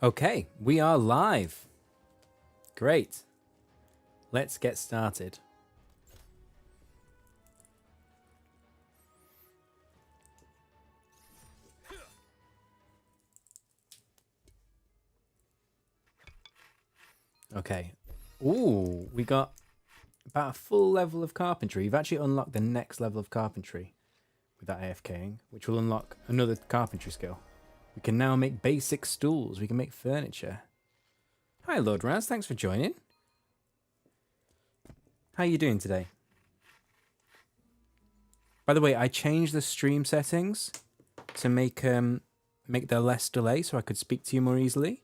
Okay, we are live. Great. Let's get started. Okay. Ooh, we got about a full level of carpentry. You've actually unlocked the next level of carpentry with that AFKing, which will unlock another carpentry skill. We can now make basic stools. We can make furniture. Hi, Lord Raz. Thanks for joining. How are you doing today? By the way, I changed the stream settings to make there less delay so I could speak to you more easily.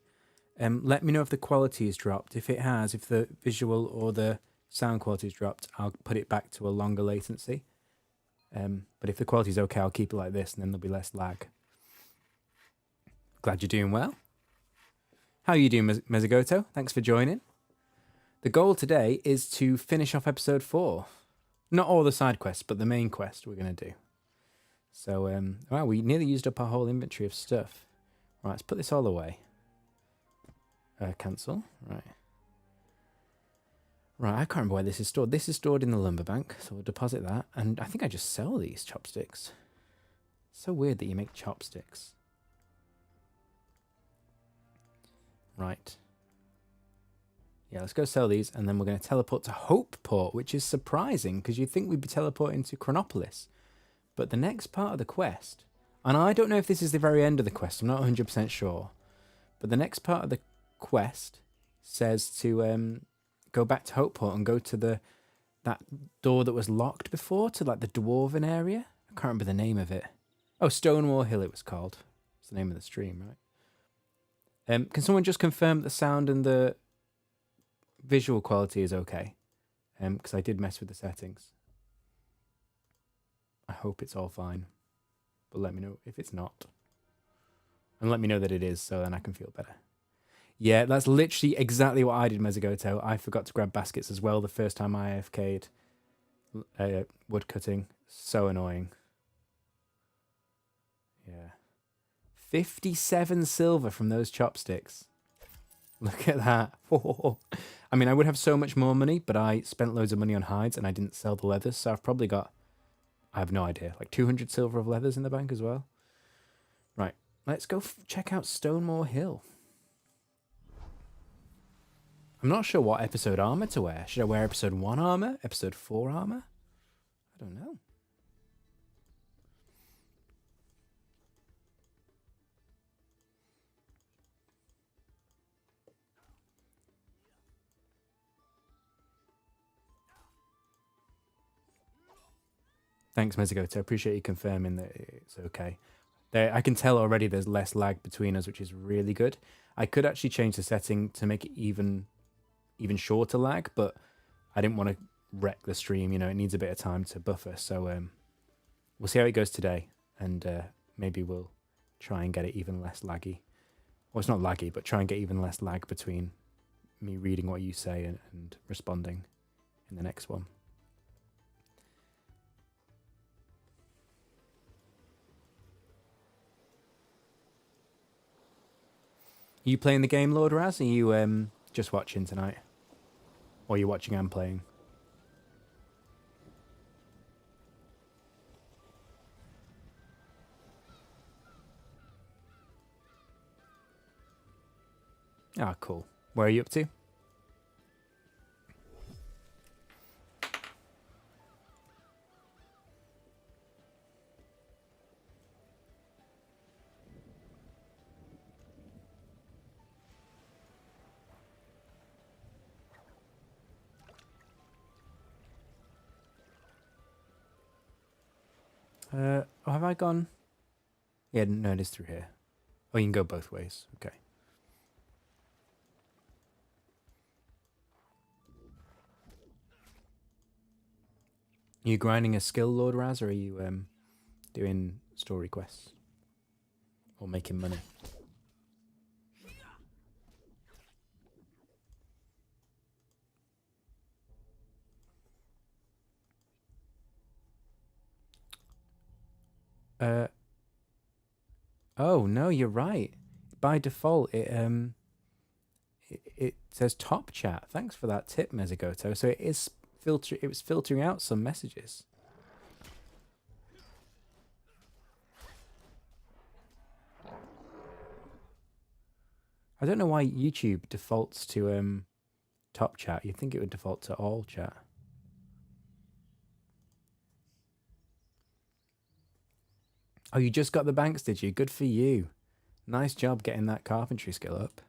Let me know if the quality is dropped. If it has, if the visual or the sound quality is dropped, I'll put it back to a longer latency. But if the quality is okay, I'll keep it like this and then there'll be less lag. Glad you're doing well. How are you doing, Mezagoto? Thanks for joining. The goal today is to finish off episode 4. Not all the side quests, but the main quest we're going to do. So, wow, we nearly used up our whole inventory of stuff. Right, let's put this all away. Cancel. Right. Right, I can't remember where this is stored. This is stored in the lumber bank, so we'll deposit that. And I think I just sell these chopsticks. So weird that you make chopsticks. Right. Yeah, let's go sell these, and then we're going to teleport to Hopeport, which is surprising, because you'd think we'd be teleporting to Chronopolis. But the next part of the quest, and I don't know if this is the very end of the quest, I'm not 100% sure, but the next part of the quest says to go back to Hopeport and go to that door that was locked before, to like the dwarven area. I can't remember the name of it. Oh, StoneMaw Hill it was called. It's the name of the stream, right? Can someone just confirm the sound and the visual quality is okay? Because I did mess with the settings. I hope it's all fine, but let me know if it's not. And let me know that it is, so then I can feel better. Yeah, that's literally exactly what I did, Mezagoto. I forgot to grab baskets as well the first time I AFK'd wood cutting. So annoying. Yeah. 57 silver from those chopsticks. Look at that. I mean, I would have so much more money, but I spent loads of money on hides and I didn't sell the leathers, so I've probably got, I have no idea, like 200 silver of leathers in the bank as well. Right, let's go check out StoneMaw Hill. I'm not sure what episode armor to wear. Should I wear episode 1 armor? Episode 4 armor? I don't know. Thanks, Mezagoto. I appreciate you confirming that it's okay. I can tell already there's less lag between us, which is really good. I could actually change the setting to make it even shorter lag, but I didn't want to wreck the stream. You know, it needs a bit of time to buffer. So we'll see how it goes today, and maybe we'll try and get it even less laggy. Well, it's not laggy, but try and get even less lag between me reading what you say and responding in the next one. Are you playing the game, Lord Raz? Are you just watching tonight? Or are you watching and playing? Ah, cool. Where are you up to? Oh, have I gone? Yeah, no, it is through here. Oh, you can go both ways. Okay. Are you grinding a skill, Lord Raz, or are you doing story quests? Or making money? Oh, no, you're right. by default it says top chat. Thanks for that tip, Mezigoto. So it was filtering out some messages. I don't know why YouTube defaults to top chat. You'd think it would default to all chat. Oh, you just got the banks, did you? Good for you. Nice job getting that carpentry skill up.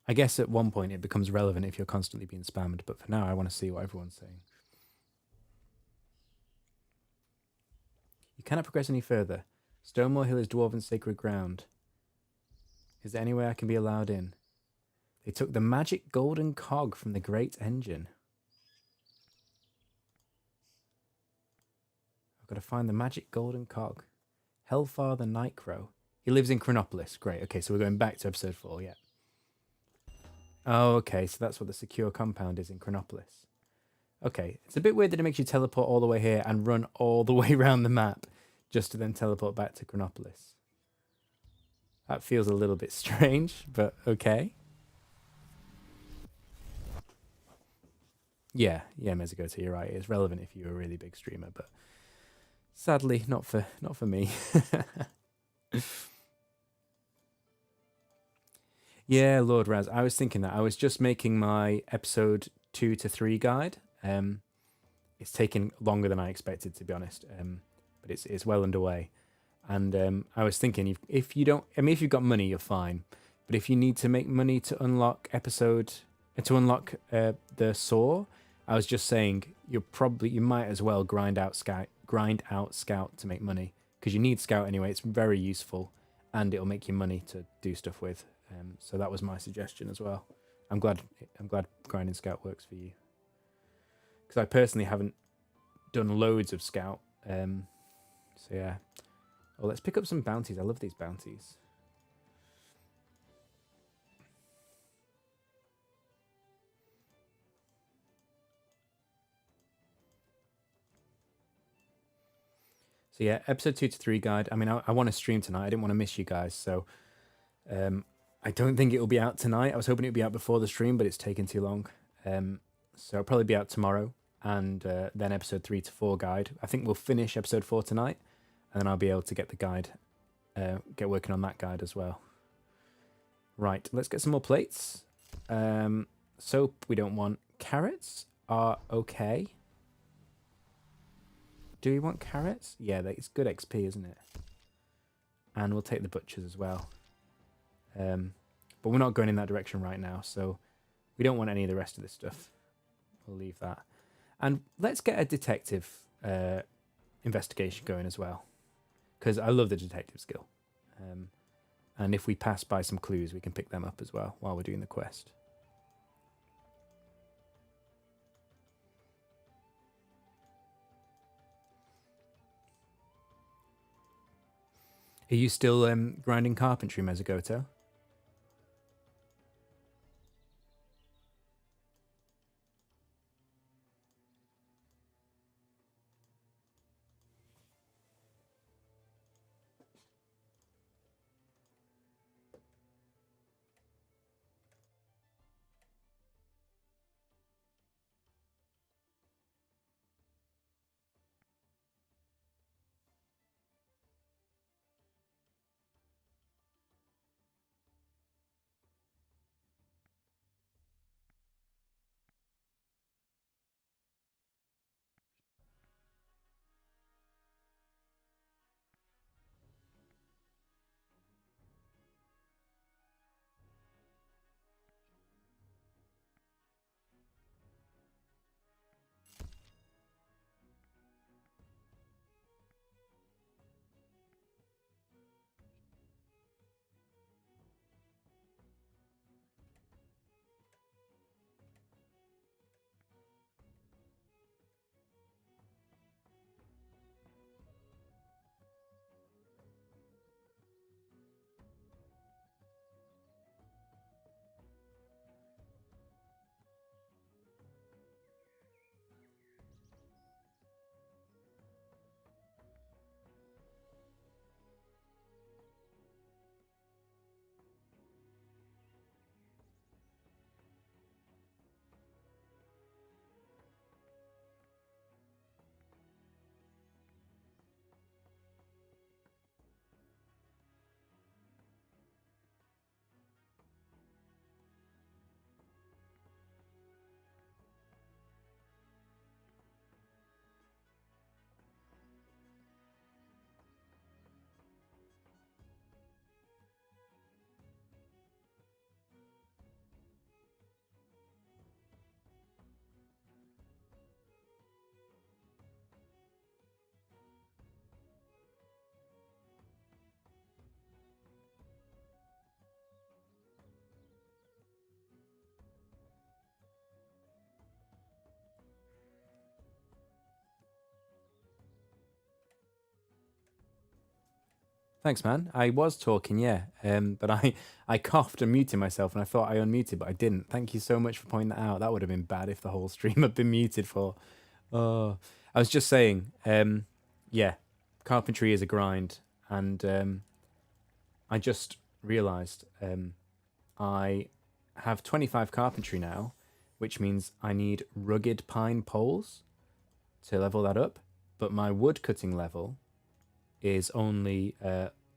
I guess at one point it becomes relevant if you're constantly being spammed, but for now I want to see what everyone's saying. You cannot progress any further. StoneMaw Hill is dwarven sacred ground. Is there any way I can be allowed in? They took the magic golden cog from the great engine. I've got to find the magic golden cog. Hellfather Nightcrow. He lives in Chronopolis. Great. Okay, so we're going back to episode 4, yeah. Oh, okay, so that's what the secure compound is in Chronopolis. Okay, it's a bit weird that it makes you teleport all the way here and run all the way around the map just to then teleport back to Chronopolis. That feels a little bit strange, but okay. Yeah, Mezigoto, you're right. It's relevant if you're a really big streamer, but sadly, not for me. Yeah, Lord Raz. I was thinking that. I was just making my episode 2 to 3 guide. It's taken longer than I expected, to be honest. But it's well underway. And I was thinking, if you don't, I mean, if you've got money, you're fine. But if you need to make money to unlock the saw, I was just saying you might as well grind out scout to make money, because you need scout anyway. It's very useful, and it'll make you money to do stuff with. So that was my suggestion as well. I'm glad grinding scout works for you, because I personally haven't done loads of scout. So yeah. Oh, let's pick up some bounties. I love these bounties. So yeah, episode 2 to 3 guide. I mean, I want to stream tonight. I didn't want to miss you guys, so I don't think it will be out tonight. I was hoping it would be out before the stream, but it's taken too long. So it'll probably be out tomorrow, and then episode 3 to 4 guide. I think we'll finish episode 4 tonight, and then I'll be able to get the guide, get working on that guide as well. Right, let's get some more plates. Soap we don't want. Carrots are okay. Do we want carrots? Yeah, it's good XP, isn't it? And we'll take the butchers as well. But we're not going in that direction right now, so we don't want any of the rest of this stuff. We'll leave that. And let's get a detective investigation going as well, because I love the detective skill. And if we pass by some clues, we can pick them up as well while we're doing the quest. Are you still grinding carpentry, Mezigoto? Thanks, man. I was talking, yeah. But I coughed and muted myself, and I thought I unmuted, but I didn't. Thank you so much for pointing that out. That would have been bad if the whole stream had been muted for. Oh, I was just saying, yeah, carpentry is a grind, and I just realised I have 25 carpentry now, which means I need rugged pine poles to level that up, but my wood cutting level is only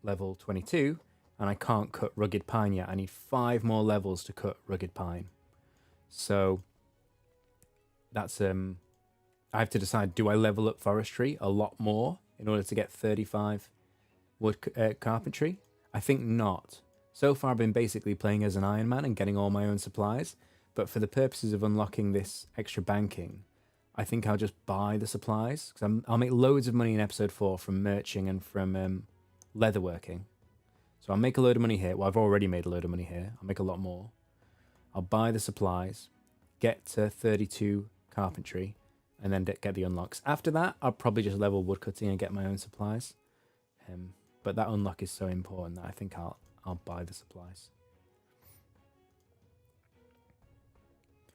level 22, and I can't cut rugged pine yet. I need 5 more levels to cut rugged pine. So that's I have to decide, do I level up forestry a lot more in order to get 35 wood carpentry? I think not. So far I've been basically playing as an Iron Man and getting all my own supplies, but for the purposes of unlocking this extra banking, I think I'll just buy the supplies, because I'll make loads of money in episode 4 from merching and from leatherworking. So I'll make a load of money here. Well, I've already made a load of money here. I'll make a lot more. I'll buy the supplies, get to 32 carpentry, and then get the unlocks. After that, I'll probably just level woodcutting and get my own supplies. But that unlock is so important that I think I'll buy the supplies.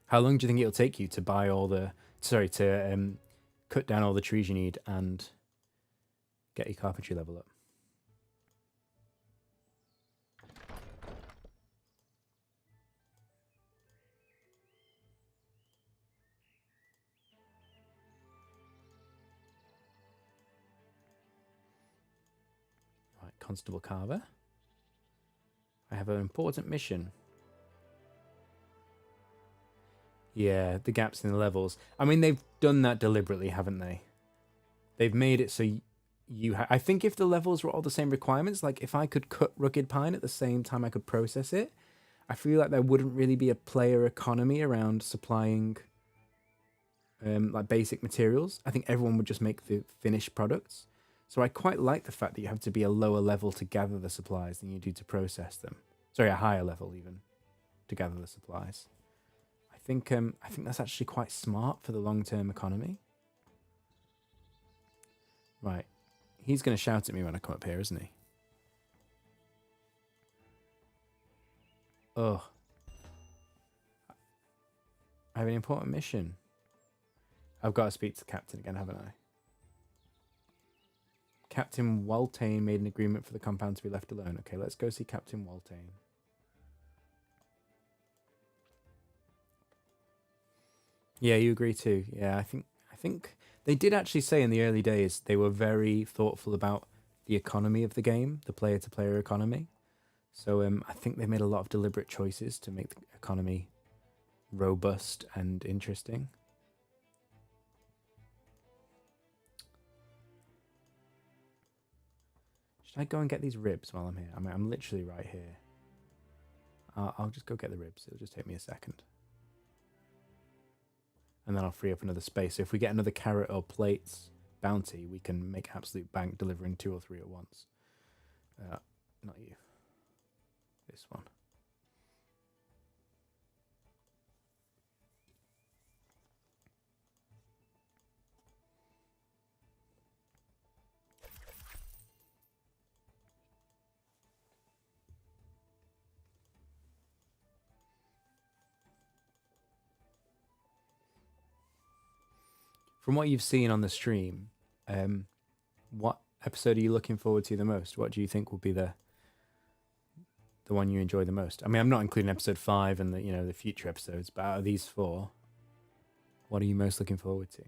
How long do you think it'll take you to buy all the... Sorry, to cut down all the trees you need and get your carpentry level up? Right, Constable Carver. I have an important mission. Yeah, the gaps in the levels. I mean, they've done that deliberately, haven't they? They've made it so I think if the levels were all the same requirements, like if I could cut rugged pine at the same time I could process it, I feel like there wouldn't really be a player economy around supplying like basic materials. I think everyone would just make the finished products. So I quite like the fact that you have to be a lower level to gather the supplies than you do to process them. Sorry, a higher level even to gather the supplies. I think that's actually quite smart for the long-term economy. Right. He's going to shout at me when I come up here, isn't he? Oh. I have an important mission. I've got to speak to the captain again, haven't I? Captain Waltane made an agreement for the compound to be left alone. Okay, let's go see Captain Waltane. Yeah, you agree too. Yeah, I think they did actually say in the early days they were very thoughtful about the economy of the game, the player-to-player economy. So I think they made a lot of deliberate choices to make the economy robust and interesting. Should I go and get these ribs while I'm here? I mean, I'm literally right here. I'll just go get the ribs. It'll just take me a second. And then I'll free up another space. So if we get another carrot or plates bounty, we can make absolute bank delivering 2 or 3 at once. Not you. This one. From what you've seen on the stream, what episode are you looking forward to the most? What do you think will be the one you enjoy the most? I mean, I'm not including episode 5 and the future episodes, but out of these 4, what are you most looking forward to?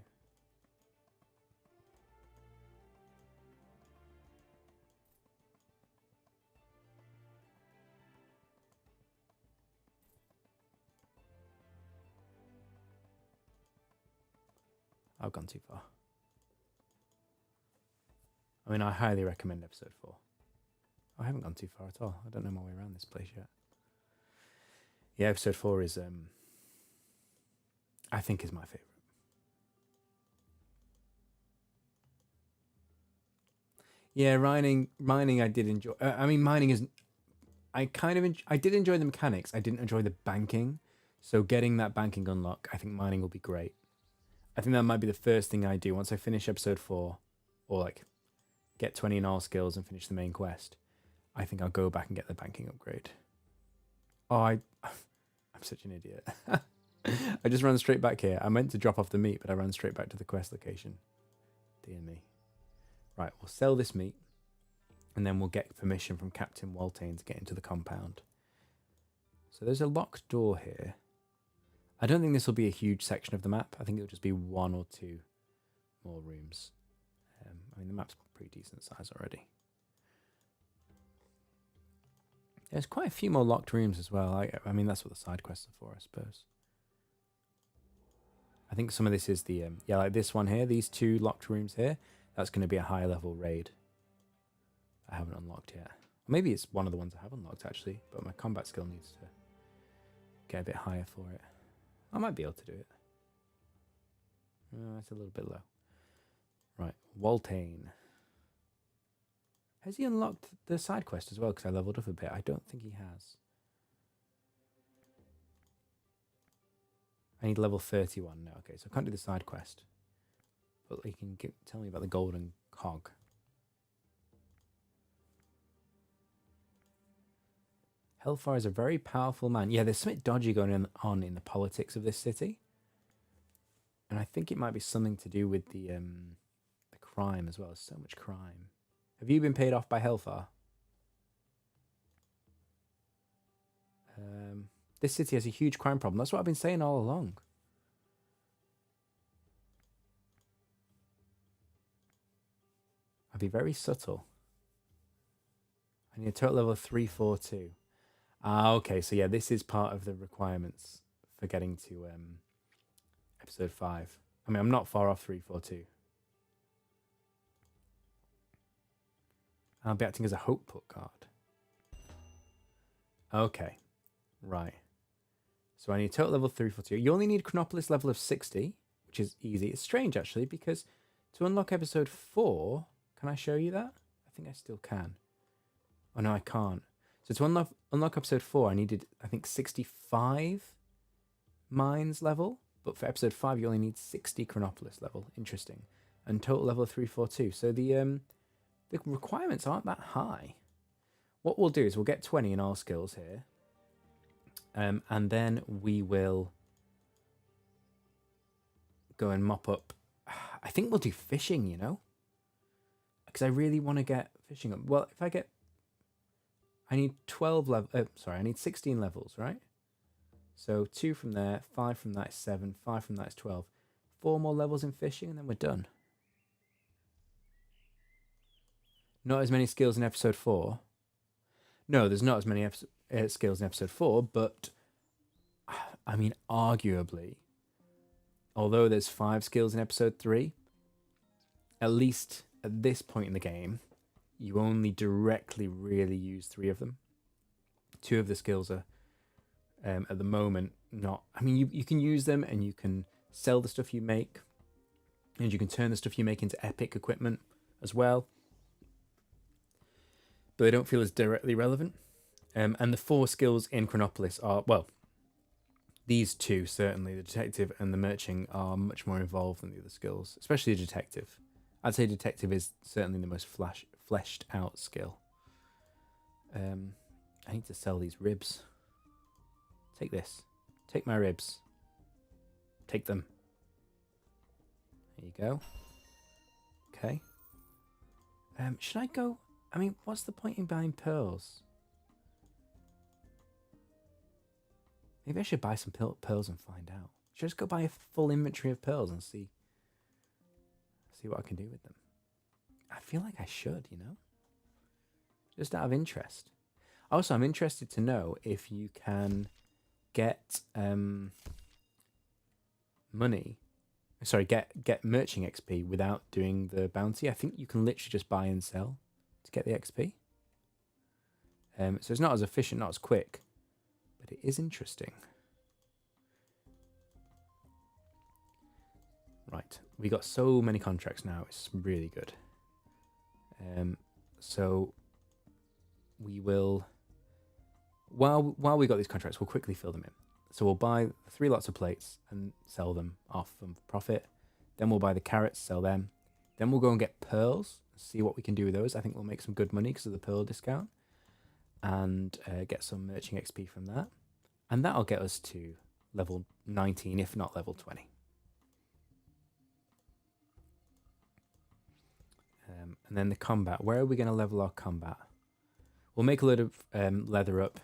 I've gone too far. I mean, I highly recommend episode 4. I haven't gone too far at all. I don't know my way around this place yet. Yeah, episode 4 is, I think, is my favorite. Yeah, mining I did enjoy. I mean, mining is... I did enjoy the mechanics. I didn't enjoy the banking. So getting that banking unlock, I think mining will be great. I think that might be the first thing I do once I finish episode 4, or like get 20 in all skills and finish the main quest, I think I'll go back and get the banking upgrade. Oh, I'm such an idiot. I just ran straight back here. I meant to drop off the meat, but I ran straight back to the quest location. Dear me. Right, we'll sell this meat, and then we'll get permission from Captain Waltane to get into the compound. So there's a locked door here. I don't think this will be a huge section of the map. I think it'll just be 1 or 2 more rooms. I mean, the map's pretty decent size already. There's quite a few more locked rooms as well. I mean, that's what the side quests are for, I suppose. I think some of this is the, yeah, like this one here, these 2 locked rooms here, that's going to be a higher level raid I haven't unlocked yet. Maybe it's one of the ones I have unlocked, actually, but my combat skill needs to get a bit higher for it. I might be able to do it. It's a little bit low. Right, Waltane. Has he unlocked the side quest as well? Because I leveled up a bit. I don't think he has. I need level 31 now. Okay, so I can't do the side quest. But he can tell me about the golden cog. Hellfire is a very powerful man. Yeah, there's something dodgy going on in the politics of this city. And I think it might be something to do with the crime as well. There's so much crime. Have you been paid off by Hellfire? This city has a huge crime problem. That's what I've been saying all along. I'll be very subtle. I need a total level of 342. Ah, okay. So yeah, this is part of the requirements for getting to episode 5. I mean, I'm not far off 342. I'll be acting as a hope put card. Okay. Right. So I need total level 342. You only need Chronopolis level of 60, which is easy. It's strange, actually, because to unlock episode 4... Can I show you that? I think I still can. Oh, no, I can't. So to unlock episode 4, I needed, I think, 65 mines level. But for episode 5, you only need 60 Chronopolis level. Interesting. And total level of 342. So the requirements aren't that high. What we'll do is we'll get 20 in all skills here. And then we will go and mop up. I think we'll do fishing, you know? Because I really want to get fishing up. Well, if I get... I need 12 level... sorry, I need 16 levels, right? So 2 from there, 5 from that is 7, 5 from that is 12. 4 more levels in fishing and then we're done. Not as many skills in episode 4. No, there's not as many skills in episode 4, but I mean, arguably, although there's 5 skills in episode 3, at least at this point in the game, you only directly really use 3 of them. 2 of the skills are, at the moment, not... I mean, you can use them and you can sell the stuff you make, and you can turn the stuff you make into epic equipment as well, but they don't feel as directly relevant. And the 4 skills in Chronopolis are, well, these 2, certainly, the detective and the merchant, are much more involved than the other skills, especially the detective. I'd say detective is certainly the most fleshed out skill. I need to sell these ribs. Take this. Take my ribs. Take them. There you go. Okay. Should I go... I mean, what's the point in buying pearls? Maybe I should buy some pearls and find out. Should I just go buy a full inventory of pearls and see what I can do with them? I feel like I should, you know? Just out of interest. Also, I'm interested to know if you can get money. Sorry, get merchant XP without doing the bounty. I think you can literally just buy and sell to get the XP. So it's not as efficient, not as quick, but it is interesting. Right, we got so many contracts now. It's really good. So we will, while we got these contracts, we'll quickly fill them in. So we'll buy 3 lots of plates and sell them off for profit. Then we'll buy the carrots, sell them. Then we'll go and get pearls see what we can do with those. I think we'll make some good money because of the pearl discount, and get some merching XP from that. And that'll get us to level 19, if not level 20. And then the combat. Where are we going to level our combat? We'll make a load of leather up.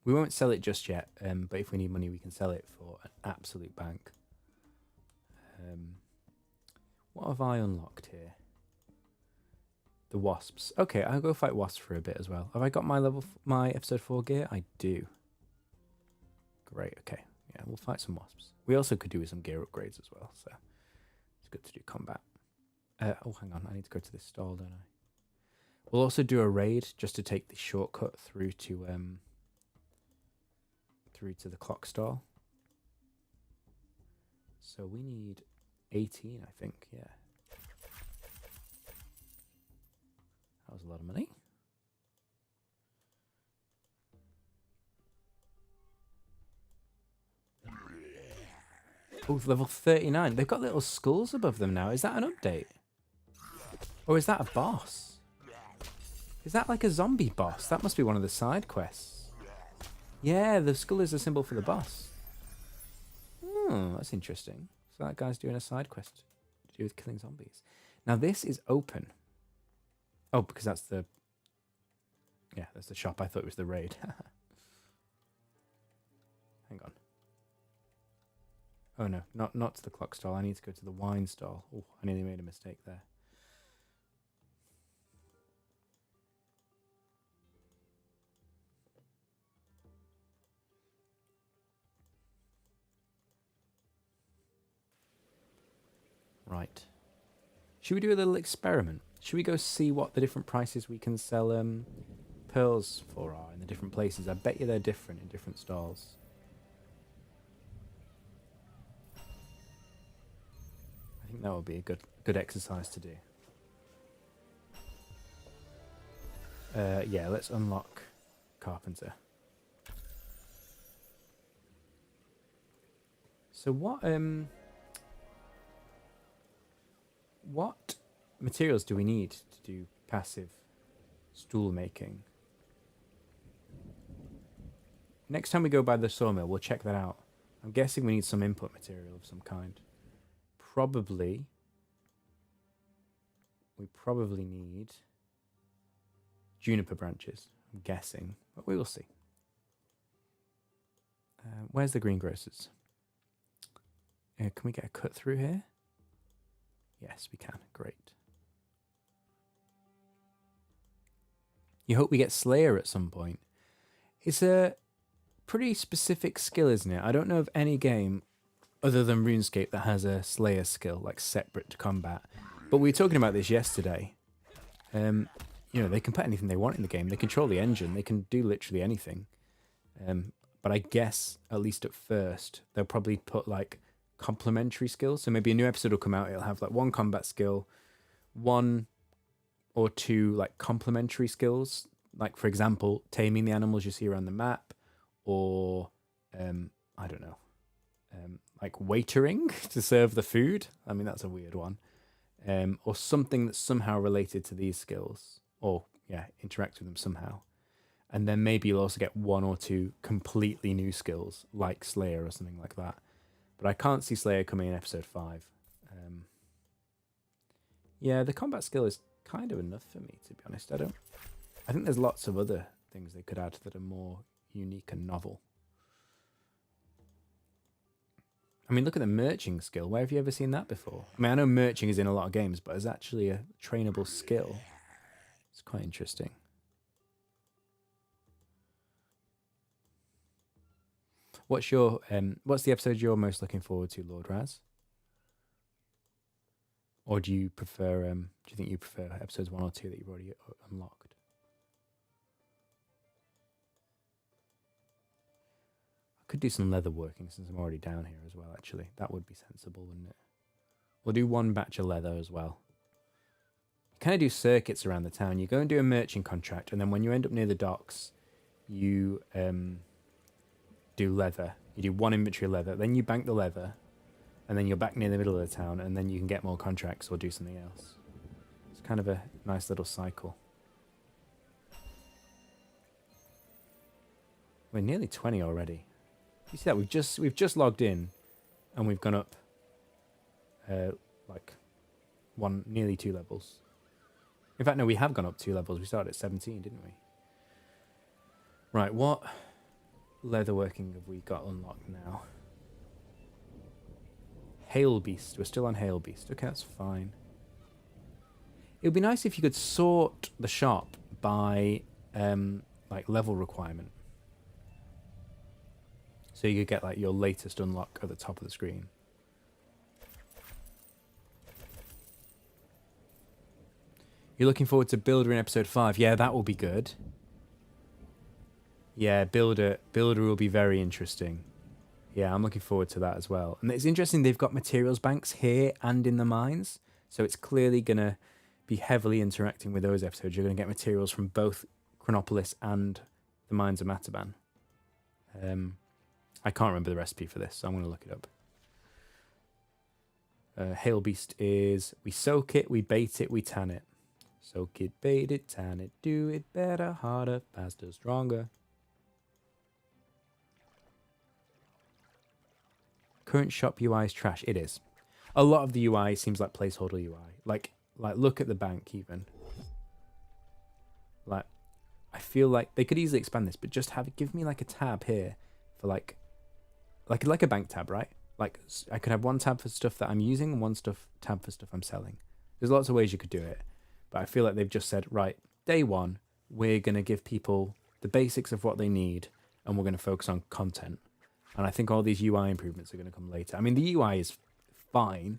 We won't sell it just yet, but if we need money, we can sell it for an absolute bank. What have I unlocked here? The wasps. Okay, I'll go fight wasps for a bit as well. Have I got my episode 4 gear? I do. Great, okay. Yeah, we'll fight some wasps. We also could do with some gear upgrades as well, so it's good to do combat. Oh, hang on, I need to go to this stall, don't I? We'll also do a raid just to take the shortcut through to the clock stall. So we need 18, I think, yeah. That was a lot of money. Oh, level 39. They've got little skulls above them now. Is that an update? Or is that a boss? Is that like a zombie boss? That must be one of the side quests. Yeah, the skull is a symbol for the boss. Oh, that's interesting. So that guy's doing a side quest to do with killing zombies. Now this is open. Oh, because that's the... Yeah, that's the shop. I thought it was the raid. Hang on. Oh no, not to the clock stall. I need to go to the wine stall. Oh, I nearly made a mistake there. Right. Should we do a little experiment? Should we go see what the different prices we can sell pearls for are in the different places? I bet you they're different in different stalls. I think that would be a good exercise to do. Yeah, let's unlock Carpenter. So what materials do we need to do passive stool making? Next time we go by the sawmill, we'll check that out. I'm guessing we need some input material of some kind. We probably need juniper branches, I'm guessing, but we will see. Where's the greengrocers? Can we get a cut through here? Yes, we can. Great. You hope we get Slayer at some point. It's a pretty specific skill, isn't it? I don't know of any game other than RuneScape that has a Slayer skill, like separate to combat. But we were talking about this yesterday. You know, they can put anything they want in the game. They control the engine. They can do literally anything. But I guess, at least at first, they'll probably put like complementary skills. So maybe a new episode will come out. It'll have like one combat skill, one or two like complementary skills. Like, for example, taming the animals you see around the map, or I don't know, like waitering to serve the food. I mean, that's a weird one. Or something that's somehow related to these skills, or yeah, interact with them somehow. And then maybe you'll also get one or two completely new skills, like Slayer or something like that. But I can't see Slayer coming in episode 5. Yeah, the combat skill is kind of enough for me, to be honest. I think there's lots of other things they could add that are more unique and novel. I mean, look at the merching skill. Where have you ever seen that before? I mean, I know merching is in a lot of games, but it's actually a trainable skill. It's quite interesting. What's the episode you're most looking forward to, Lord Raz? Or do you think you prefer episodes 1 or 2 that you've already unlocked? I could do some leather working since I'm already down here as well, actually. That would be sensible, wouldn't it? We'll do one batch of leather as well. You kind of do circuits around the town. You go and do a merchant contract, and then when you end up near the docks, you do leather. You do one inventory of leather, then you bank the leather, and then you're back near the middle of the town, and then you can get more contracts or do something else. It's kind of a nice little cycle. We're nearly 20 already. You see that we've just logged in, and we've gone up, like nearly 2 levels. In fact, no, we have gone up 2 levels. We started at 17, didn't we? Right, what leatherworking have we got unlocked now? Hail Beast. We're still on Hail Beast. Okay, that's fine. It would be nice if you could sort the shop by like level requirement. So you could get like your latest unlock at the top of the screen. You're looking forward to Builder in episode 5. Yeah, that will be good. Yeah, Builder will be very interesting. Yeah, I'm looking forward to that as well. And it's interesting they've got materials banks here and in the mines. So it's clearly going to be heavily interacting with those episodes. You're going to get materials from both Chronopolis and the mines of Mataban. I can't remember the recipe for this, so I'm going to look it up. Hail Beast is, we soak it, we bait it, we tan it. Soak it, bait it, tan it, do it better, harder, faster, stronger. Current shop UI is trash. It is. A lot of the UI seems like placeholder UI. Like look at the bank even. Like, I feel like they could easily expand this, but just give me like a tab here for like a bank tab, right? Like I could have one tab for stuff that I'm using and one tab for stuff I'm selling. There's lots of ways you could do it, but I feel like they've just said, right, day one, we're going to give people the basics of what they need, and we're going to focus on content. And I think all these UI improvements are going to come later. I mean, the UI is fine,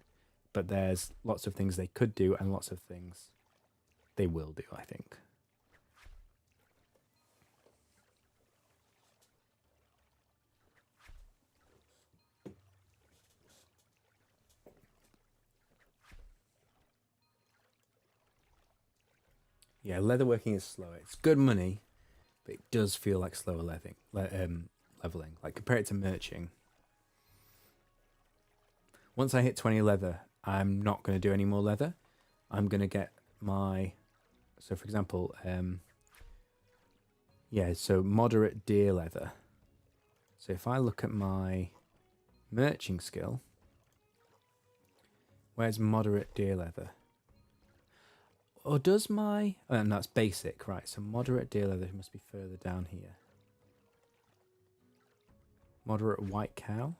but there's lots of things they could do and lots of things they will do, I think. Yeah, leatherworking is slower. It's good money, but it does feel like slower leveling. Like, compare it to merching. Once I hit 20 leather, I'm not going to do any more leather. I'm going to get my... So, for example, yeah, so moderate deer leather. So if I look at my merching skill, where's moderate deer leather? Or does my... Oh, and that's basic, right. So moderate deer leather must be further down here. Moderate white cow.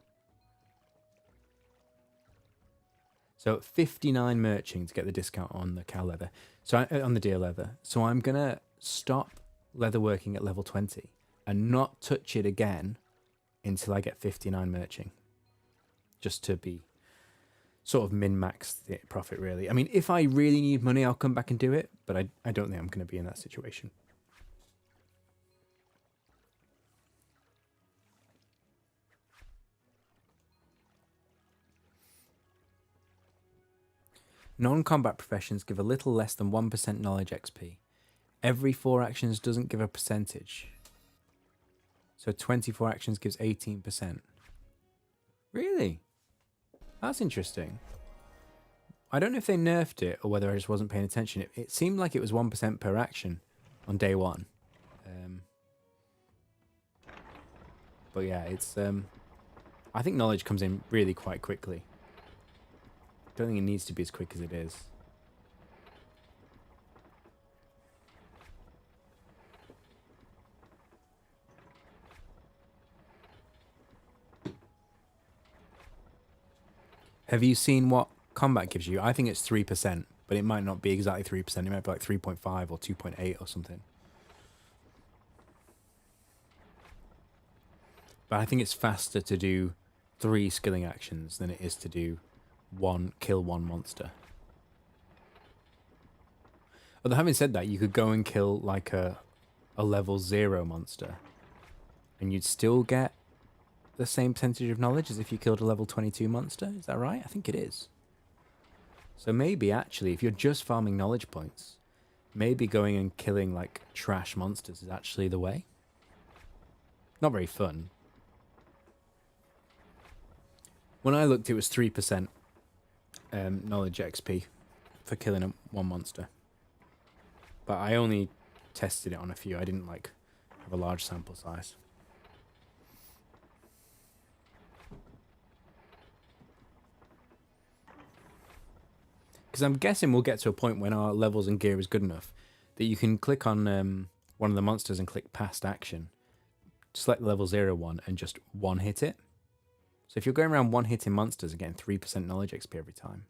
So 59 merching to get the discount on the cow leather. So on the deer leather. So I'm going to stop leatherworking at level 20 and not touch it again until I get 59 merching. Just to be sort of min-max the profit, really. I mean, if I really need money, I'll come back and do it, but I don't think I'm going to be in that situation. Non-combat professions give a little less than 1% knowledge XP. Every 4 actions doesn't give a percentage. So 24 actions gives 18%. Really? That's interesting. I don't know if they nerfed it or whether I just wasn't paying attention. It seemed like it was 1% per action on day one. But yeah, it's... I think knowledge comes in really quite quickly. I don't think it needs to be as quick as it is. Have you seen what combat gives you? I think it's 3%, but it might not be exactly 3%. It might be like 3.5 or 2.8 or something. But I think it's faster to do 3 skilling actions than it is to do kill one monster. Although having said that, you could go and kill like a level 0 monster and you'd still get the same percentage of knowledge as if you killed a level 22 monster. Is that right? I think it is. So maybe actually, if you're just farming knowledge points, maybe going and killing like trash monsters is actually the way. Not very fun. When I looked, it was 3% knowledge XP for killing one monster. But I only tested it on a few. I didn't like have a large sample size. Because I'm guessing we'll get to a point when our levels and gear is good enough that you can click on one of the monsters and click past action, select level 0 one, and just one hit it. So if you're going around one hitting monsters and getting 3% knowledge XP every time,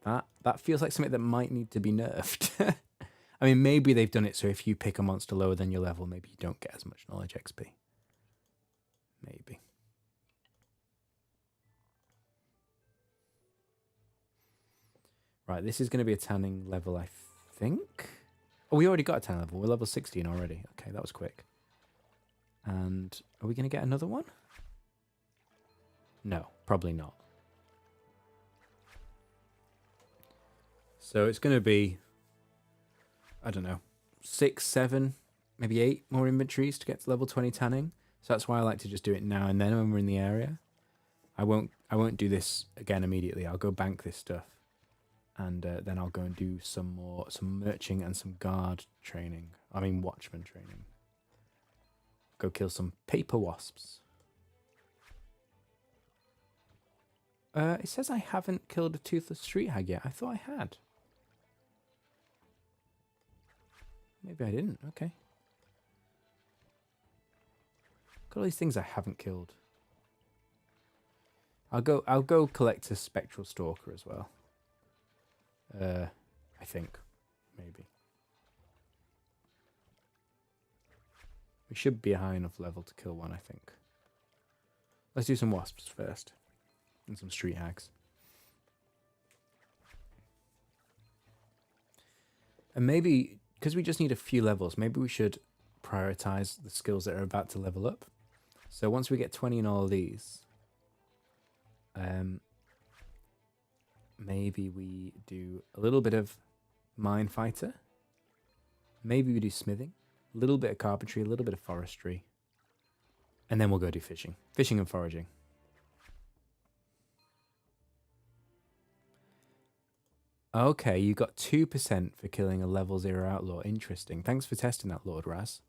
that feels like something that might need to be nerfed. I mean, maybe they've done it so if you pick a monster lower than your level, maybe you don't get as much knowledge XP. Maybe. Right, this is going to be a tanning level, I think. Oh, we already got a tanning level. We're level 16 already. Okay, that was quick. And are we going to get another one? No, probably not. So it's going to be, I don't know, 6, 7, maybe 8 more inventories to get to level 20 tanning. So that's why I like to just do it now and then when we're in the area. I won't do this again immediately. I'll go bank this stuff. And then I'll go and do some merching and some guard training. I mean, watchman training. Go kill some paper wasps. It says I haven't killed a toothless street hag yet. I thought I had. Maybe I didn't. Okay. Got all these things I haven't killed. I'll go collect a spectral stalker as well. I think. Maybe. We should be a high enough level to kill one, I think. Let's do some wasps first. And some street hags. And maybe, because we just need a few levels, maybe we should prioritize the skills that are about to level up. So once we get 20 in all of these, maybe we do a little bit of mine fighter. Maybe we do smithing. A little bit of carpentry, a little bit of forestry. And then we'll go do fishing. Fishing and foraging. Okay, you got 2% for killing a level 0 outlaw. Interesting. Thanks for testing that, Lord Raz.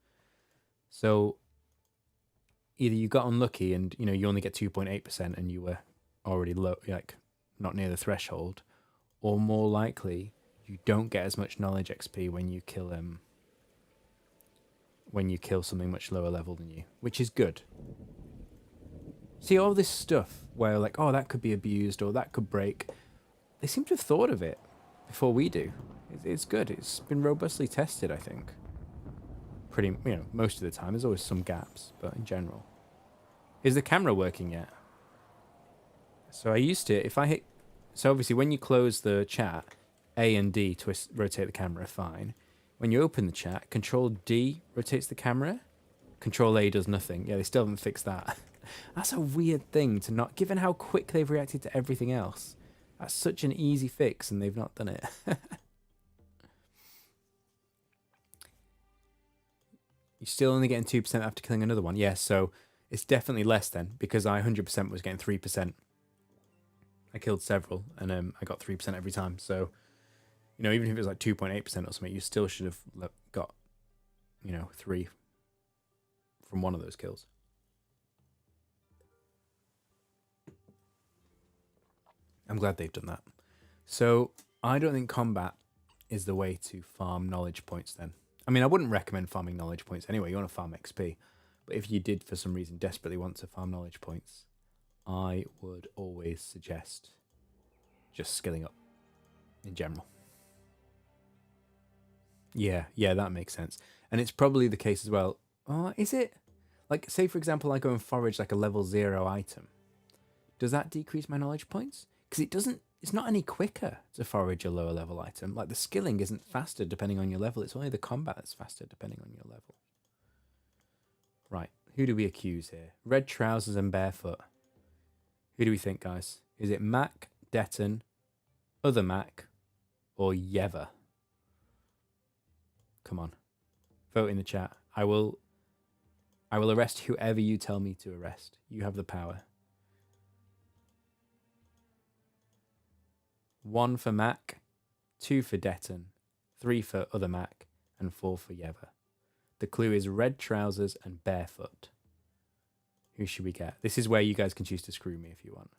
So either you got unlucky and you only get 2.8% and you were already low, like not near the threshold, or more likely you don't get as much knowledge XP when you kill something much lower level than you, which is good. See, all this stuff where like, oh, that could be abused or that could break, they seem to have thought of it before we do. It's good. It's been robustly tested, I think. Pretty, most of the time. There's always some gaps, but in general. Is the camera working yet? So I used to, if I hit, so obviously when you close the chat, A and D rotate the camera, fine. When you open the chat, Control D rotates the camera. Control A does nothing. Yeah, they still haven't fixed that. That's a weird thing to not, given how quick they've reacted to everything else. That's such an easy fix and they've not done it. You're still only getting 2% after killing another one. Yeah, so it's definitely less then because I 100% was getting 3%. I killed several and I got 3% every time. So, even if it was like 2.8% or something, you still should have got, 3 from one of those kills. I'm glad they've done that. So I don't think combat is the way to farm knowledge points then. I mean, I wouldn't recommend farming knowledge points anyway. You want to farm XP. But if you did, for some reason, desperately want to farm knowledge points, I would always suggest just skilling up in general. Yeah, that makes sense. And it's probably the case as well. Oh, is it? Like, say, for example, I go and forage like a level 0 item. Does that decrease my knowledge points? Because it's not any quicker to forage a lower level item. Like the skilling isn't faster depending on your level. It's only the combat that's faster depending on your level. Right. Who do we accuse here? Red trousers and barefoot. Who do we think, guys? Is it Mac, Detton, other Mac, or Yeva? Come on. Vote in the chat. I will arrest whoever you tell me to arrest. You have the power. 1 for Mac, 2 for Detton, 3 for other Mac, and 4 for Yeva. The clue is red trousers and barefoot. Who should we get? This is where you guys can choose to screw me if you want.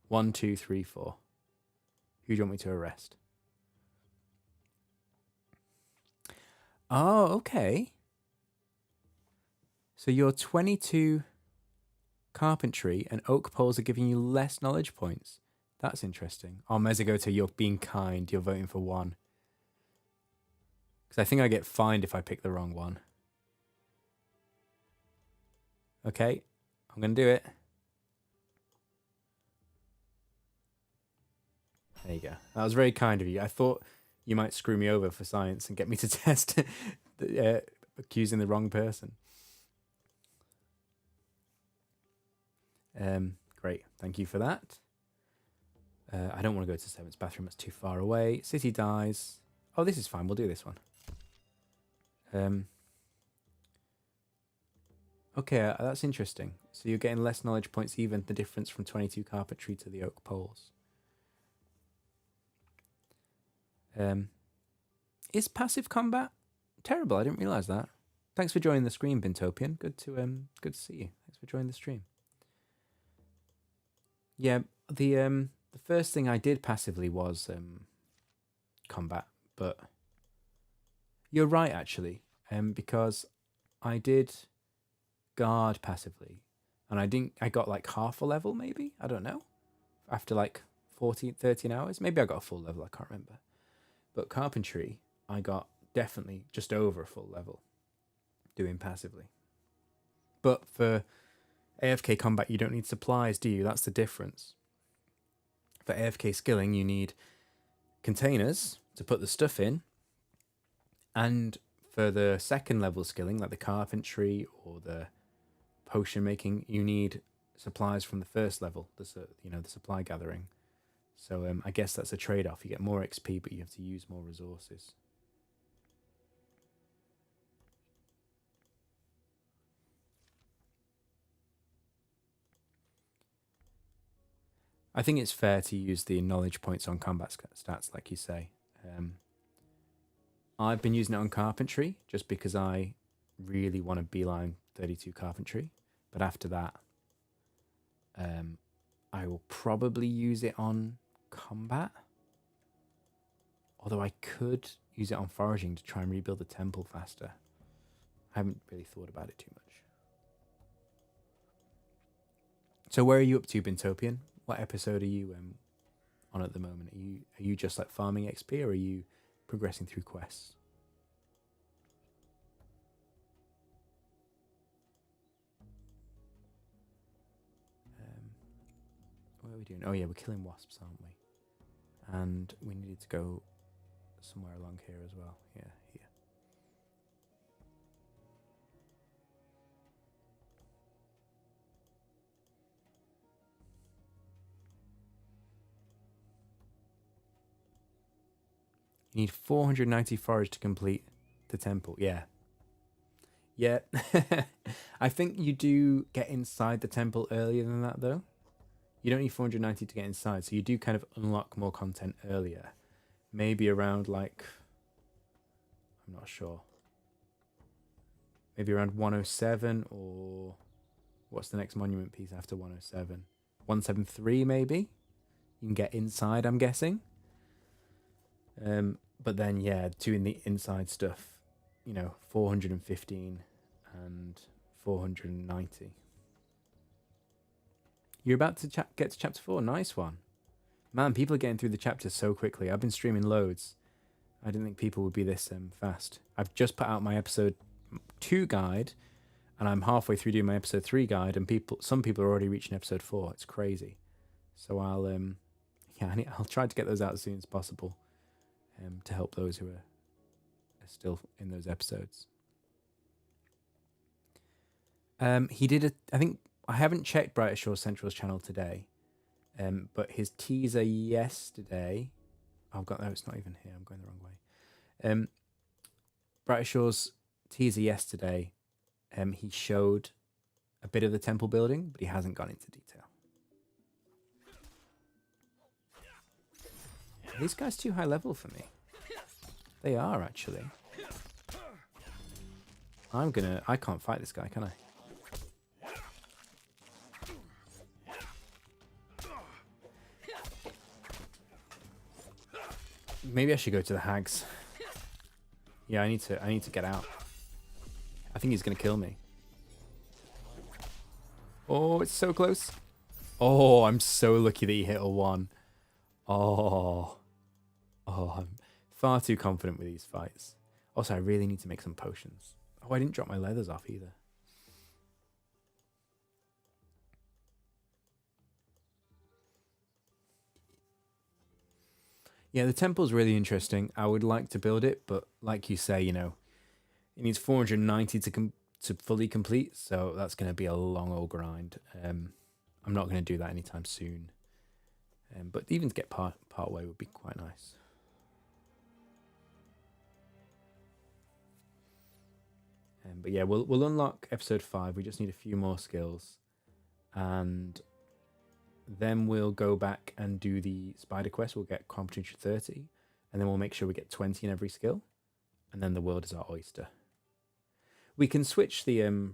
1, 2, 3, 4. Who do you want me to arrest? Oh, okay. So you're 22 carpentry and oak poles are giving you less knowledge points. That's interesting. Oh, Mezigota, you're being kind. You're voting for 1. Because I think I get fined if I pick the wrong one. Okay, I'm going to do it. There you go. That was very kind of you. I thought you might screw me over for science and get me to test accusing the wrong person. Great. Thank you for that. I don't want to go to 7's bathroom. It's too far away. City dies. Oh, this is fine. We'll do this one. Okay, that's interesting. So you're getting less knowledge points, even the difference from 22 carpentry to the oak poles. Is passive combat terrible? I didn't realize that. Thanks for joining the stream, Bintopian. Good to see you. Thanks for joining the stream. Yeah, the first thing I did passively was combat, but you're right actually, because I did guard passively, and I got like half a level maybe, I don't know, after like 13 hours. Maybe I got a full level, I can't remember. But carpentry, I got definitely just over a full level doing passively. But for AFK combat, you don't need supplies, do you? That's the difference. For AFK skilling, you need containers to put the stuff in. And for the second level skilling, like the carpentry or the potion making, you need supplies from the first level, the supply gathering. So I guess that's a trade-off. You get more XP, but you have to use more resources. I think it's fair to use the knowledge points on combat stats, like you say. I've been using it on carpentry just because I really want to beeline 32 carpentry. But after that, I will probably use it on combat. Although I could use it on foraging to try and rebuild the temple faster. I haven't really thought about it too much. So where are you up to, Bintopian? What episode are you on at the moment? Are you just like farming XP, or are you progressing through quests? What are we doing? Oh yeah, we're killing wasps, aren't we? And we needed to go somewhere along here as well. Yeah, here. You need 490 forage to complete the temple. Yeah. Yeah. I think you do get inside the temple earlier than that, though. You don't need 490 to get inside, so you do kind of unlock more content earlier. Maybe around, like, I'm not sure. Maybe around 107, or what's the next monument piece after 107? 173, maybe? You can get inside, I'm guessing. But then, yeah, doing the inside stuff, 415 and 490. You're about to get to chapter 4. Nice one. Man, people are getting through the chapters so quickly. I've been streaming loads. I didn't think people would be this fast. I've just put out my episode 2 guide, and I'm halfway through doing my episode 3 guide, and some people are already reaching episode 4. It's crazy. So I'll try to get those out as soon as possible, to help those who are still in those episodes. He did I think I haven't checked Brighter Shores Central's channel today, but his teaser yesterday. No, it's not even here. I'm going the wrong way. Brighter Shores teaser yesterday. He showed a bit of the temple building, but he hasn't gone into detail. This guy's too high level for me. They are, actually. I can't fight this guy, can I? Maybe I should go to the hags. Yeah, I need to get out. I think he's gonna kill me. Oh, it's so close. Oh, I'm so lucky that he hit a 1. Oh, I'm far too confident with these fights. Also, I really need to make some potions. Oh, I didn't drop my leathers off either. Yeah, the temple's really interesting. I would like to build it, but like you say, you know, it needs 490 to fully complete, so that's going to be a long old grind. I'm not going to do that anytime soon. But even to get part way would be quite nice. But yeah, we'll unlock episode 5. We just need a few more skills, and then we'll go back and do the spider quest. We'll get competency 30, and then we'll make sure we get 20 in every skill, and then the world is our oyster. We can switch the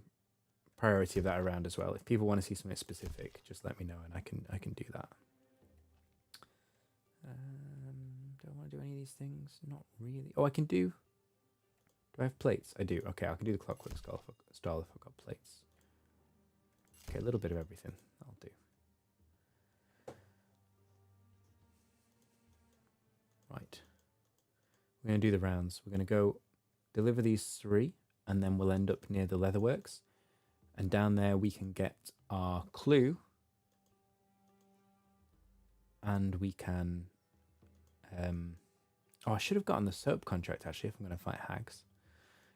priority of that around as well. If people want to see something specific, just let me know, and I can do that. Do I want to do any of these things? Not really. Oh, I can do. Do I have plates? I do. Okay, I can do the clockwork style if I've got plates. Okay, a little bit of everything. I'll do. Right. We're going to do the rounds. We're going to go deliver these 3, and then we'll end up near the leatherworks. And down there we can get our clue. And we can... oh, I should have gotten the soap contract, actually, if I'm going to fight hags.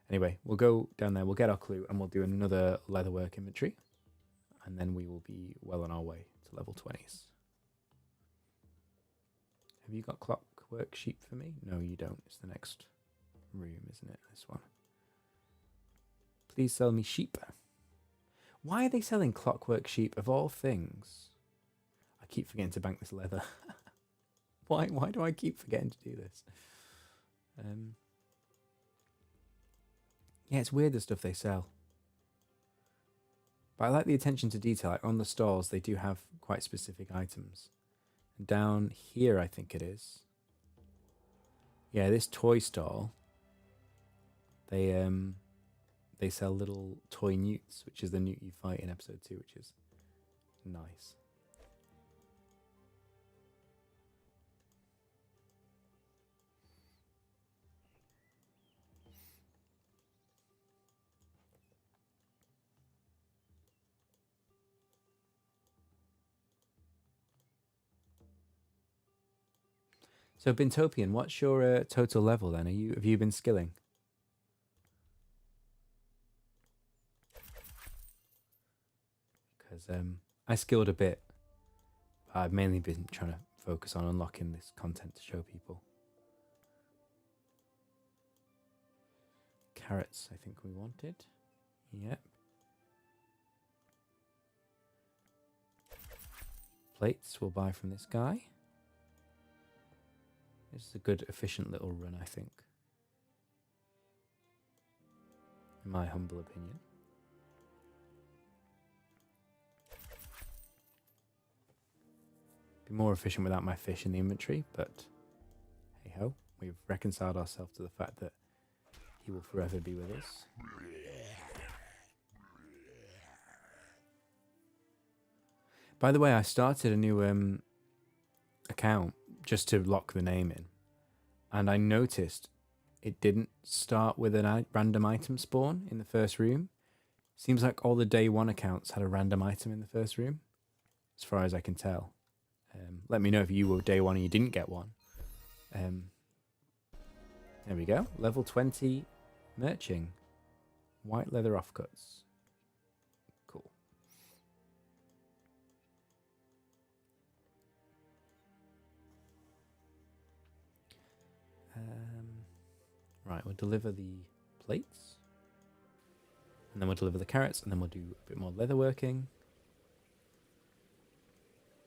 Anyway, we'll go down there, we'll get our clue, and we'll do another leatherwork inventory. And then we will be well on our way to level 20s. Have you got clockwork sheep for me? No, you don't. It's the next room, isn't it? This one. Please sell me sheep. Why are they selling clockwork sheep of all things? I keep forgetting to bank this leather. Why do I keep forgetting to do this? Yeah, it's weird the stuff they sell. But I like the attention to detail. Like on the stalls, they do have quite specific items. And down here, I think it is. Yeah, this toy stall. They sell little toy newts, which is the newt you fight in episode 2, which is nice. So Bintopian, what's your total level then? Have you been skilling? Because I skilled a bit. I've mainly been trying to focus on unlocking this content to show people. Carrots, I think we wanted. Yep. Plates we'll buy from this guy. This is a good, efficient little run, I think. In my humble opinion. Be more efficient without my fish in the inventory, but hey ho, we've reconciled ourselves to the fact that he will forever be with us. By the way, I started a new account just to lock the name in, and I noticed it didn't start with a random item spawn in the first room. Seems like all the day 1 accounts had a random item in the first room, as far as I can tell. Let me know if you were day 1 and you didn't get one. There we go. Level 20 merching. White leather offcuts. Cool. Right, we'll deliver the plates. And then we'll deliver the carrots, and then we'll do a bit more leatherworking.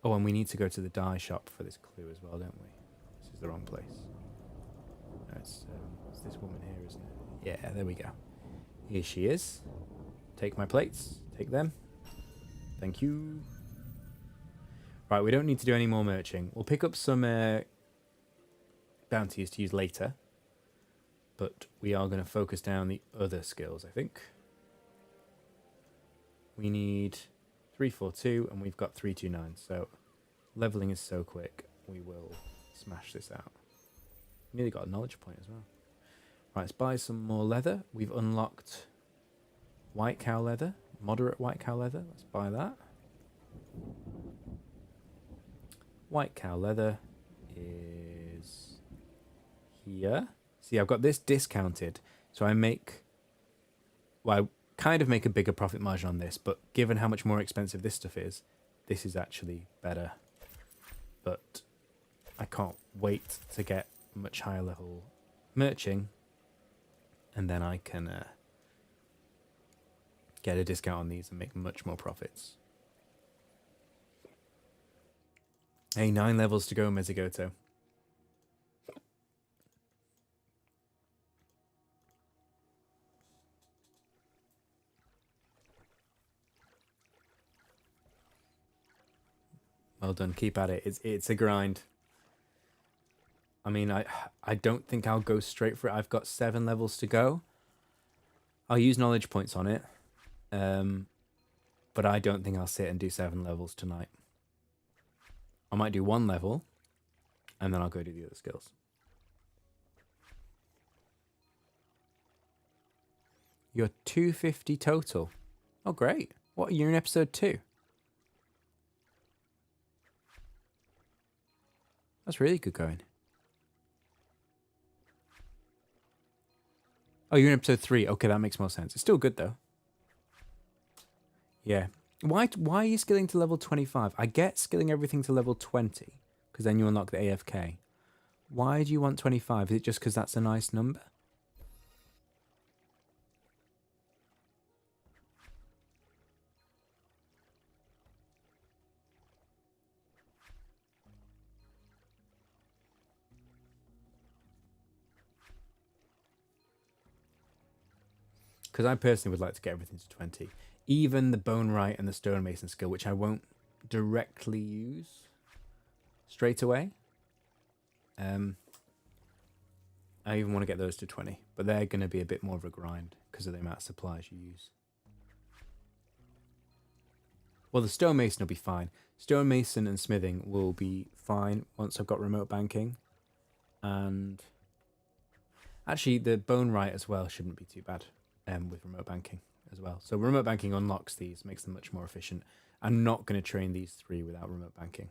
Oh, and we need to go to the dye shop for this clue as well, don't we? This is the wrong place. No, it's this woman here, isn't it? Yeah, there we go. Here she is. Take my plates. Take them. Thank you. Right, we don't need to do any more merching. We'll pick up some bounties to use later. But we are going to focus down the other skills, I think. We need 342 and we've got 329. So leveling is so quick. We will smash this out. Nearly got a knowledge point as well. Right, let's buy some more leather. We've unlocked white cow leather. Moderate white cow leather. Let's buy that. White cow leather is here. See, I've got this discounted. So I make... Well, I kind of make a bigger profit margin on this. But given how much more expensive this stuff is, this is actually better. But I can't wait to get much higher level merching. And then I can get a discount on these and make much more profits. Hey, 9 levels to go, Mezzigoto. Well done. Keep at it. It's a grind. I mean, I don't think I'll go straight for it. I've got 7 levels to go. I'll use knowledge points on it. But I don't think I'll sit and do 7 levels tonight. I might do 1 level, and then I'll go do the other skills. You're 250 total. Oh, great. What, you're in episode 2? That's really good going. Oh, you're in episode 3. Okay, that makes more sense. It's still good, though. Yeah. Why are you skilling to level 25? I get skilling everything to level 20, because then you unlock the AFK. Why do you want 25? Is it just because that's a nice number? Because I personally would like to get everything to 20. Even the bone right and the stonemason skill, which I won't directly use straight away. I even want to get those to 20. But they're going to be a bit more of a grind because of the amount of supplies you use. Well, the stonemason will be fine. Stonemason and smithing will be fine once I've got remote banking. And actually, the bone right as well shouldn't be too bad. With remote banking as well. So remote banking unlocks these, makes them much more efficient. I'm not going to train these 3 without remote banking.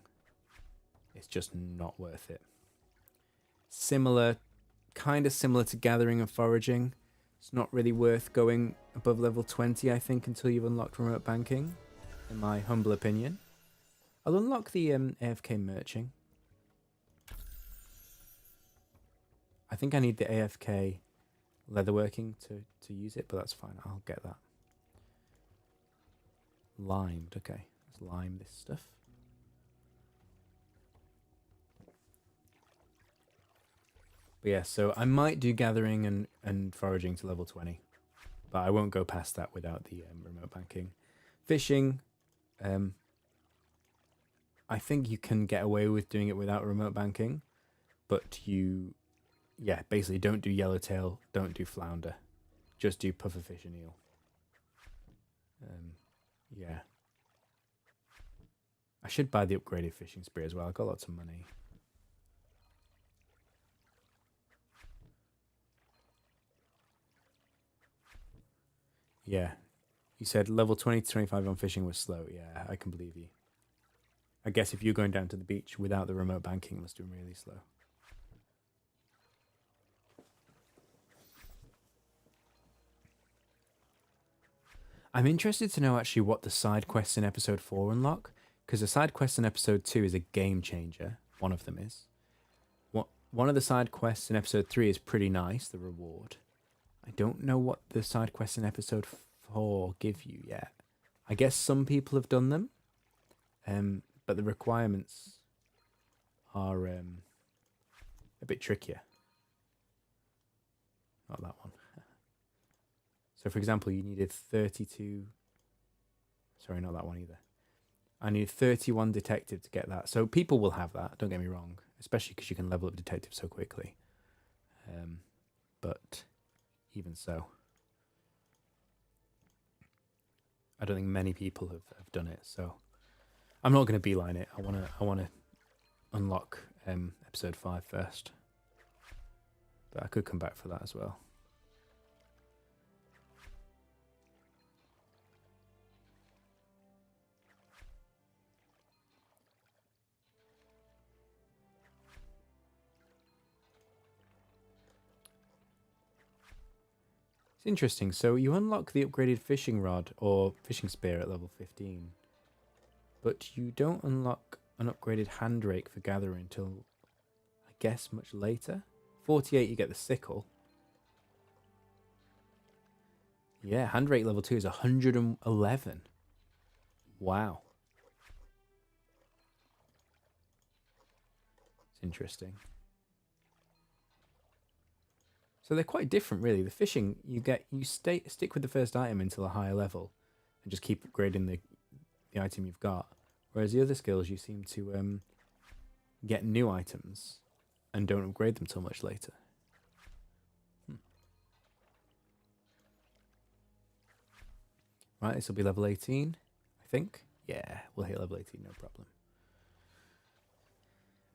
It's just not worth it. Kind of similar to gathering and foraging. It's not really worth going above level 20, I think, until you've unlocked remote banking, in my humble opinion. I'll unlock the AFK merching. I think I need the AFK leatherworking to use it, but that's fine. I'll get that. Limed. Okay, let's lime this stuff. But yeah, so I might do gathering and foraging to level 20, but I won't go past that without the remote banking. Fishing, I think you can get away with doing it without remote banking, but yeah, basically don't do yellowtail, don't do flounder. Just do pufferfish and eel. Yeah. I should buy the upgraded fishing spear as well. I've got lots of money. Yeah. You said level 20 to 25 on fishing was slow. Yeah, I can believe you. I guess if you're going down to the beach without the remote banking, it must have been really slow. I'm interested to know actually what the side quests in episode 4 unlock, because the side quest in episode 2 is a game changer. One of them is. One of the side quests in episode 3 is pretty nice, the reward. I don't know what the side quests in episode 4 give you yet. I guess some people have done them, but the requirements are a bit trickier. not that one. So for example, you needed 32, sorry, not that one either. I need 31 detective to get that. So people will have that, don't get me wrong, especially because you can level up detective so quickly. But even so, I don't think many people have done it. So I'm not going to beeline it. I want to unlock episode 5 first. But I could come back for that as well. It's interesting. So you unlock the upgraded fishing rod or fishing spear at level 15, but you don't unlock an upgraded hand rake for gathering until, I guess, much later. 48, you get the sickle. Yeah, hand rake level 2 is 111. Wow. It's interesting. So they're quite different, really. The fishing, you stick with the first item until a higher level, and just keep upgrading the item you've got. Whereas the other skills, you seem to get new items and don't upgrade them till much later. Right, this will be level 18, I think. Yeah, we'll hit level 18, no problem.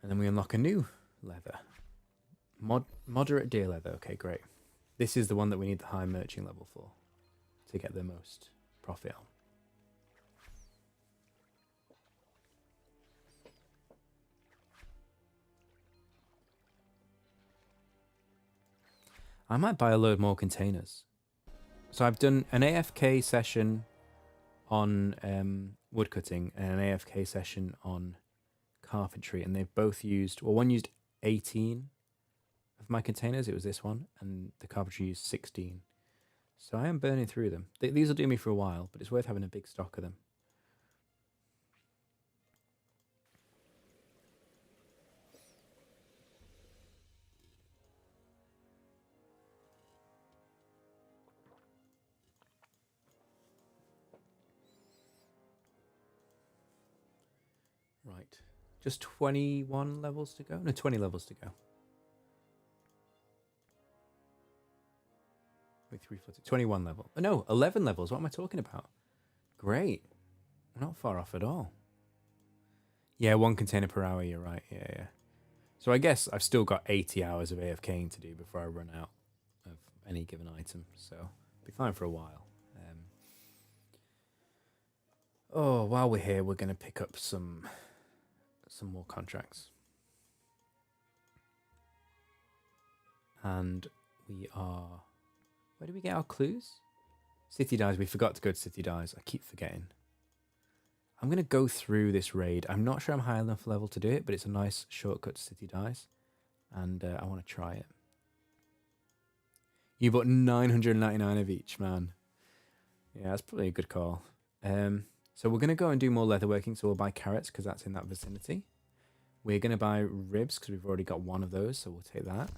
And then we unlock a new leather. Moderate deer leather. Okay, great. This is the one that we need the high merching level for to get the most profit on. I might buy a load more containers. So I've done an AFK session on woodcutting and an AFK session on carpentry, and they've both used, well, one used 18 of my containers, it was this one, and the carpentry used 16. So I am burning through them. These will do me for a while, but it's worth having a big stock of them. Right. Just 21 levels to go? No, 20 levels to go. Wait, 21 level. Oh, no, 11 levels. What am I talking about? Great. We're not far off at all. Yeah, 1 container per hour. You're right. Yeah. So I guess I've still got 80 hours of AFKing to do before I run out of any given item. So I'll be fine for a while. While we're here, we're going to pick up some more contracts. And we are... Where do we get our clues? City Dies. We forgot to go to City Dies. I keep forgetting. I'm going to go through this raid. I'm not sure I'm high enough level to do it, but it's a nice shortcut to City Dies. And I want to try it. You bought 999 of each, man. Yeah, that's probably a good call. So we're going to go and do more leatherworking. So we'll buy carrots because that's in that vicinity. We're going to buy ribs because we've already got one of those. So we'll take that.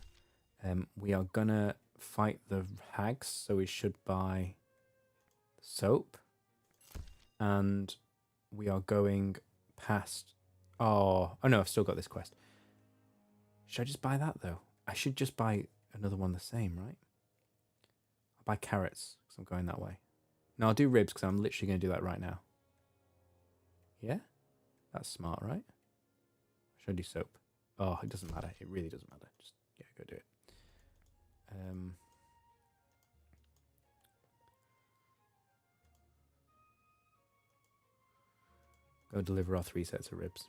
We are going to fight the hags. So we should buy soap. And we are going past... Oh no, I've still got this quest. Should I just buy that though? I should just buy another one the same, right? I'll buy carrots because I'm going that way. No, I'll do ribs because I'm literally going to do that right now. Yeah? That's smart, right? Should I do soap? Oh, it doesn't matter. It really doesn't matter. Just, yeah, go do it. Go deliver our 3 sets of ribs.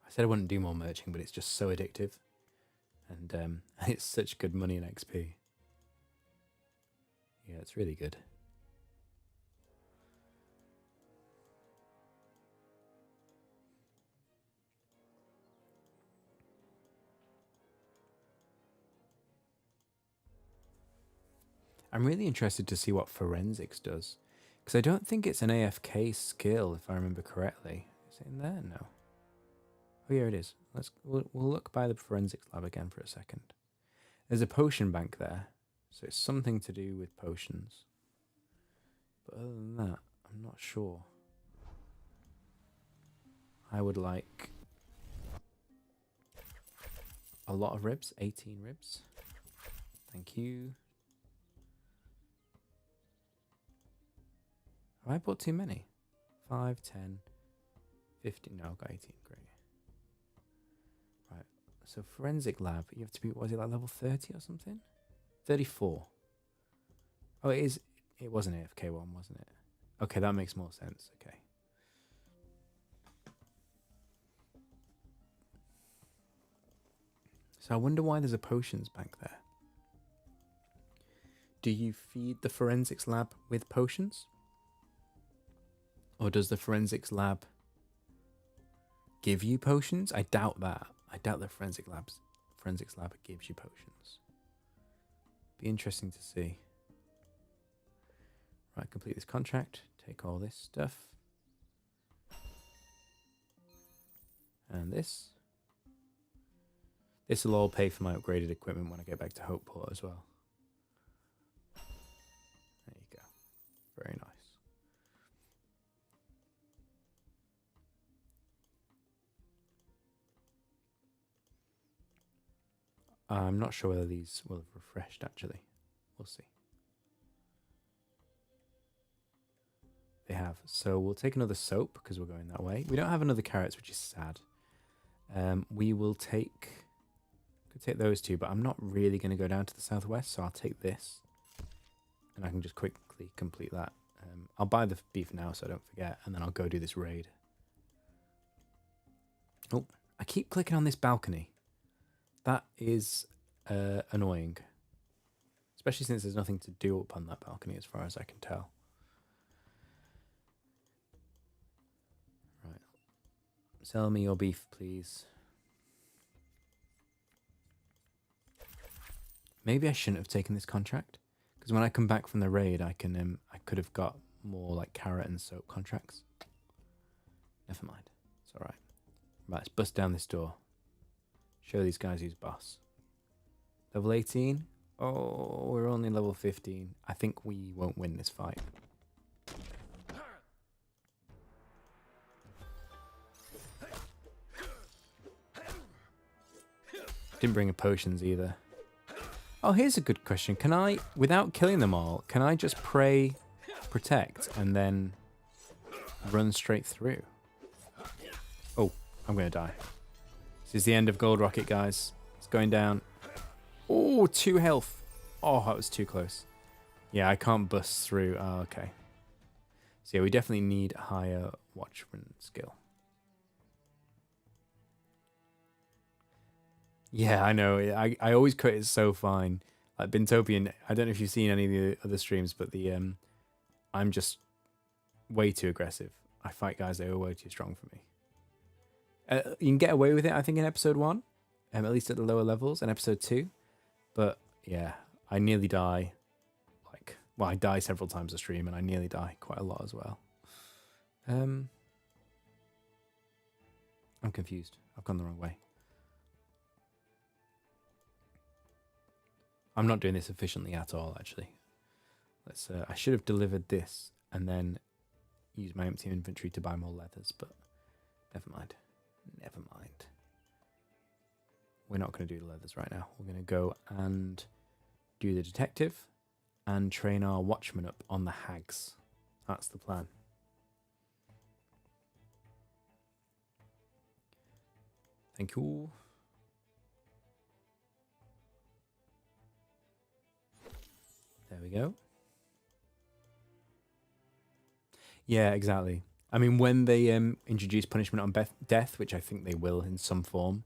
I said I wouldn't do more merching, but it's just so addictive. And it's such good money in XP. Yeah, it's really good. I'm really interested to see what forensics does. Because I don't think it's an AFK skill, if I remember correctly. Is it in there? No. Oh, yeah, it is. We'll look by the forensics lab again for a second. There's a potion bank there, so it's something to do with potions. But other than that, I'm not sure. I would like a lot of ribs, 18 ribs. Thank you. Have I bought too many? 5, 10, 15. No, I've got 18. Great. Right. So forensic lab, you have to be, was it like level 30 or something? 34. Oh, it is. It was an AFK one, wasn't it? Okay, that makes more sense. Okay. So I wonder why there's a potions bank there. Do you feed the forensics lab with potions? Or does the forensics lab give you potions? I doubt that. I doubt the forensics lab gives you potions. Be interesting to see. Right, complete this contract. Take all this stuff. And this. This will all pay for my upgraded equipment when I get back to Hopeport as well. There you go. Very nice. I'm not sure whether these will have refreshed, actually. We'll see. They have. So we'll take another soap because we're going that way. We don't have another carrots, which is sad. We will take... Could take those two, but I'm not really going to go down to the southwest, so I'll take this. And I can just quickly complete that. I'll buy the beef now so I don't forget, and then I'll go do this raid. Oh, I keep clicking on this balcony. That is annoying. Especially since there's nothing to do up on that balcony as far as I can tell. Right. Sell me your beef, please. Maybe I shouldn't have taken this contract. Because when I come back from the raid, I could have got more like carrot and soap contracts. Never mind. It's alright. Right, let's bust down this door. Show these guys who's boss. Level 18? Oh, we're only level 15. I think we won't win this fight. Didn't bring a potions either. Oh, here's a good question. Can I, without killing them all, can I just pray, protect, and then run straight through? Oh, I'm going to die. This is the end of Gold Rocket, guys. It's going down. Oh, 2 health. Oh, that was too close. Yeah, I can't bust through. Oh, okay. So yeah, we definitely need higher Watchman skill. Yeah, I know. I always cut it so fine. Like Bintopian, I don't know if you've seen any of the other streams, but I'm just way too aggressive. I fight guys that are way too strong for me. You can get away with it, I think, in episode 1, at least at the lower levels, and episode 2. But yeah, I nearly die. Well, I die several times a stream, and I nearly die quite a lot as well. I'm confused. I've gone the wrong way. I'm not doing this efficiently at all, actually. Let's. I should have delivered this and then use my empty inventory to buy more leathers, but never mind. Never mind. We're not going to do the leathers right now. We're going to go and do the detective and train our watchman up on the hags. That's the plan. Thank you. There we go. Yeah, exactly. I mean, when they introduce punishment on death, which I think they will in some form,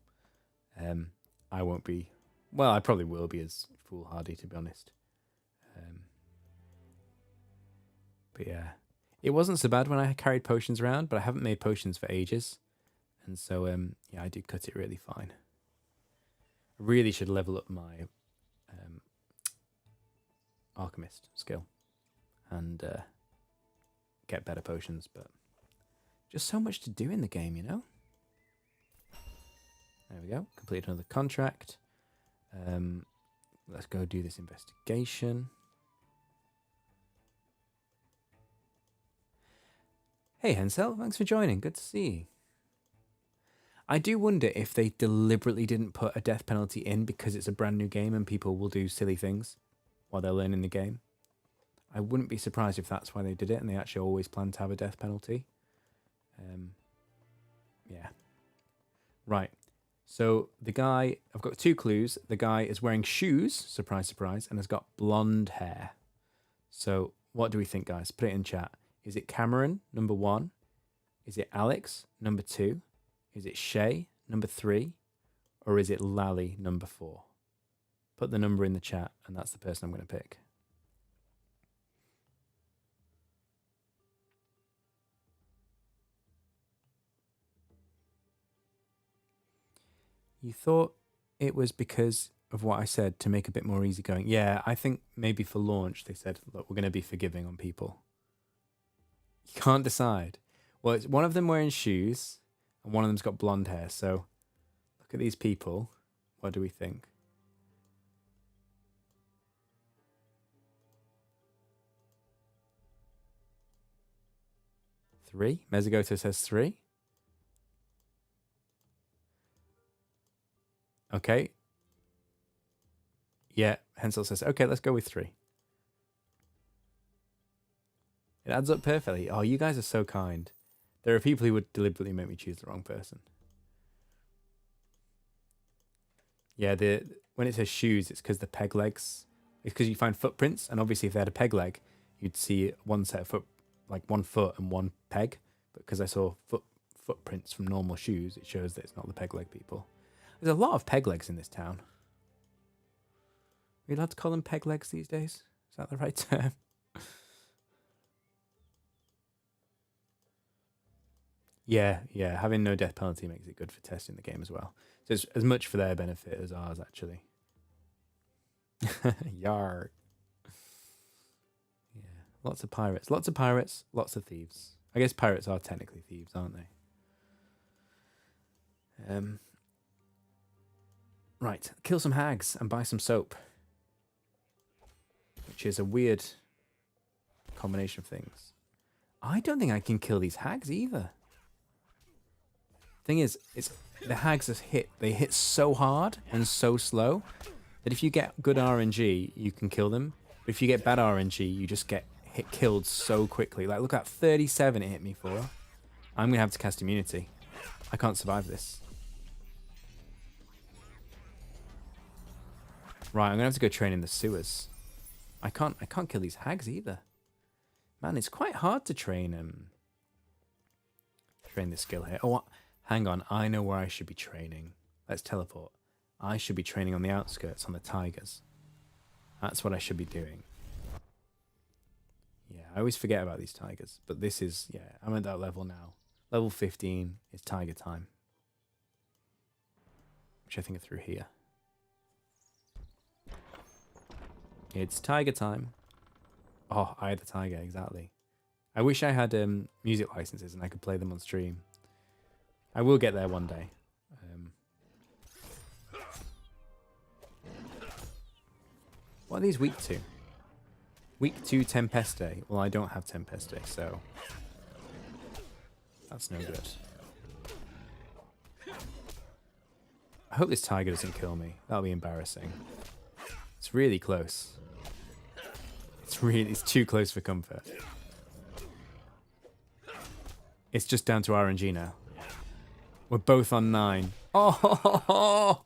I won't be... Well, I probably will be as foolhardy, to be honest. But yeah, it wasn't so bad when I carried potions around, but I haven't made potions for ages. And so, yeah, I did cut it really fine. I really should level up my alchemist skill and get better potions, but just so much to do in the game, you know? There we go. Complete another contract. Let's go do this investigation. Hey, Hensel, thanks for joining. Good to see you. I do wonder if they deliberately didn't put a death penalty in because it's a brand new game and people will do silly things while they're learning the game. I wouldn't be surprised if that's why they did it and they actually always plan to have a death penalty. Yeah. Right. So the guy, I've got 2 clues. The guy is wearing shoes, surprise, surprise, and has got blonde hair. So what do we think, guys? Put it in chat. Is it Cameron, number 1? Is it Alex, number 2? Is it Shay, number 3? Or is it Lally, number 4? Put the number in the chat, and that's the person I'm going to pick. You thought it was because of what I said to make a bit more easygoing. Yeah, I think maybe for launch they said, look, we're going to be forgiving on people. You can't decide. Well, it's one of them wearing shoes, and one of them's got blonde hair. So look at these people. What do we think? Three? Mezigoto says 3. Okay. Yeah, Hensel says, okay, let's go with 3. It adds up perfectly. Oh, you guys are so kind. There are people who would deliberately make me choose the wrong person. Yeah, when it says shoes, it's because the peg legs. It's because you find footprints, and obviously if they had a peg leg, you'd see one set of one foot and one peg. But because I saw footprints from normal shoes, it shows that it's not the peg leg people. There's a lot of peg legs in this town. Are you allowed to call them peg legs these days? Is that the right term? Yeah. Having no death penalty makes it good for testing the game as well. So it's as much for their benefit as ours, actually. Yar. Yeah. Lots of pirates. Lots of thieves. I guess pirates are technically thieves, aren't they? Right. Kill some hags and buy some soap. Which is a weird combination of things. I don't think I can kill these hags either. Thing is, the hags they hit so hard and so slow that if you get good RNG, you can kill them. But if you get bad RNG, you just get killed so quickly. Like, look at 37 it hit me for. I'm gonna have to cast immunity. I can't survive this. Right, I'm gonna have to go train in the sewers. I can't kill these hags either. Man, it's quite hard to train this skill here. Oh, hang on, I know where I should be training. Let's teleport. I should be training on the outskirts, on the tigers. That's what I should be doing. Yeah, I always forget about these tigers. But this is, yeah, I'm at that level now. Level 15 is tiger time. Which I think are through here. It's tiger time. Oh, I had the tiger, exactly. I wish I had music licenses and I could play them on stream. I will get there one day. What are these weak to? Weak to Tempeste. Well, I don't have Tempeste, so that's no good. I hope this tiger doesn't kill me. That'll be embarrassing. It's really close. It's too close for comfort. It's just down to RNG now. We're both on 9. Oh,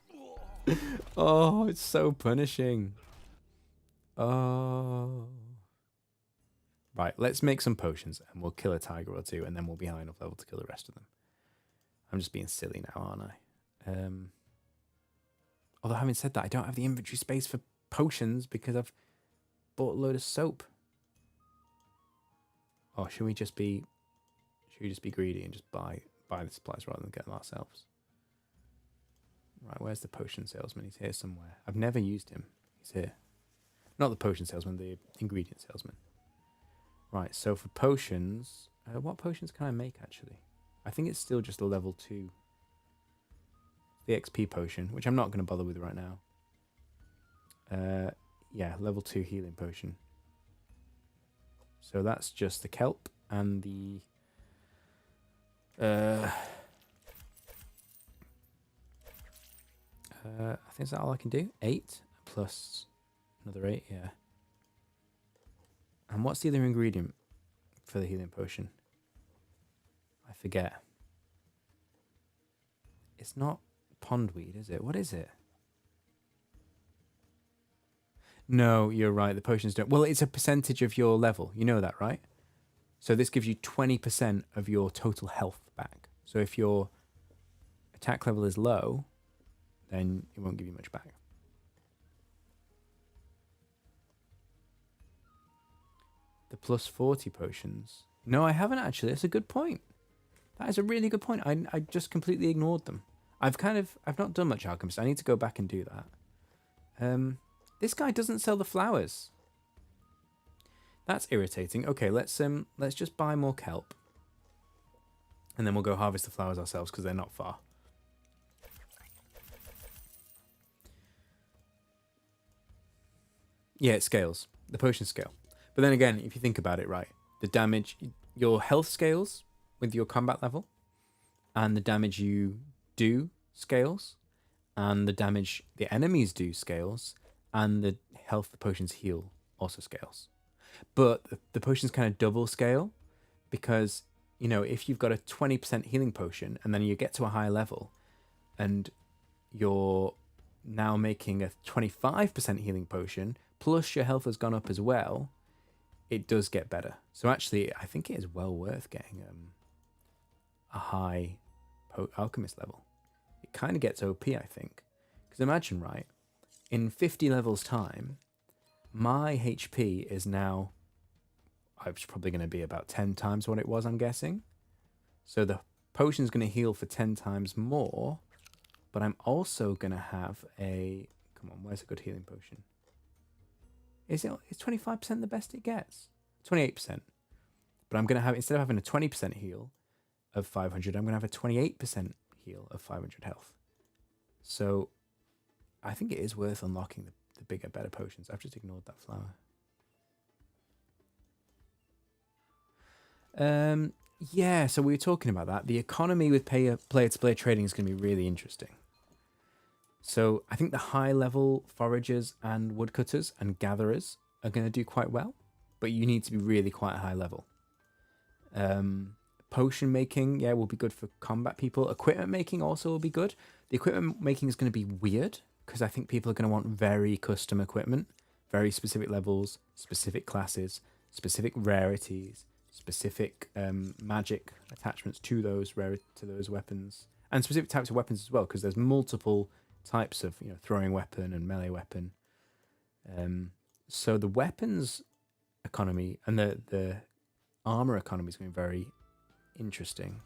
oh, it's so punishing. Oh. Right, let's make some potions and we'll kill a tiger or 2 and then we'll be high enough level to kill the rest of them. I'm just being silly now, aren't I? Although having said that, I don't have the inventory space for potions because I've bought a load of soap. Oh, should we just be greedy and just buy the supplies rather than get them ourselves? Right, where's the potion salesman? He's here somewhere. I've never used him. He's here. Not the potion salesman, the ingredient salesman. Right, so for potions, what potions can I make actually? I think it's still just a level 2. The XP potion, which I'm not going to bother with right now. Yeah, level 2 healing potion. So that's just the kelp and the I think that's all I can do. 8 plus another 8, yeah. And what's the other ingredient for the healing potion? I forget. It's not pondweed, is it? What is it? No, you're right. The potions don't. Well, it's a percentage of your level. You know that, right? So this gives you 20% of your total health back. So if your attack level is low, then it won't give you much back. The plus 40 potions. No, I haven't actually. That's a good point. That is a really good point. I just completely ignored them. I've not done much alchemist. I need to go back and do that. This guy doesn't sell the flowers. That's irritating. Okay, let's just buy more kelp. And then we'll go harvest the flowers ourselves because they're not far. Yeah, it scales. The potion scale. But then again, if you think about it, right, the damage, your health scales with your combat level, and the damage you do scales, and the damage the enemies do scales, and the health the potions heal also scales. But the potions kind of double scale because, you know, if you've got a 20% healing potion and then you get to a higher level and you're now making a 25% healing potion, plus your health has gone up as well, it does get better. So actually, I think it is well worth getting a high alchemist level. It kind of gets OP, I think. Because imagine, right, in 50 levels time, my HP is now, it's probably going to be about 10 times what it was, I'm guessing. So the potion's going to heal for 10 times more, but I'm also going to have a, come on, where's a good healing potion? Is 25% the best it gets? 28%. But I'm going to have, instead of having a 20% heal of 500, I'm going to have a 28% heal of 500 health. So I think it is worth unlocking the bigger, better potions. I've just ignored that flower. Yeah, so we were talking about that. The economy with player-to-player trading is going to be really interesting. So I think the high-level foragers and woodcutters and gatherers are going to do quite well, but you need to be really quite high level. Potion making, yeah, will be good for combat people. Equipment making also will be good. The equipment making is going to be weird because I think people are going to want very custom equipment, very specific levels, specific classes, specific rarities, specific magic attachments to those weapons, and specific types of weapons as well, because there's multiple types of, you know, throwing weapon and melee weapon. So the weapons economy and the armor economy is going to be very interesting.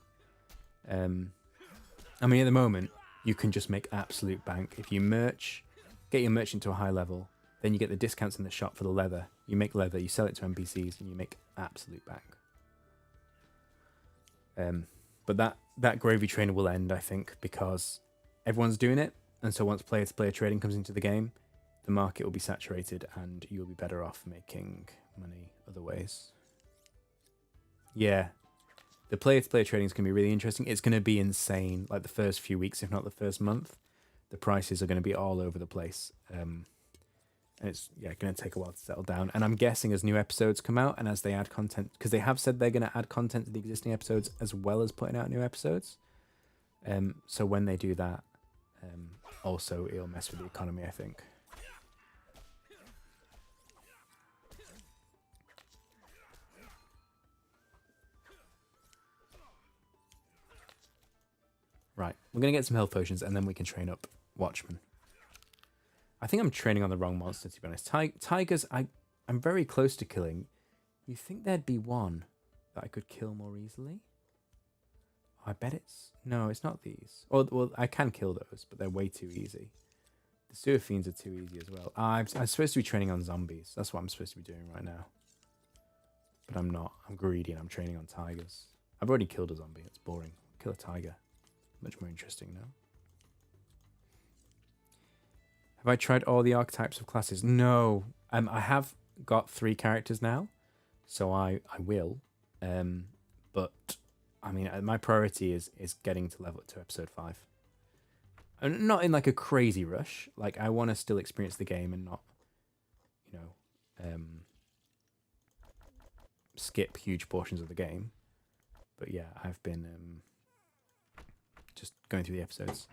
I mean, at the moment, you can just make absolute bank. If you get your merchant to a high level, then you get the discounts in the shop for the leather. You make leather, you sell it to NPCs, and you make absolute bank. But that gravy train will end, I think, because everyone's doing it, and so once player-to-player trading comes into the game, the market will be saturated, and you'll be better off making money other ways. Yeah, the player-to-player trading is going to be really interesting. It's going to be insane, like the first few weeks, if not the first month. The prices are going to be all over the place. And it's going to take a while to settle down. And I'm guessing as new episodes come out and as they add content, because they have said they're going to add content to the existing episodes as well as putting out new episodes. So when they do that, also it'll mess with the economy, I think. Right, we're going to get some health potions and then we can train up Watchmen. I think I'm training on the wrong monster, to be honest. Tigers, I'm very close to killing. You think there'd be one that I could kill more easily? I bet it's... No, it's not these. Well, I can kill those, but they're way too easy. The sewer fiends are too easy as well. I'm supposed to be training on zombies. That's what I'm supposed to be doing right now. But I'm not. I'm greedy and I'm training on tigers. I've already killed a zombie. It's boring. Kill a tiger. Much more interesting now. Have I tried all the archetypes of classes? No. I have got 3 characters now, so I will. But I mean, my priority is getting to level to episode 5. And not in like a crazy rush. Like I want to still experience the game and not, you know, skip huge portions of the game. But yeah, I've been just going through the episodes.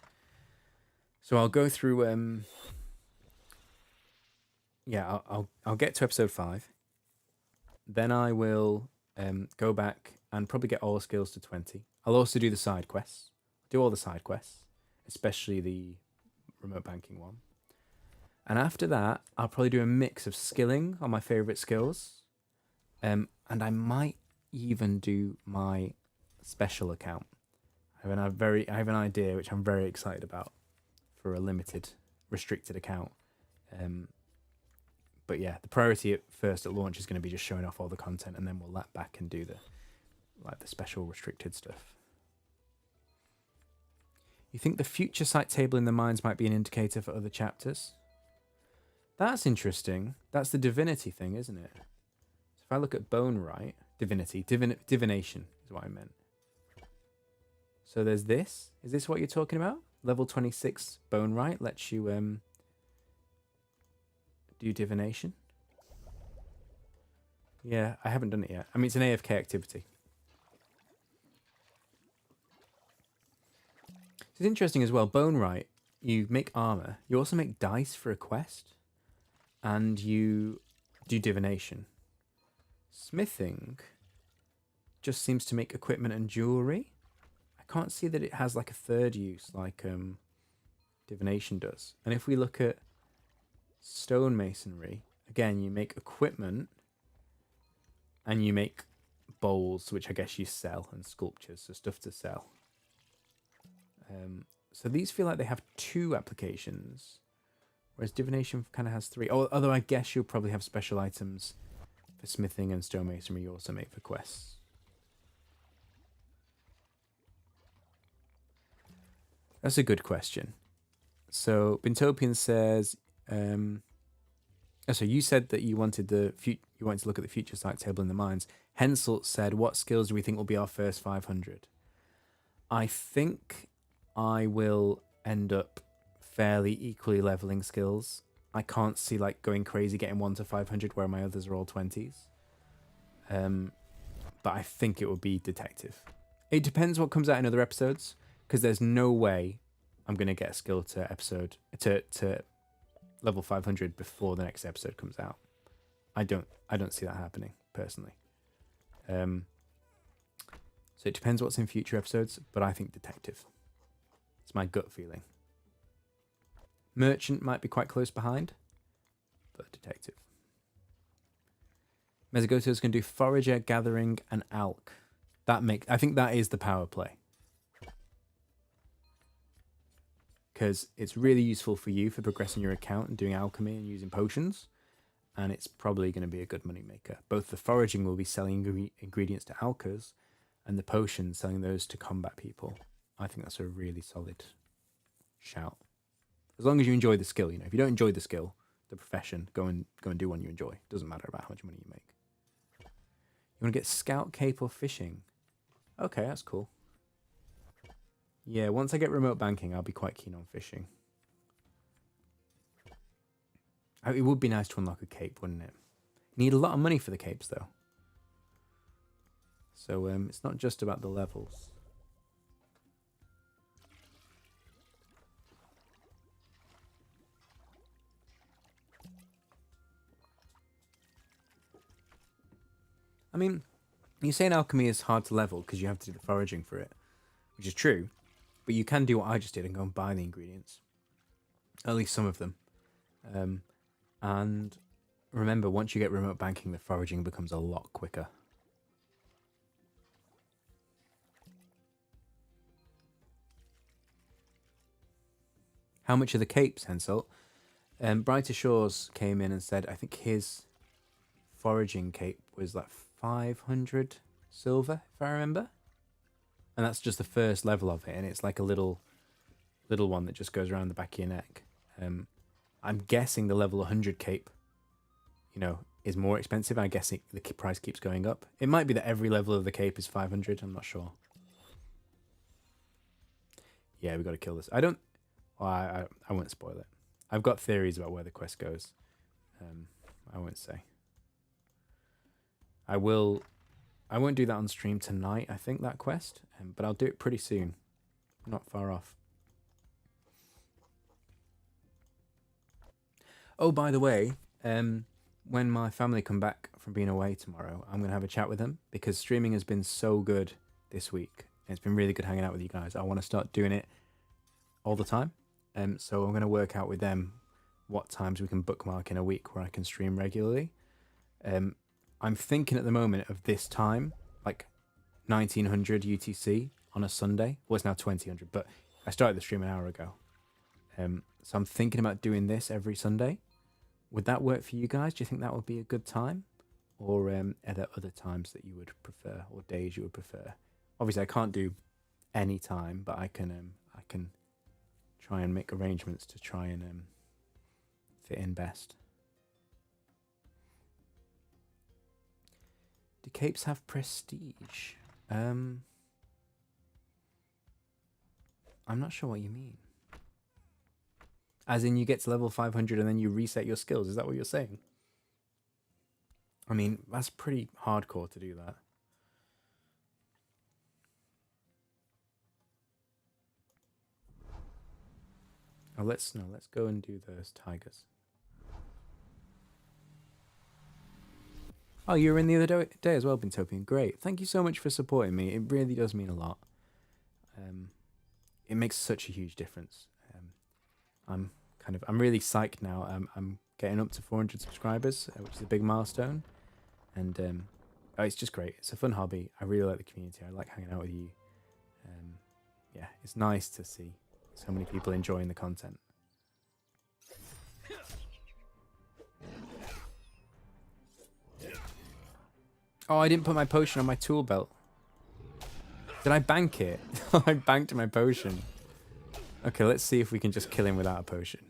So I'll go through. Yeah, I'll get to episode 5. Then I will go back and probably get all skills to 20. I'll also do the side quests. Do all the side quests, especially the remote banking one. And after that, I'll probably do a mix of skilling on my favorite skills. And I might even do my special account. I have an idea which I'm very excited about for a limited, restricted account. But yeah, the priority at first at launch is going to be just showing off all the content, and then we'll lap back and do the special restricted stuff. You think the future site table in the mines might be an indicator for other chapters? That's interesting. That's the divinity thing, isn't it? So if I look at bone right, divination is what I meant. So there's this. Is this what you're talking about? Level 26 bone right lets you do divination. Yeah, I haven't done it yet. I mean, it's an AFK activity. It's interesting as well. Bone right, you make armor. You also make dice for a quest, and you do divination. Smithing just seems to make equipment and jewelry. I can't see that it has like a third use like divination does. And if we look at stonemasonry, again, you make equipment and you make bowls, which I guess you sell, and sculptures, so stuff to sell. So these feel like they have 2 applications, whereas divination kind of has 3. Although I guess you'll probably have special items for smithing and stonemasonry you also make for quests. That's a good question. So Bintopian says, so you said that you wanted to look at the future site table in the mines. Hensel said, what skills do we think will be our first 500? I think I will end up fairly equally leveling skills. I can't see like going crazy getting 1 to 500 where my others are all 20s. But I think it will be detective. It depends what comes out in other episodes, because there's no way I'm going to get a skill to level 500 before the next episode comes out. I don't see that happening personally. So it depends what's in future episodes, but I think detective. It's my gut feeling. Merchant might be quite close behind, but detective. Mezagoto's going to do forager, gathering, and alch. I think that is the power play. Because it's really useful for you for progressing your account and doing alchemy and using potions. And it's probably going to be a good money maker. Both the foraging will be selling ingredients to alchers, and the potions selling those to combat people. I think that's a really solid shout. As long as you enjoy the skill, if you don't enjoy the skill, the profession, go and do one you enjoy. Doesn't matter about how much money you make. You want to get scout, cape, or fishing? Okay, that's cool. Yeah, once I get remote banking, I'll be quite keen on fishing. It would be nice to unlock a cape, wouldn't it? Need a lot of money for the capes, though. So it's not just about the levels. I mean, you're saying alchemy is hard to level because you have to do the foraging for it, which is true. But you can do what I just did and go and buy the ingredients. At least some of them. And remember, once you get remote banking, the foraging becomes a lot quicker. How much are the capes, Hensel? Brighter Shores came in and said, I think his foraging cape was like 500 silver, if I remember. And that's just the first level of it, and it's like a little one that just goes around the back of your neck. I'm guessing the level 100 cape, you know, is more expensive. I guess the price keeps going up. It might be that every level of the cape is 500. I'm not sure. Yeah, we got to kill this. I don't... Well, I won't spoil it. I've got theories about where the quest goes. I won't say. I won't do that on stream tonight, I think, that quest. But I'll do it pretty soon. Not far off. Oh, by the way, when my family come back from being away tomorrow, I'm going to have a chat with them because streaming has been so good this week. It's been really good hanging out with you guys. I want to start doing it all the time. So I'm going to work out with them what times we can bookmark in a week where I can stream regularly. I'm thinking at the moment of this time, like 1900 UTC on a Sunday. Well, it's now 2000, but I started the stream an hour ago. So I'm thinking about doing this every Sunday. Would that work for you guys? Do you think that would be a good time? Or are there other times that you would prefer or days you would prefer? Obviously, I can't do any time, but I can try and make arrangements to try and fit in best. Do capes have prestige? I'm not sure what you mean. As in you get to level 500 and then you reset your skills. Is that what you're saying? I mean, that's pretty hardcore to do that. Oh, let's go and do those tigers. Oh, you were in the other day as well, Bintopian. Great. Thank you so much for supporting me. It really does mean a lot. It makes such a huge difference. I'm really psyched now. I'm getting up to 400 subscribers, which is a big milestone. And it's just great. It's a fun hobby. I really like the community. I like hanging out with you. Yeah, it's nice to see so many people enjoying the content. Oh, I didn't put my potion on my tool belt. Did I bank it? I banked my potion. Okay, let's see if we can just kill him without a potion.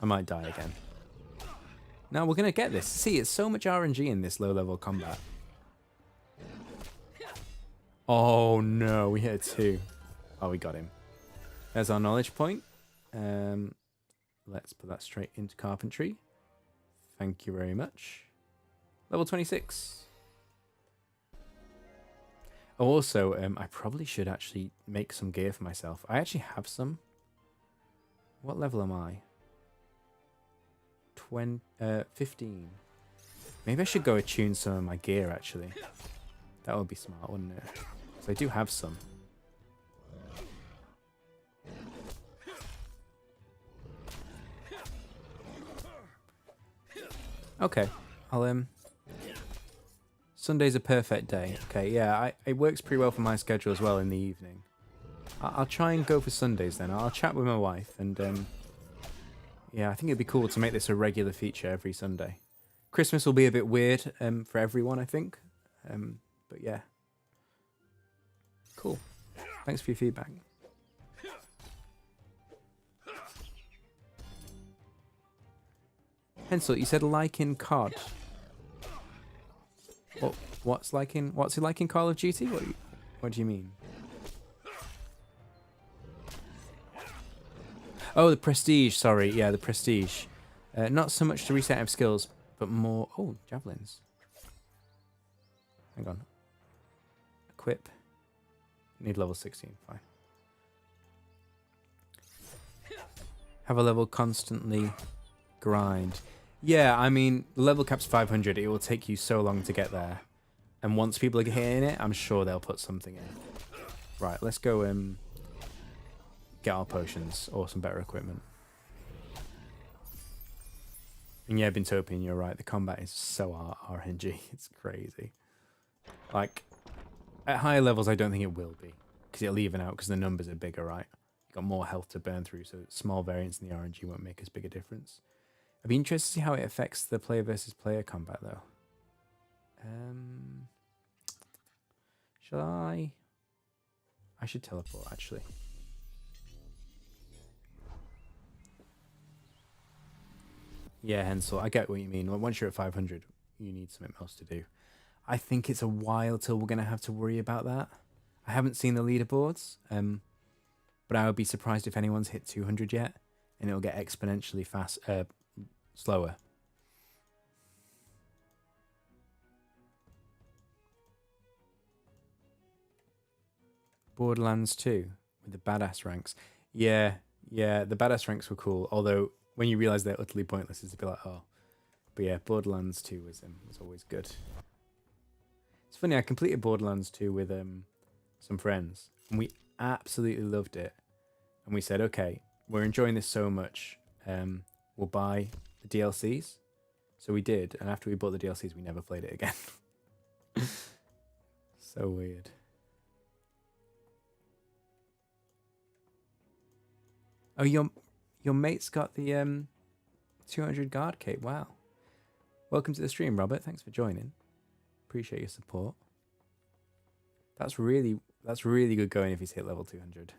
I might die again. No, we're going to get this. See, it's so much RNG in this low-level combat. Oh, no. We hit a 2. Oh, we got him. There's our knowledge point. Let's put that straight into carpentry. Thank you very much. Level 26. Also, I probably should actually make some gear for myself. I actually have some. What level am I? 15. Maybe I should go attune some of my gear, actually. That would be smart, wouldn't it? So I do have some. Okay, I'll Sunday's a perfect day. Okay, yeah, it works pretty well for my schedule as well in the evening. I'll try and go for Sundays then. I'll chat with my wife and yeah, I think it'd be cool to make this a regular feature every Sunday. Christmas will be a bit weird for everyone, I think. But yeah. Cool. Thanks for your feedback. Hensel, you said like in COD. What's it like in Call of Duty? What do you mean? Oh, the prestige. Sorry, yeah, the prestige. Not so much to reset of skills, but more. Oh, javelins. Hang on. Equip. Need level 16. Fine. Have a level constantly. Grind. Yeah, I mean, the level cap's 500. It will take you so long to get there. And once people are hitting it, I'm sure they'll put something in. Right, let's go get our potions or some better equipment. And yeah, Bintopian, you're right. The combat is so RNG. It's crazy. Like, at higher levels, I don't think it will be. Because it'll even out because the numbers are bigger, right? You've got more health to burn through, so small variance in the RNG won't make as big a difference. I'd be interested to see how it affects the player versus player combat, though. Shall I? I should teleport, actually. Yeah, Hensel, I get what you mean. Once you're at 500, you need something else to do. I think it's a while till we're going to have to worry about that. I haven't seen the leaderboards, but I would be surprised if anyone's hit 200 yet, and it'll get exponentially slower. Borderlands 2 with the badass ranks. Yeah, the badass ranks were cool. Although when you realize they're utterly pointless, it's a bit like, oh. But yeah, Borderlands 2 was always good. It's funny, I completed Borderlands 2 with some friends, and we absolutely loved it. And we said, okay, we're enjoying this so much, we'll buy the DLCs. So we did, and after we bought the DLCs, we never played it again. So weird. Oh, your mate's got the 200 guard cape. Wow. Welcome to the stream, Robert. Thanks for joining. Appreciate your support. That's really good going if he's hit level 200.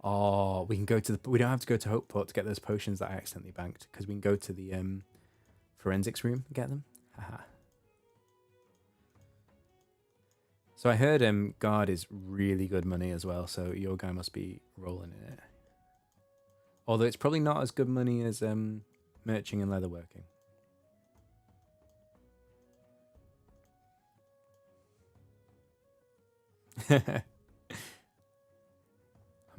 Oh, we can go to the. We don't have to go to Hopeport to get those potions that I accidentally banked, because we can go to the forensics room and get them. Haha. So I heard guard is really good money as well. So your guy must be rolling in it. Although it's probably not as good money as merching and leatherworking.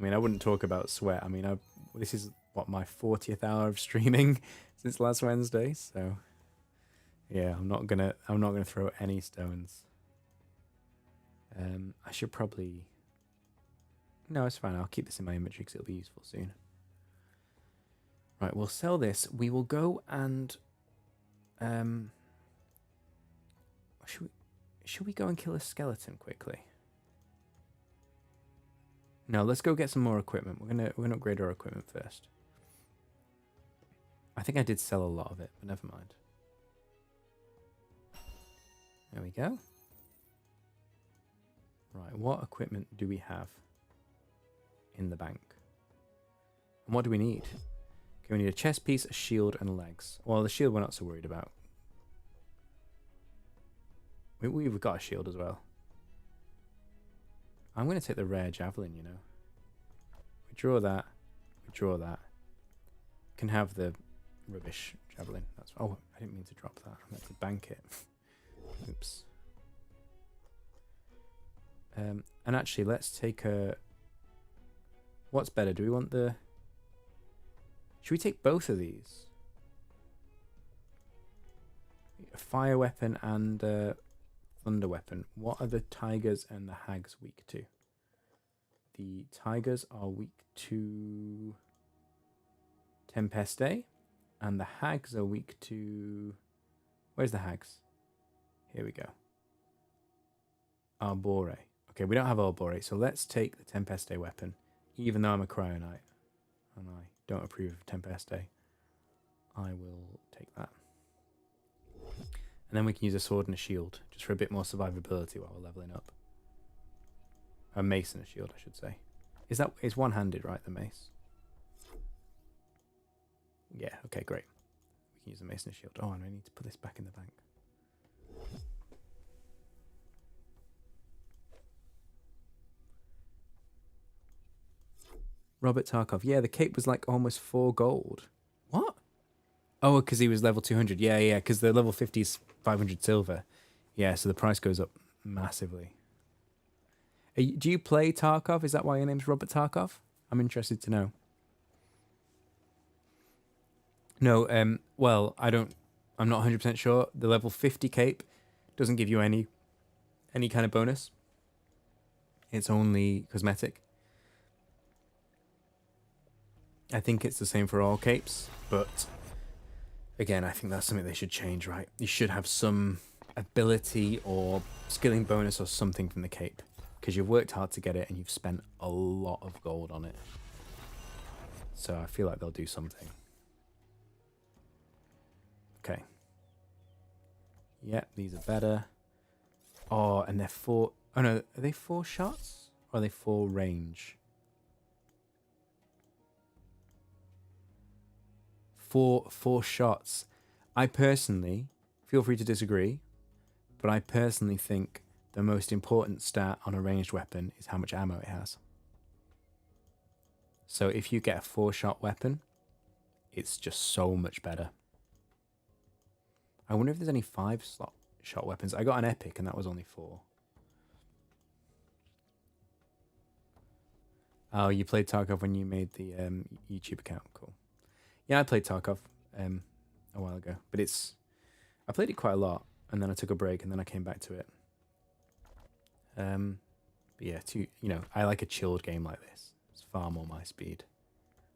I mean, I wouldn't talk about sweat. I mean, this is what, my 40th hour of streaming since last Wednesday. So, yeah, I'm not gonna throw any stones. I should probably. No, it's fine. I'll keep this in my inventory because it'll be useful soon. Right, we'll sell this. We will go and should we go and kill a skeleton quickly? No, let's go get some more equipment. We're gonna upgrade our equipment first. I think I did sell a lot of it, but never mind. There we go. Right, what equipment do we have in the bank? And what do we need? Okay, we need a chest piece, a shield, and legs. Well, the shield we're not so worried about. We've got a shield as well. I'm going to take the rare javelin, you know. We draw that. We draw that. Can have the rubbish javelin. That's. Oh, I didn't mean to drop that. I meant to bank it. Oops. And actually, let's take a... What's better? Do we want the... Should we take both of these? A fire weapon and a thunder weapon. What are the tigers and the hags weak to? The tigers are weak to Tempeste, and the hags are weak to... Where's the hags? Here we go. Arbore. Okay, we don't have Arbore, so let's take the Tempeste weapon, even though I'm a Cryonite, and I don't approve of Tempeste. I will take that. And then we can use a sword and a shield, just for a bit more survivability while we're leveling up. A mace and a shield, I should say. Is one-handed, right, the mace? Yeah, okay, great. We can use a mace and a shield. Oh, and I need to put this back in the bank. Robert Tarkov. Yeah, the cape was like almost 4 gold. What? Oh, because he was level 200. Yeah, because the level 50 is 500 silver. Yeah, so the price goes up massively. Do you play Tarkov? Is that why your name's Robert Tarkov? I'm interested to know. No, well, I'm not 100% sure. The level 50 cape doesn't give you any kind of bonus. It's only cosmetic. I think it's the same for all capes, but again, I think that's something they should change, right? You should have some ability or skilling bonus or something from the cape. because you've worked hard to get it and you've spent a lot of gold on it. So I feel like they'll do something. Okay. Yeah, these are better. Oh, and they're 4... Oh no, are they 4 shots? Or are they 4 range? 4 shots. I personally, feel free to disagree, but I personally think the most important stat on a ranged weapon is how much ammo it has. So if you get a 4-shot weapon, it's just so much better. I wonder if there's any 5-shot weapons. I got an epic and that was only 4. Oh, you played Tarkov when you made the YouTube account. Cool. Yeah, I played Tarkov a while ago, but I played it quite a lot, and then I took a break, and then I came back to it. But yeah, I like a chilled game like this. It's far more my speed.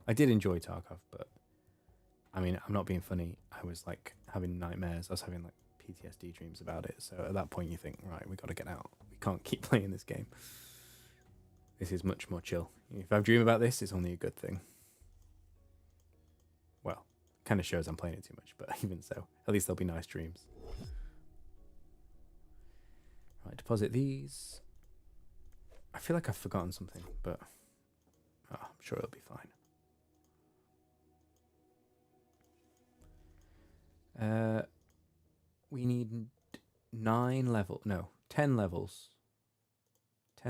I did enjoy Tarkov, but I mean, I'm not being funny. I was like having nightmares. I was having like PTSD dreams about it. So at that point, you think, right, we got to get out. We can't keep playing this game. This is much more chill. If I dream about this, it's only a good thing. Well, kind of shows I'm playing it too much, but even so, at least there'll be nice dreams. Right, deposit these. I feel like I've forgotten something, but I'm sure it'll be fine. We need 10 levels. 10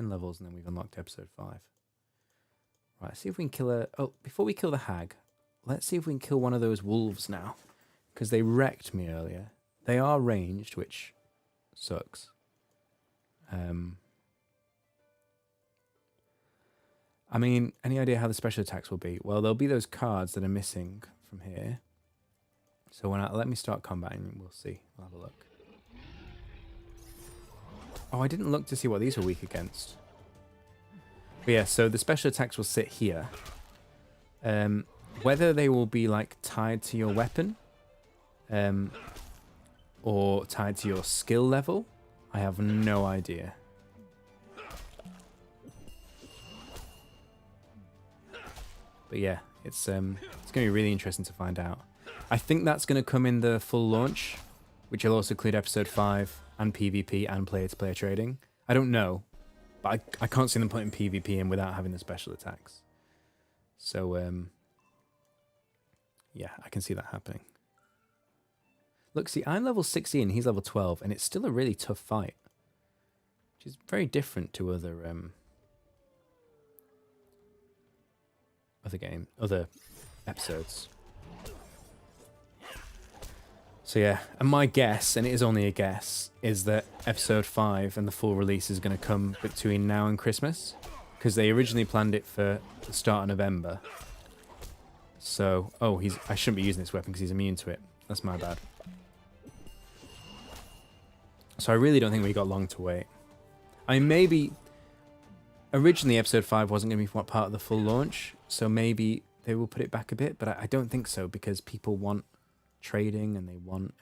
levels, and then we've unlocked episode 5. Right, see if we can kill before we kill the hag, let's see if we can kill one of those wolves now, because they wrecked me earlier. They are ranged, which sucks. I mean, any idea how the special attacks will be? Well, there'll be those cards that are missing from here. So let me start combating, we'll see. We'll have a look. Oh, I didn't look to see what these were weak against. But yeah, so the special attacks will sit here. Whether they will be like tied to your weapon, or tied to your skill level, I have no idea. But yeah, it's going to be really interesting to find out. I think that's going to come in the full launch, which will also include episode 5 and PvP and player-to-player trading. I don't know, but I can't see them putting PvP in without having the special attacks. So, yeah, I can see that happening. Look, see, I'm level 16, he's level 12, and it's still a really tough fight, which is very different to other episodes. So yeah, and my guess, and it is only a guess, is that episode 5 and the full release is going to come between now and Christmas, because they originally planned it for the start of November. So, I shouldn't be using this weapon because he's immune to it. That's my bad. So I really don't think we got long to wait. I mean, maybe originally episode 5 wasn't going to be part of the full launch, so maybe they will put it back a bit, but I don't think so, because people want trading and they want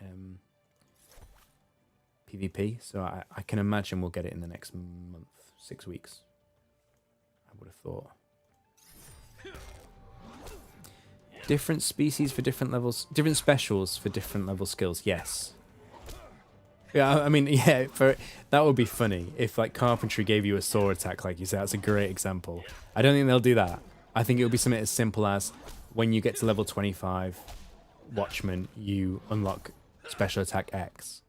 PvP, so I can imagine we'll get it in the next month, 6 weeks. I would have thought. Different species for different levels, different specials for different level skills, yes. Yeah, I mean, yeah, that would be funny if like carpentry gave you a sword attack, like you said. That's a great example. I don't think they'll do that. I think it would be something as simple as when you get to level 25 Watchman, you unlock special attack X.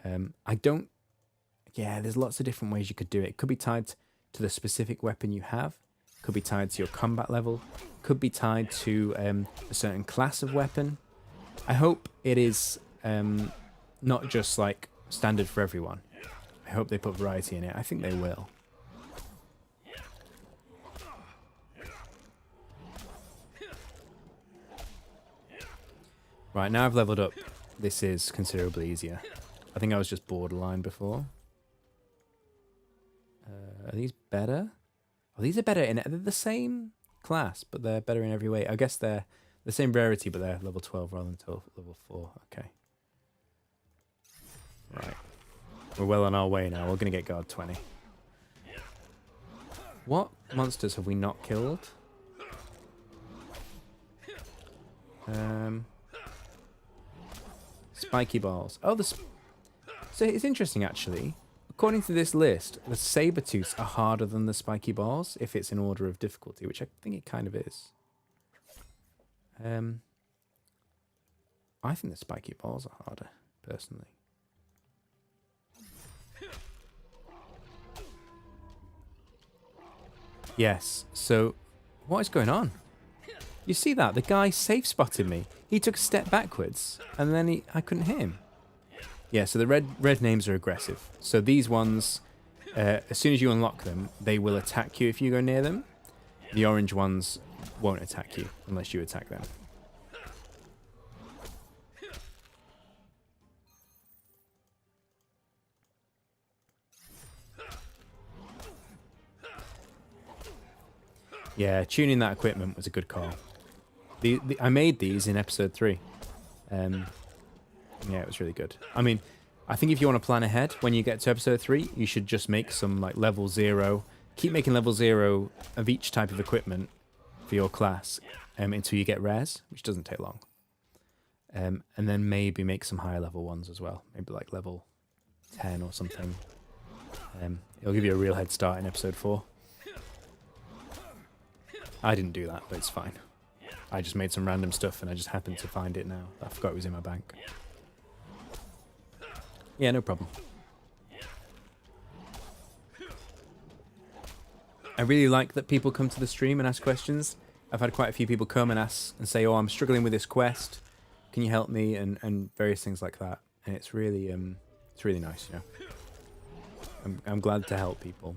There's lots of different ways you could do it. It could be tied to the specific weapon you have, could be tied to your combat level, could be tied to a certain class of weapon. I hope it is not just like standard for everyone. I hope they put variety in it. I think they will. Right, now I've leveled up, this is considerably easier. I think I was just borderline before. Are these better? Oh, these are better they're the same class, but they're better in every way. I guess they're the same rarity, but they're level 12 rather than level 4. Okay. Right. We're well on our way now. We're going to get guard 20. What monsters have we not killed? Spiky balls. Oh, so it's interesting actually. According to this list, the saber-tooths are harder than the spiky balls if it's in order of difficulty, which I think it kind of is. I think the spiky balls are harder, personally. Yes, so what is going on? You see that? The guy safe spotted me. He took a step backwards, and then I couldn't hit him. Yeah, so the red names are aggressive. So these ones, as soon as you unlock them, they will attack you if you go near them. The orange ones won't attack you unless you attack them. Yeah, tuning that equipment was a good call. I made these in episode 3. Yeah, it was really good. I mean, I think if you want to plan ahead, when you get to episode 3, you should just make some like level 0. Keep making level 0 of each type of equipment for your class until you get rares, which doesn't take long. And then maybe make some higher level ones as well. Maybe like level 10 or something. It'll give you a real head start in episode 4. I didn't do that, but it's fine. I just made some random stuff and I just happened to find it now. I forgot it was in my bank. Yeah, no problem. I really like that people come to the stream and ask questions. I've had quite a few people come and ask and say, oh, I'm struggling with this quest. Can you help me? And various things like that. And it's really nice, you know. I'm glad to help people.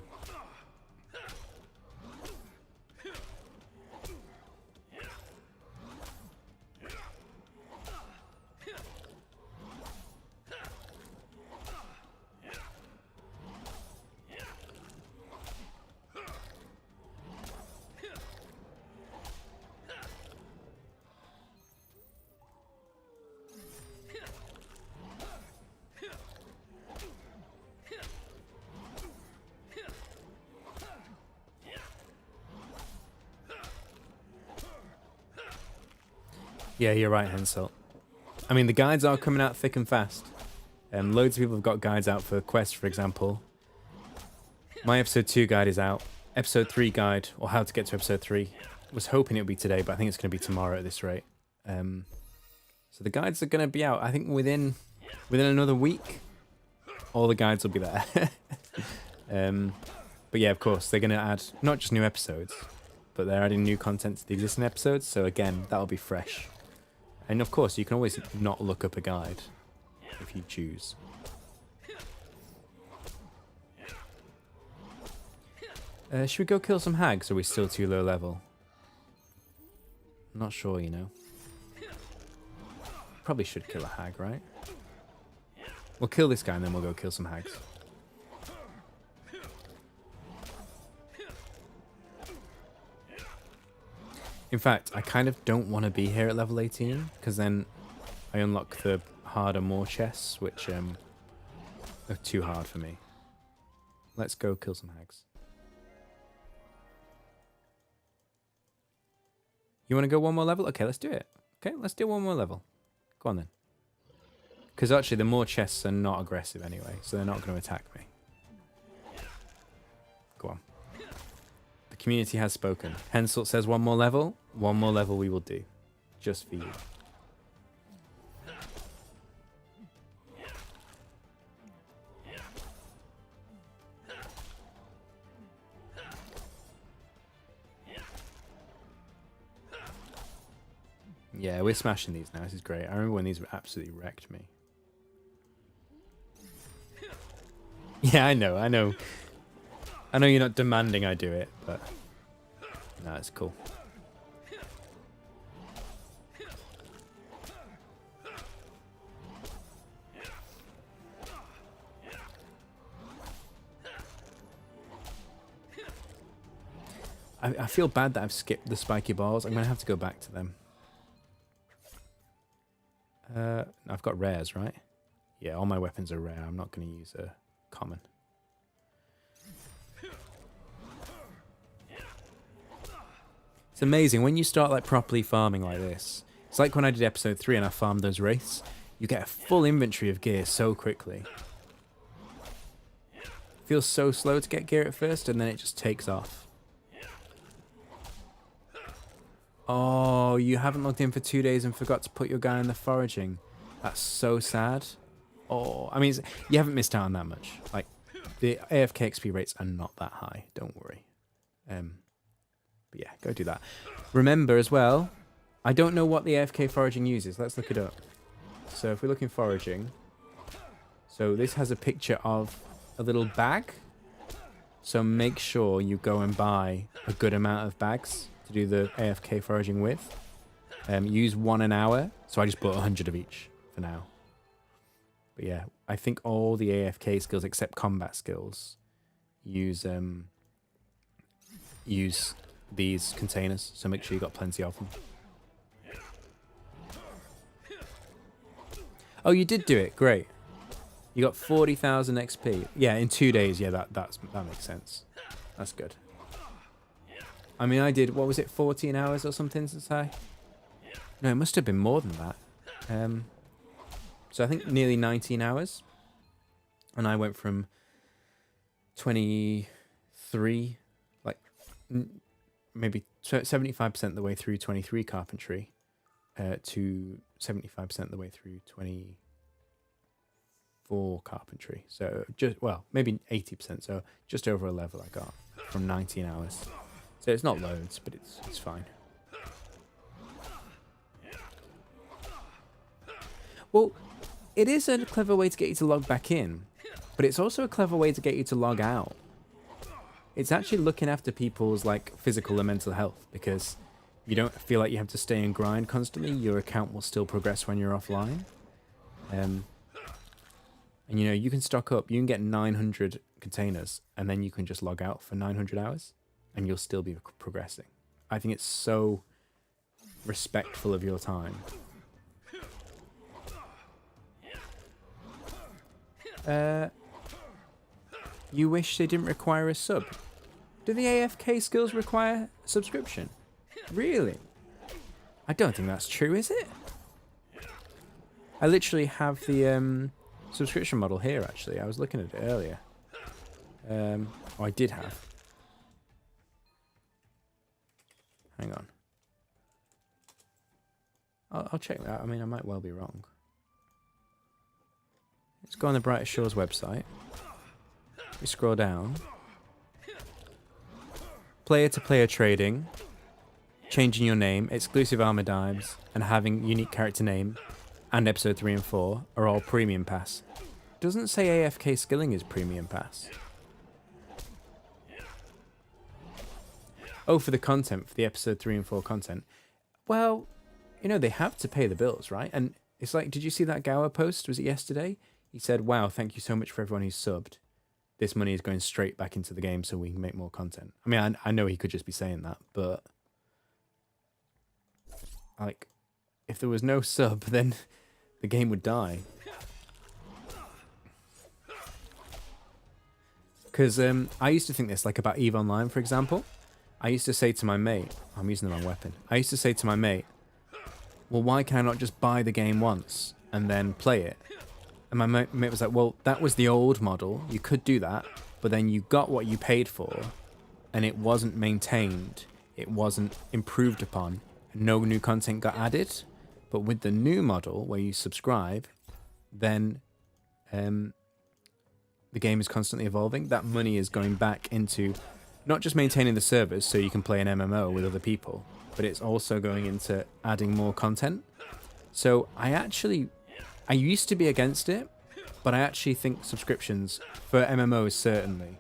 Yeah, you're right, Hensel. I mean, the guides are coming out thick and fast. Loads of people have got guides out for quests, for example. My episode 2 guide is out. Episode 3 guide, or how to get to episode 3, was hoping it would be today, but I think it's going to be tomorrow at this rate. So the guides are going to be out, I think, within another week. All the guides will be there. But yeah, of course, they're going to add not just new episodes, but they're adding new content to the existing episodes. So again, that'll be fresh. And of course, you can always not look up a guide if you choose. Should we go kill some hags, or are we still too low level? I'm not sure, you know. Probably should kill a hag, right? We'll kill this guy and then we'll go kill some hags. In fact, I kind of don't want to be here at level 18, because then I unlock the harder more chests, which are too hard for me. Let's go kill some hags. You want to go one more level? Okay, let's do it. Okay, let's do one more level. Go on then. Because actually the more chests are not aggressive anyway, so they're not going to attack me. Go on. The community has spoken. Hensel says one more level. One more level we will do. Just for you. Yeah, we're smashing these now. This is great. I remember when these absolutely wrecked me. Yeah, I know. I know you're not demanding I do it, but no, it's cool. I feel bad that I've skipped the spiky balls. I'm going to have to go back to them. I've got rares, right? Yeah, all my weapons are rare. I'm not going to use a common. It's amazing when you start like properly farming like this. It's like when I did episode 3 and I farmed those wraiths. You get a full inventory of gear so quickly. Feels so slow to get gear at first, and then it just takes off. Oh, you haven't logged in for 2 days and forgot to put your guy in the foraging. That's so sad. Oh, I mean, you haven't missed out on that much. Like, the AFK XP rates are not that high. Don't worry. But yeah, go do that. Remember as well, I don't know what the AFK foraging uses. Let's look it up. So if we look in foraging, so this has a picture of a little bag. So make sure you go and buy a good amount of bags to do the AFK foraging with. Use 1 an hour. So I just bought 100 of each for now. But yeah, I think all the AFK skills except combat skills use these containers. So make sure you got plenty of them. Oh, you did do it. Great. You got 40,000 XP. Yeah, in 2 days. Yeah, that makes sense. That's good. I mean, I did, what was it, 14 hours or something since I... No, it must have been more than that. So I think nearly 19 hours. And I went from 23, like, maybe 75% of the way through 23 carpentry to 75% of the way through 24 carpentry. So just, well, maybe 80%. So just over a level I got from 19 hours. So it's not loads, but it's fine. Well, it is a clever way to get you to log back in, but it's also a clever way to get you to log out. It's actually looking after people's like physical and mental health, because you don't feel like you have to stay and grind constantly. Your account will still progress when you're offline. And you know, you can stock up, you can get 900 containers, and then you can just log out for 900 hours and you'll still be progressing. I think it's so respectful of your time. You wish they didn't require a sub. Do the AFK skills require a subscription? Really? I don't think that's true, is it? I literally have the subscription model here, actually. I was looking at it earlier. Oh, I did have. Hang on. I'll check that. I mean, I might well be wrong. Let's go on the Brighter Shores website. We scroll down. Player-to-player trading. Changing your name, exclusive armor dimes, and having unique character name, and episode 3 and 4 are all premium pass. Doesn't say AFK skilling is premium pass. Oh, for the content, for the episode 3 and 4 content. Well, you know, they have to pay the bills, right? And it's like, did you see that Gower post? Was it yesterday? He said, wow, thank you so much for everyone who's subbed. This money is going straight back into the game so we can make more content. I mean, I know he could just be saying that, but... like, if there was no sub, then the game would die. Because I used to think this, like about EVE Online, for example. I used to say to my mate, I'm using the wrong weapon. I used to say to my mate, well, why can I not just buy the game once and then play it? And my mate was like, well, that was the old model. You could do that, but then you got what you paid for, and it wasn't maintained. It wasn't improved upon. No new content got added. But with the new model, where you subscribe, then the game is constantly evolving. That money is going back into not just maintaining the servers so you can play an MMO with other people, but it's also going into adding more content. So I used to be against it, but I actually think subscriptions for MMOs certainly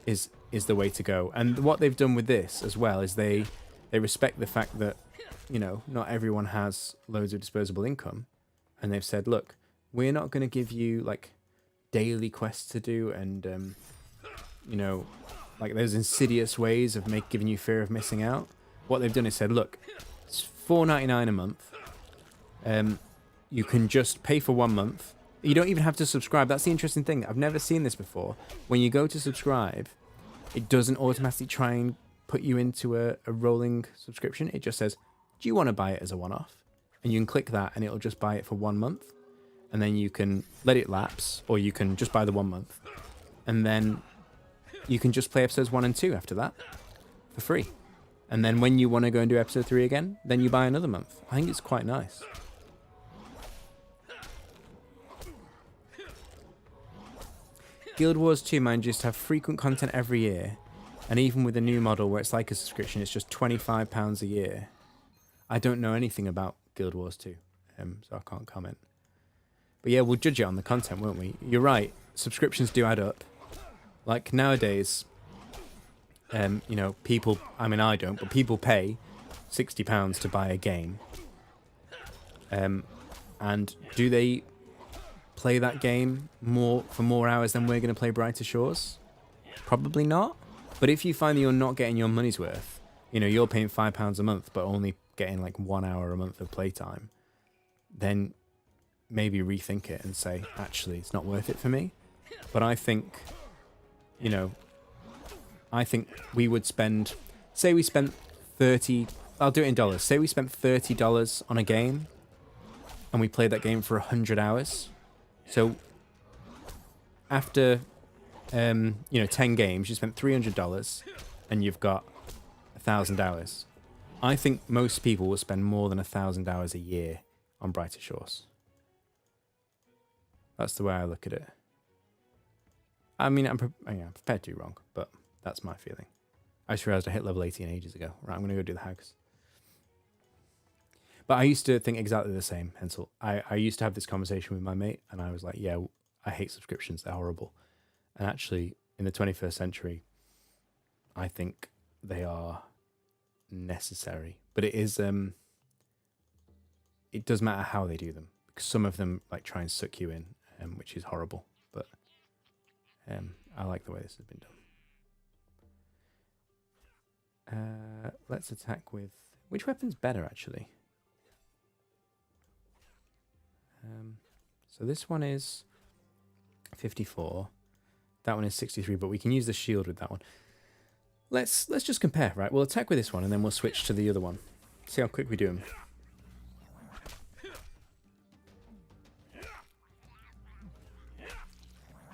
is the way to go. And what they've done with this as well is they respect the fact that, you know, not everyone has loads of disposable income. And they've said, look, we're not going to give you like daily quests to do and, you know, like there's insidious ways of giving you fear of missing out. What they've done is said, look, it's $4.99 a month. You can just pay for 1 month. You don't even have to subscribe. That's the interesting thing. I've never seen this before. When you go to subscribe, it doesn't automatically try and put you into a rolling subscription. It just says, do you want to buy it as a one-off? And you can click that and it'll just buy it for 1 month. And then you can let it lapse, or you can just buy the 1 month. And then you can just play episodes 1 and 2 after that for free. And then when you want to go and do episode 3 again, then you buy another month. I think it's quite nice. Guild Wars 2 manages to have frequent content every year. And even with the new model where it's like a subscription, it's just £25 a year. I don't know anything about Guild Wars 2, so I can't comment. But yeah, we'll judge it on the content, won't we? You're right, subscriptions do add up. Like nowadays, you know, people, I mean I don't, but people pay £60 to buy a game. And do they play that game for more hours than we're going to play Brighter Shores? Probably not. But if you find that you're not getting your money's worth, you know, you're paying £5 a month, but only getting like 1 hour a month of playtime, then maybe rethink it and say, actually, it's not worth it for me. But I think, you know, I think we would spend, say we spent 30, I'll do it in dollars. Say we spent $30 on a game and we played that game for 100 hours. So after, you know, 10 games, you spent $300 and you've got 1,000 hours. I think most people will spend more than 1,000 hours a year on Brighter Shores. That's the way I look at it. I mean, I'm prepared to be wrong, but that's my feeling. I just realized I hit level 18 ages ago. Right, I'm going to go do the hags. But I used to think exactly the same, Hensel. I used to have this conversation with my mate, and I was like, yeah, I hate subscriptions. They're horrible. And actually, in the 21st century, I think they are necessary. But it is, it does matter how they do them. Because some of them like try and suck you in, which is horrible. But I like the way this has been done. Let's attack with... Which weapon's better, actually? So this one is 54. That one is 63, but we can use the shield with that one. Let's just compare, right? We'll attack with this one, and then we'll switch to the other one. See how quick we do them.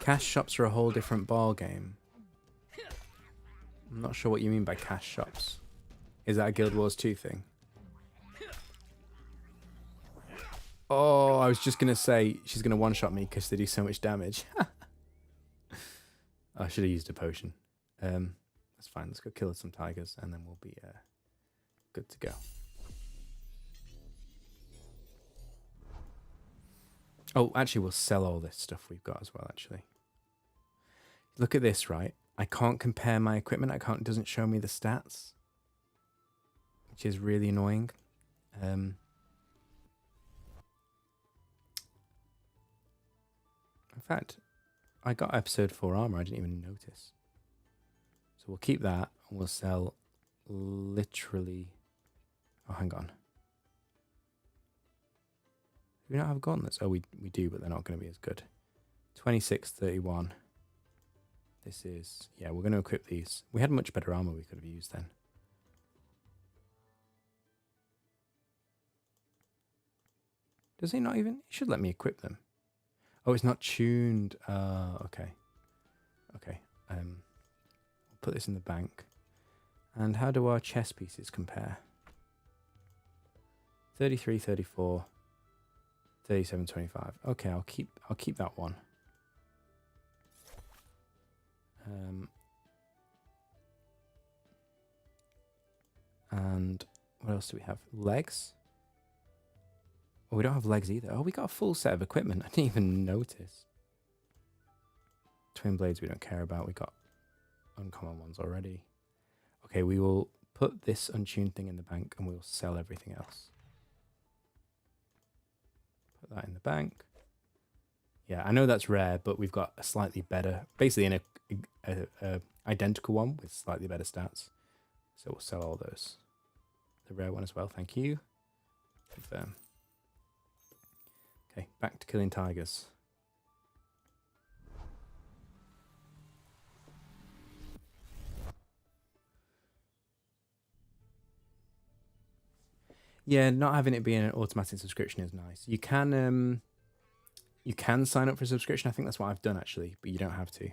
Cash shops are a whole different ball game. I'm not sure what you mean by cash shops. Is that a Guild Wars 2 thing? Oh, I was just going to say she's going to one-shot me because they do so much damage. I should have used a potion. That's fine. Let's go kill some tigers and then we'll be good to go. Oh, actually, we'll sell all this stuff we've got as well, actually. Look at this, right? I can't compare my equipment. It doesn't show me the stats, which is really annoying. In fact, I got episode 4 armor. I didn't even notice. So we'll keep that and we'll sell literally... Oh, hang on. Do we not have gauntlets? Oh, we do, but they're not going to be as good. 26, 31. This is... Yeah, we're going to equip these. We had much better armor we could have used then. Does he not even... He should let me equip them. Oh, it's not tuned. Okay. Okay. We'll put this in the bank. And how do our chess pieces compare? 33, 34, 37, 25. Okay, I'll keep that one. And what else do we have? Legs? Oh, we don't have legs either. Oh, we got a full set of equipment. I didn't even notice. Twin blades we don't care about. We got uncommon ones already. Okay, we will put this untuned thing in the bank and we'll sell everything else. Put that in the bank. Yeah, I know that's rare, but we've got a slightly better, basically a identical one with slightly better stats. So we'll sell all those. The rare one as well, thank you. Confirm. Okay, back to killing tigers. Yeah, not having it be an automatic subscription is nice. You can sign up for a subscription. I think that's what I've done actually, but you don't have to.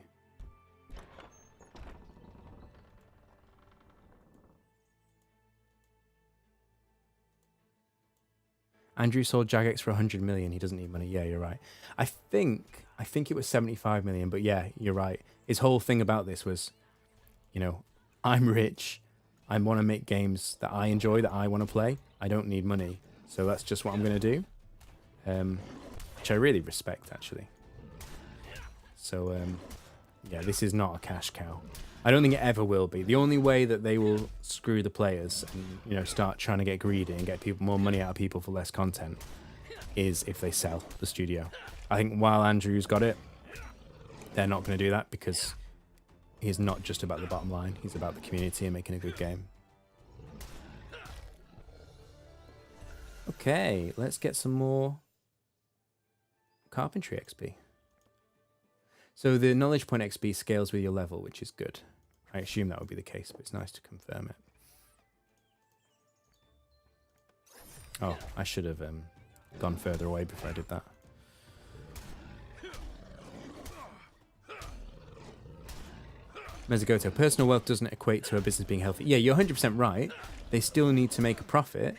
Andrew sold Jagex for 100 million. He doesn't need money. Yeah, you're right. I think it was 75 million, but yeah, you're right. His whole thing about this was, you know, I'm rich. I want to make games that I enjoy, that I want to play. I don't need money. So that's just what I'm going to do. Which I really respect, actually. So, yeah, this is not a cash cow. I don't think it ever will be. The only way that they will screw the players and, you know, start trying to get greedy and get people more money out of people for less content is if they sell the studio. I think while Andrew's got it, they're not going to do that because he's not just about the bottom line. He's about the community and making a good game. Okay, let's get some more carpentry XP. So the knowledge point XP scales with your level, which is good. I assume that would be the case, but it's nice to confirm it. Oh, I should have gone further away before I did that. Mezzagoto, personal wealth doesn't equate to a business being healthy. Yeah, you're 100% right. They still need to make a profit,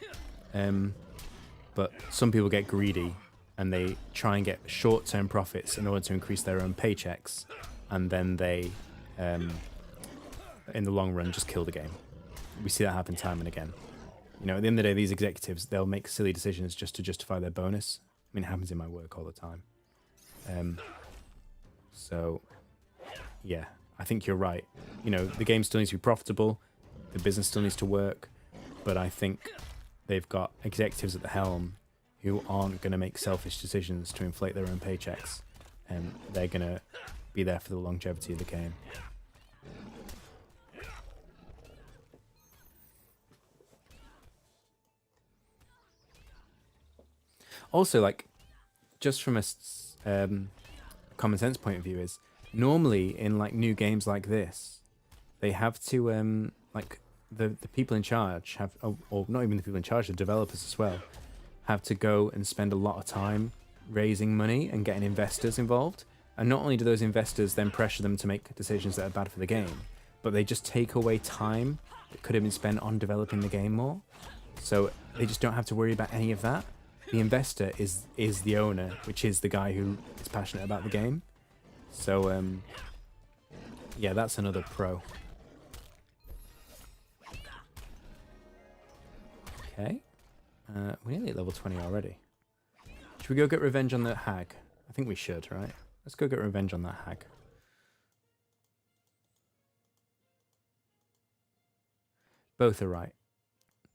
but some people get greedy and they try and get short-term profits in order to increase their own paychecks, and then they, in the long run, just kill the game. We see that happen time and again. You know, at the end of the day, these executives, they'll make silly decisions just to justify their bonus. I mean, it happens in my work all the time. So, yeah, I think you're right. You know, the game still needs to be profitable. The business still needs to work. But I think they've got executives at the helm who aren't going to make selfish decisions to inflate their own paychecks. And they're going to be there for the longevity of the game. Also, like, just from a common sense point of view, is normally in like new games like this, they have to like the people in charge have, or not even the people in charge, the developers as well, have to go and spend a lot of time raising money and getting investors involved. And not only do those investors then pressure them to make decisions that are bad for the game, but they just take away time that could have been spent on developing the game more. So they just don't have to worry about any of that. The investor is the owner, which is the guy who is passionate about the game. So, yeah, that's another pro. Okay. We're nearly at level 20 already. Should we go get revenge on the hag? I think we should, right? Let's go get revenge on that hag. Both are right.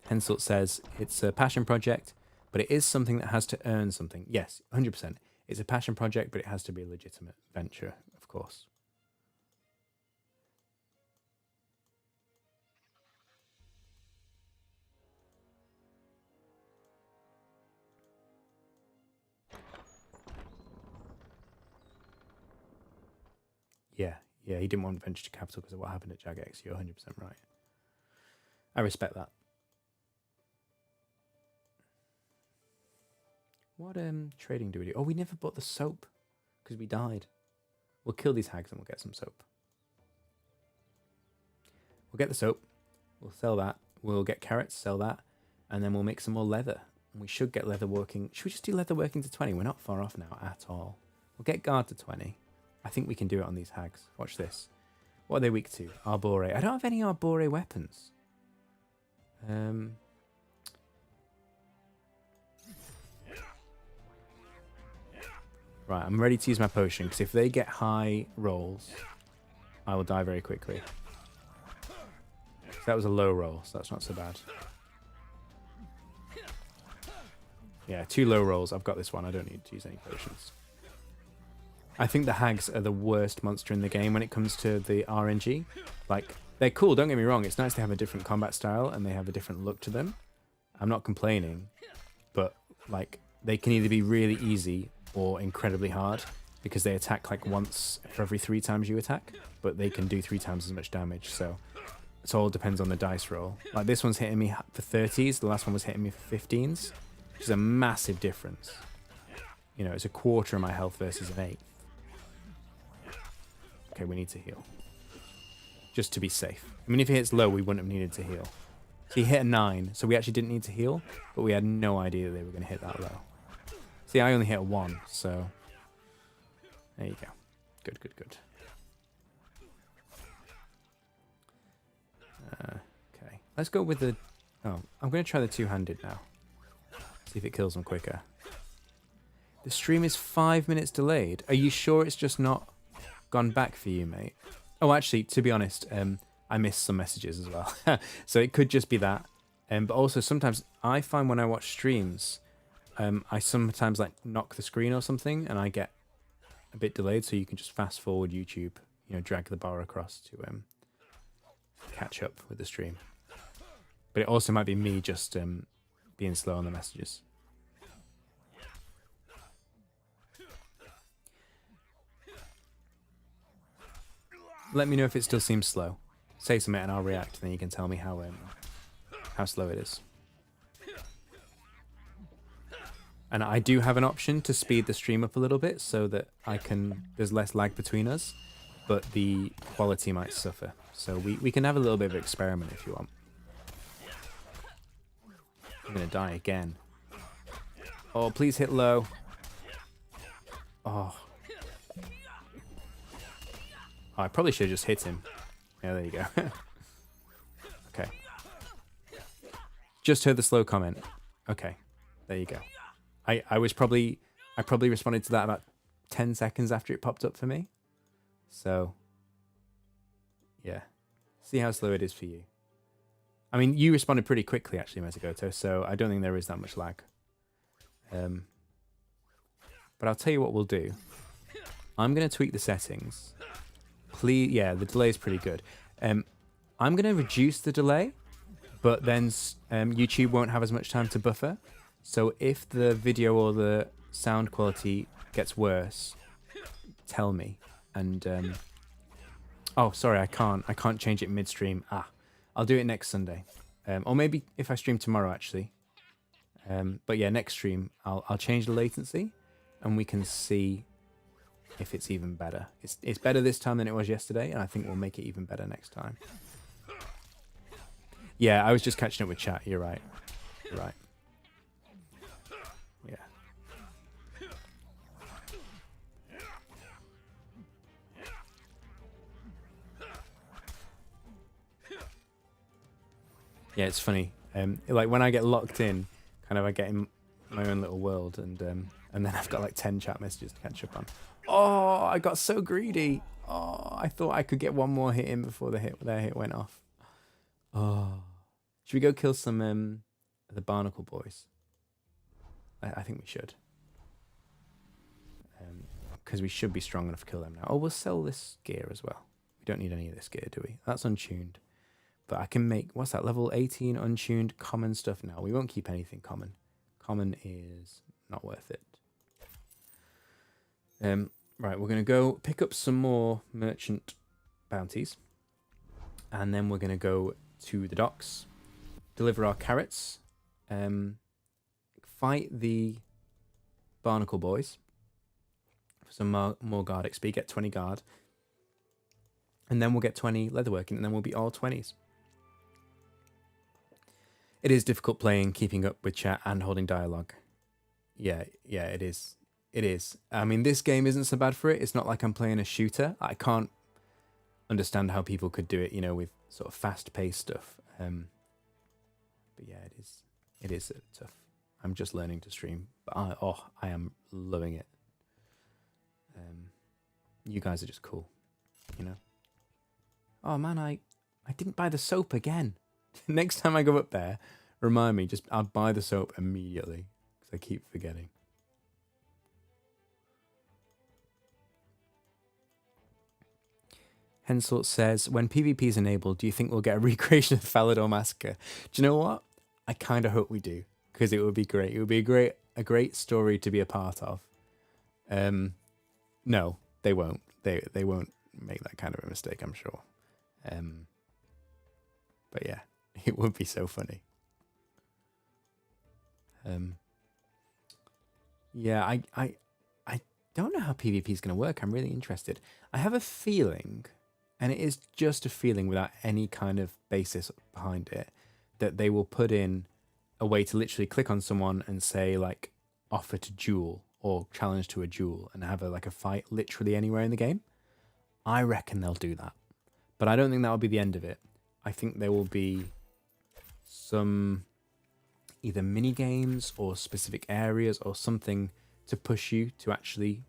Henselt says it's a passion project, but it is something that has to earn something. Yes, 100%. It's a passion project, but it has to be a legitimate venture, of course. Yeah, he didn't want venture capital because of what happened at Jagex. You're 100% right. I respect that. What trading do we do? Oh, we never bought the soap because we died. We'll kill these hags and we'll get some soap. We'll get the soap. We'll sell that. We'll get carrots, sell that. And then we'll make some more leather. And we should get leather working. Should we just do leather working to 20? We're not far off now at all. We'll get guard to 20. I think we can do it on these hags. Watch this. What are they weak to? Arbore. I don't have any Arbore weapons. Right, I'm ready to use my potion, because if they get high rolls, I will die very quickly. So that was a low roll, so that's not so bad. Yeah, 2 low rolls. I've got this one. I don't need to use any potions. I think the hags are the worst monster in the game when it comes to the RNG. Like, they're cool, don't get me wrong. It's nice to have a different combat style and they have a different look to them. I'm not complaining, but like, they can either be really easy or incredibly hard because they attack like once for every 3 times you attack, but they can do 3 times as much damage. So it all depends on the dice roll. Like this one's hitting me for 30s, the last one was hitting me for 15s, which is a massive difference. You know, it's a quarter of my health versus an eighth. Okay, we need to heal. Just to be safe. I mean, if he hits low, we wouldn't have needed to heal. So he hit a 9, so we actually didn't need to heal, but we had no idea they were going to hit that low. See, I only hit a 1, so there you go. Good, good, good. Okay, let's go with the... Oh, I'm going to try the two-handed now. See if it kills them quicker. The stream is 5 minutes delayed. Are you sure it's just not gone back for you, mate? Oh, actually, to be honest, I missed some messages as well. So it could just be that. But also sometimes I find when I watch streams, I sometimes like knock the screen or something and I get a bit delayed. So you can just fast forward YouTube, you know, drag the bar across to catch up with the stream. But it also might be me just being slow on the messages. Let me know if it still seems slow. Say something and I'll react, and then you can tell me how slow it is. And I do have an option to speed the stream up a little bit so that there's less lag between us, but the quality might suffer. So we can have a little bit of an experiment if you want. I'm gonna die again. Oh, please hit low. Oh. I probably should have just hit him. Yeah, there you go. Okay. Just heard the slow comment. Okay, there you go. I probably responded to that about 10 seconds after it popped up for me. So, yeah. See how slow it is for you. I mean, you responded pretty quickly, actually, Metagoto, so I don't think there is that much lag. But I'll tell you what we'll do. I'm going to tweak the settings. Please, yeah, the delay is pretty good. I'm going to reduce the delay, but then YouTube won't have as much time to buffer. So if the video or the sound quality gets worse, tell me. And oh, sorry, I can't change it midstream. I'll do it next Sunday, or maybe if I stream tomorrow actually. But yeah, next stream I'll change the latency, and we can see if it's even better. It's better this time than it was yesterday, and I think we'll make it even better next time. Yeah, I was just catching up with chat. You're right. You're right. Yeah. Yeah, it's funny. Like when I get locked in, kind of I get in my own little world, and then I've got like 10 chat messages to catch up on. Oh, I got so greedy. Oh, I thought I could get one more hit in before their hit went off. Oh, should we go kill some the barnacle boys? I think we should, because we should be strong enough to kill them now. Oh, we'll sell this gear as well. We don't need any of this gear, do we? That's untuned. But I can make, what's that, level 18 untuned common stuff now. We won't keep anything common. Common is not worth it. Right, we're going to go pick up some more merchant bounties. And then we're going to go to the docks, deliver our carrots, fight the barnacle boys for some more guard XP, get 20 guard. And then we'll get 20 leatherworking, and then we'll be all 20s. It is difficult playing, keeping up with chat and holding dialogue. Yeah, it is. It is. I mean, this game isn't so bad for it. It's not like I'm playing a shooter. I can't understand how people could do it, you know, with sort of fast-paced stuff. But yeah, it is tough. I'm just learning to stream, but I am loving it. You guys are just cool, you know. Oh man, I didn't buy the soap again. Next time I go up there, remind me. I'll buy the soap immediately because I keep forgetting. Hensel says, when PvP is enabled, do you think we'll get a recreation of the Falador Massacre? Do you know what? I kind of hope we do, because it would be great. It would be a great story to be a part of. No, they won't. They won't make that kind of a mistake, I'm sure. But yeah, it would be so funny. Yeah, I don't know how PvP is going to work. I'm really interested. I have a feeling, and it is just a feeling without any kind of basis behind it, that they will put in a way to literally click on someone and say like offer to duel or challenge to a duel and have like a fight literally anywhere in the game. I reckon they'll do that. But I don't think that will be the end of it. I think there will be some either mini games or specific areas or something to push you to actually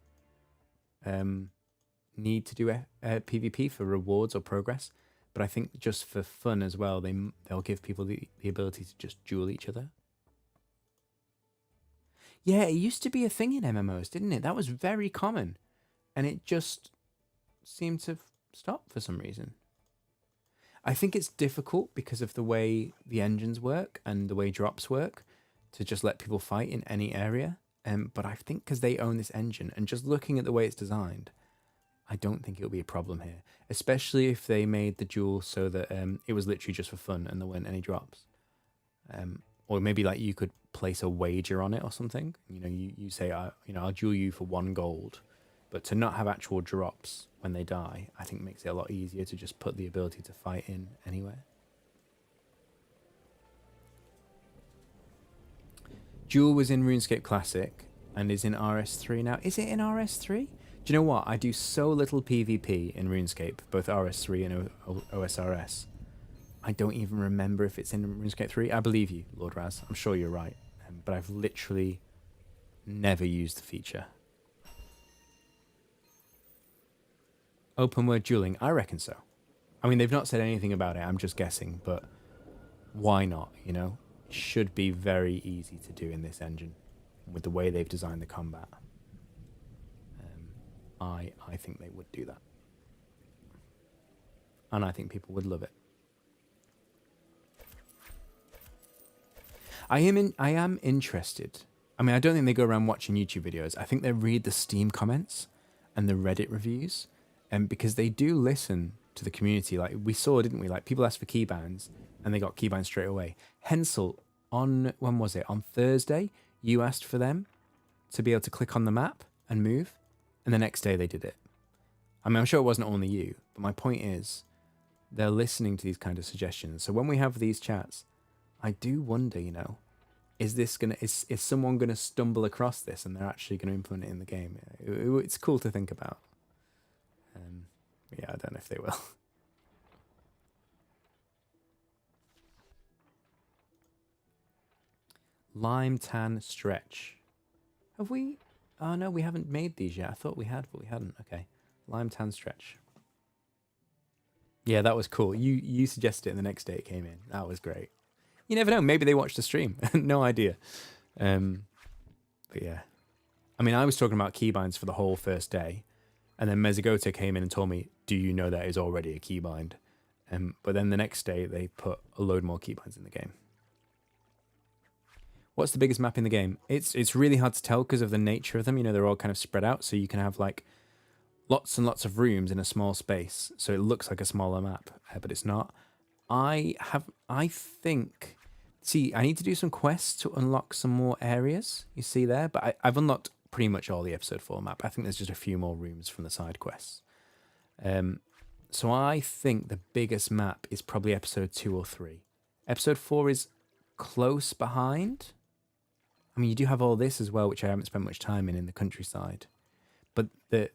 need to do a PvP for rewards or progress. But I think just for fun as well, they'll give people the ability to just duel each other. Yeah, it used to be a thing in MMOs, didn't it? That was very common. And it just seemed to stop for some reason. I think it's difficult because of the way the engines work and the way drops work to just let people fight in any area. But I think because they own this engine and just looking at the way it's designed, I don't think it'll be a problem here, especially if they made the duel so that it was literally just for fun and there weren't any drops. Or maybe like you could place a wager on it or something. You know, you say, I'll duel you for 1 gold. But to not have actual drops when they die, I think makes it a lot easier to just put the ability to fight in anywhere. Duel was in RuneScape Classic and is in RS3 now. Is it in RS3? Do you know what? I do so little PvP in RuneScape, both RS3 and OSRS. I don't even remember if it's in RuneScape 3. I believe you, Lord Raz. I'm sure you're right. But I've literally never used the feature. Open world dueling? I reckon so. I mean, they've not said anything about it. I'm just guessing, but why not, you know? It should be very easy to do in this engine with the way they've designed the combat. I think they would do that. And I think people would love it. I am interested. I mean, I don't think they go around watching YouTube videos. I think they read the Steam comments and the Reddit reviews. And because they do listen to the community, like we saw, didn't we? Like people asked for keybinds and they got keybinds straight away. Hensel, when was it? On Thursday, you asked for them to be able to click on the map and move. And the next day they did it. I mean, I'm sure it wasn't only you, but my point is they're listening to these kind of suggestions. So when we have these chats, I do wonder, you know, is someone going to stumble across this and they're actually going to implement it in the game? It's cool to think about. Yeah, I don't know if they will. Lime tan stretch. Have we? Oh no, we haven't made these yet. I thought we had, but we hadn't. Okay, lime tan stretch. Yeah, that was cool. You suggested it, and the next day it came in. That was great. You never know. Maybe they watched the stream. No idea. But yeah, I mean, I was talking about keybinds for the whole first day. And then Mezigoto came in and told me, do you know that is already a keybind? But then the next day, they put a load more keybinds in the game. What's the biggest map in the game? It's really hard to tell because of the nature of them. You know, they're all kind of spread out. So you can have like lots and lots of rooms in a small space. So it looks like a smaller map, but it's not. I think... See, I need to do some quests to unlock some more areas. You see there? But I've unlocked pretty much all the episode 4 map. I think there's just a few more rooms from the side quests. So I think the biggest map is probably episode 2 or 3. Episode 4 is close behind. I mean, you do have all this as well, which I haven't spent much time in the countryside. But the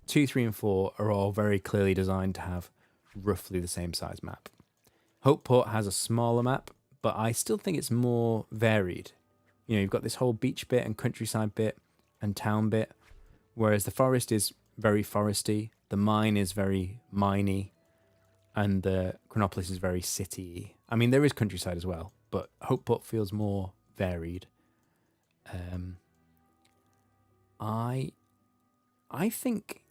2, 3, and 4 are all very clearly designed to have roughly the same size map. Hopeport has a smaller map, but I still think it's more varied. You know, you've got this whole beach bit and countryside bit and town bit, whereas the forest is very foresty, the mine is very miney, and the Chronopolis is very city-y. I mean, there is countryside as well, but Hopeport feels more varied. I think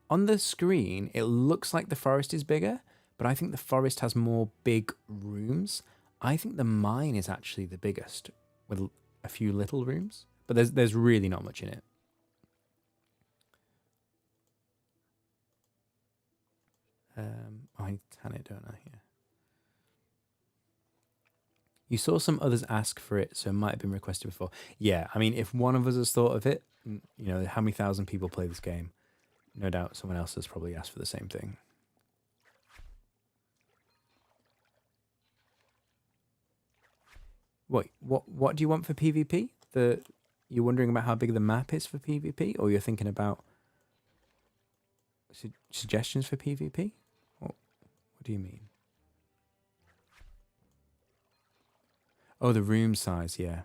on the screen, it looks like the forest is bigger, but I think the forest has more big rooms. I think the mine is actually the biggest, with a few little rooms, but there's really not much in it. I tan it, don't I? Yeah. You saw some others ask for it, so it might have been requested before. Yeah, I mean, if one of us has thought of it, you know, how many thousand people play this game? No doubt someone else has probably asked for the same thing. What do you want for PvP? You're wondering about how big the map is for PvP, or you're thinking about suggestions for PvP? What do you mean? Oh, the room size, yeah.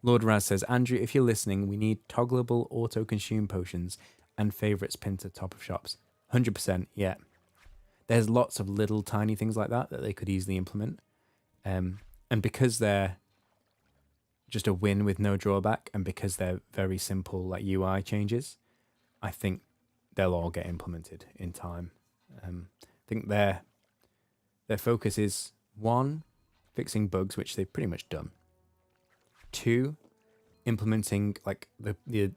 Lord Raz says, Andrew, if you're listening, we need toggleable auto-consume potions and favourites pinned to top of shops. 100%, yeah. There's lots of little tiny things like that they could easily implement. And because they're just a win with no drawback, and because they're very simple like UI changes, I think they'll all get implemented in time. I think their focus is, 1, fixing bugs, which they've pretty much done. 2, implementing like the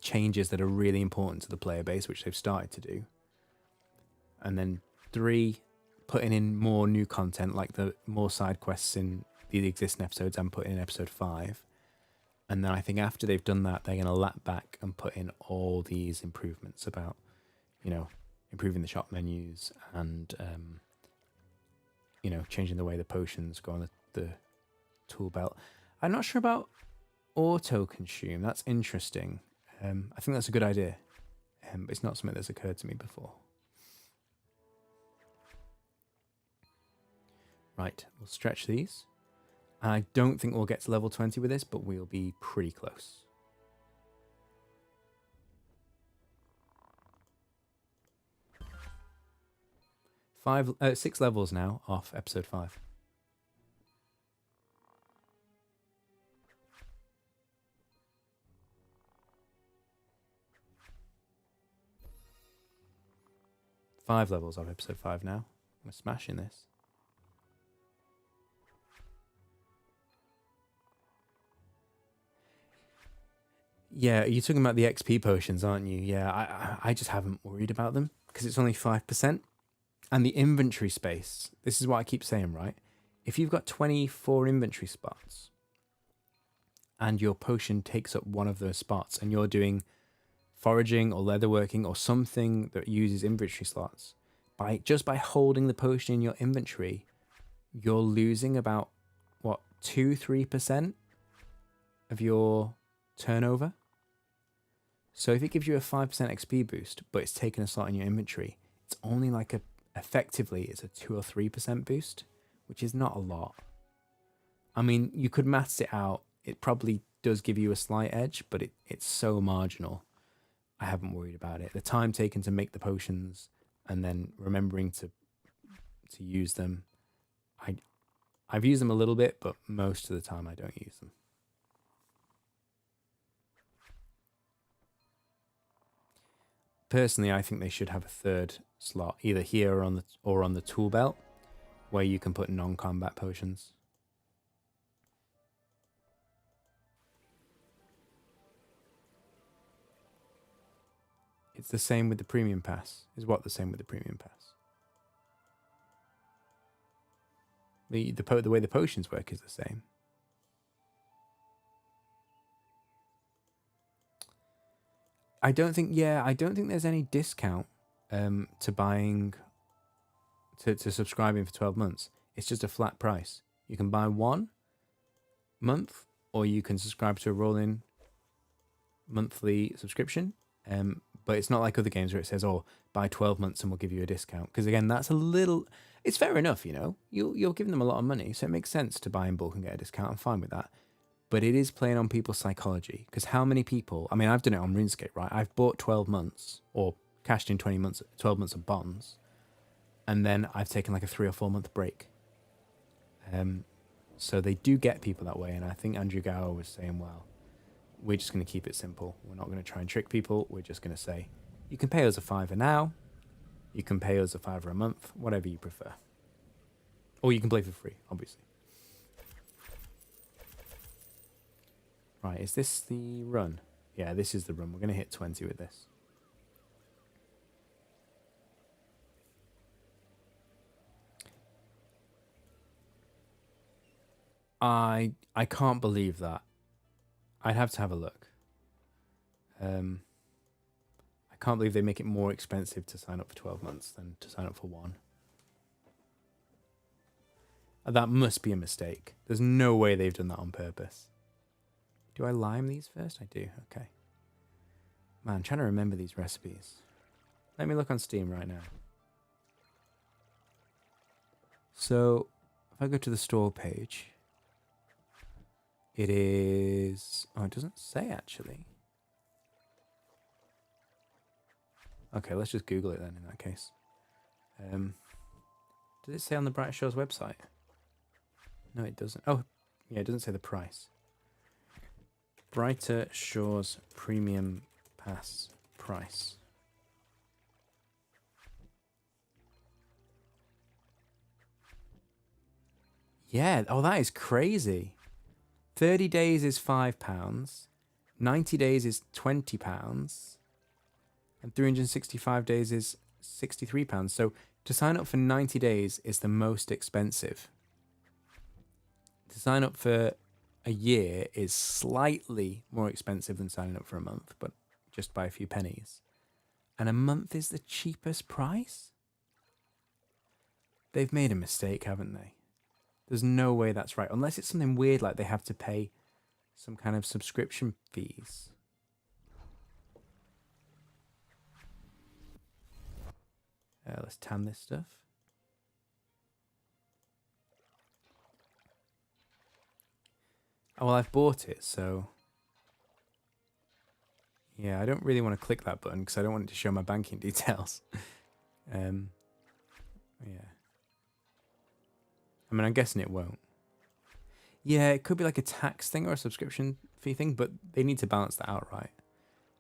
changes that are really important to the player base, which they've started to do. And then 3, putting in more new content, like the more side quests in the existing episodes and put in episode 5. And then I think after they've done that, they're going to lap back and put in all these improvements about, you know, improving the shop menus and, you know, changing the way the potions go on the tool belt. I'm not sure about auto-consume. That's interesting. I think that's a good idea. But it's not something that's occurred to me before. Right, we'll stretch these. I don't think we'll get to level 20 with this, but we'll be pretty close. Six levels now off episode 5. Five levels off episode 5 now. We're smashing this. Yeah, you're talking about the XP potions, aren't you? Yeah, I just haven't worried about them because it's only 5%. And the inventory space, this is what I keep saying, right? If you've got 24 inventory spots and your potion takes up one of those spots and you're doing foraging or leatherworking or something that uses inventory slots, just by holding the potion in your inventory, you're losing about, 2-3% of your turnover? So if it gives you a 5% XP boost, but it's taken a slot in your inventory, it's only like effectively it's a 2 or 3% boost, which is not a lot. I mean, you could maths it out. It probably does give you a slight edge, but it's so marginal. I haven't worried about it. The time taken to make the potions and then remembering to use them, I've used them a little bit, but most of the time I don't use them. Personally, I think they should have a third slot, either here or on the tool belt, where you can put non-combat potions. It's the same with the premium pass. Is what the same with the premium pass? The way the potions work is the same. I don't think there's any discount to buying to subscribing for 12 months. It's just a flat price. You can buy 1 month or you can subscribe to a rolling monthly subscription. But it's not like other games where it says, "Oh, buy 12 months and we'll give you a discount." Because again, that's a little. It's fair enough, you know. You're giving them a lot of money, so it makes sense to buy in bulk and get a discount. I'm fine with that. But it is playing on people's psychology. Because how many people? I mean, I've done it on RuneScape, right? I've bought 12 months or cashed in 12 months of bonds, and then I've taken like a 3 or 4 month break. So they do get people that way, and I think Andrew Gower was saying, well, we're just going to keep it simple. We're not going to try and trick people. We're just going to say, you can pay us a $5 now. You can pay us a $5 a month, whatever you prefer. Or you can play for free, obviously. Right, is this the run? Yeah, this is the run. We're going to hit 20 with this. I can't believe that. I'd have to have a look. I can't believe they make it more expensive to sign up for 12 months than to sign up for one. That must be a mistake. There's no way they've done that on purpose. Do I lime these first? I do. Okay. Man, I'm trying to remember these recipes. Let me look on Steam right now. So, if I go to the store page, it is... Oh, it doesn't say, actually. Okay, let's just Google it then, in that case. Does it say on the Bright Shores website? No, it doesn't. Oh, yeah, it doesn't say the price. Brighter Shores Premium Pass price. Yeah, oh, that is crazy. 30 days is £5. 90 days is £20. And 365 days is £63. So to sign up for 90 days is the most expensive. To sign up for a year is slightly more expensive than signing up for a month, but just by a few pennies. And a month is the cheapest price? They've made a mistake, haven't they? There's no way that's right. Unless it's something weird like they have to pay some kind of subscription fees. Let's tan this stuff. Oh, well, I've bought it, so... Yeah, I don't really want to click that button because I don't want it to show my banking details. Yeah. I mean, I'm guessing it won't. Yeah, it could be like a tax thing or a subscription fee thing, but they need to balance that out right.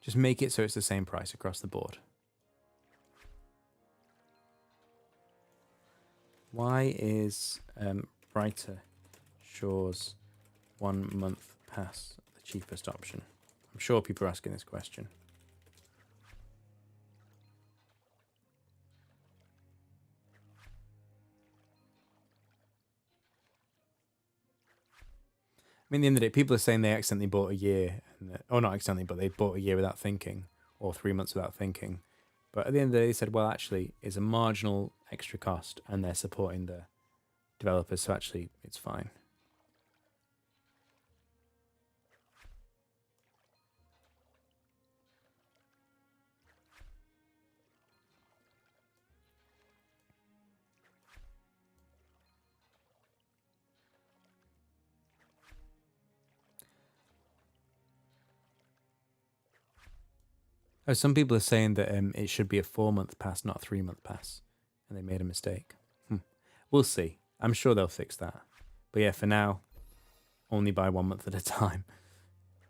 Just make it so it's the same price across the board. Why is Brighter Shores 1 month pass the cheapest option? I'm sure people are asking this question. I mean, at the end of the day, people are saying they accidentally bought a year, or not accidentally, but they bought a year without thinking, or 3 months without thinking. But at the end of the day, they said, well, actually, it's a marginal extra cost, and they're supporting the developers, so actually, it's fine. Oh, some people are saying that it should be a 4 month pass, not a 3 month pass, and they made a mistake. We'll see. I'm sure they'll fix that. But yeah, for now, only buy 1 month at a time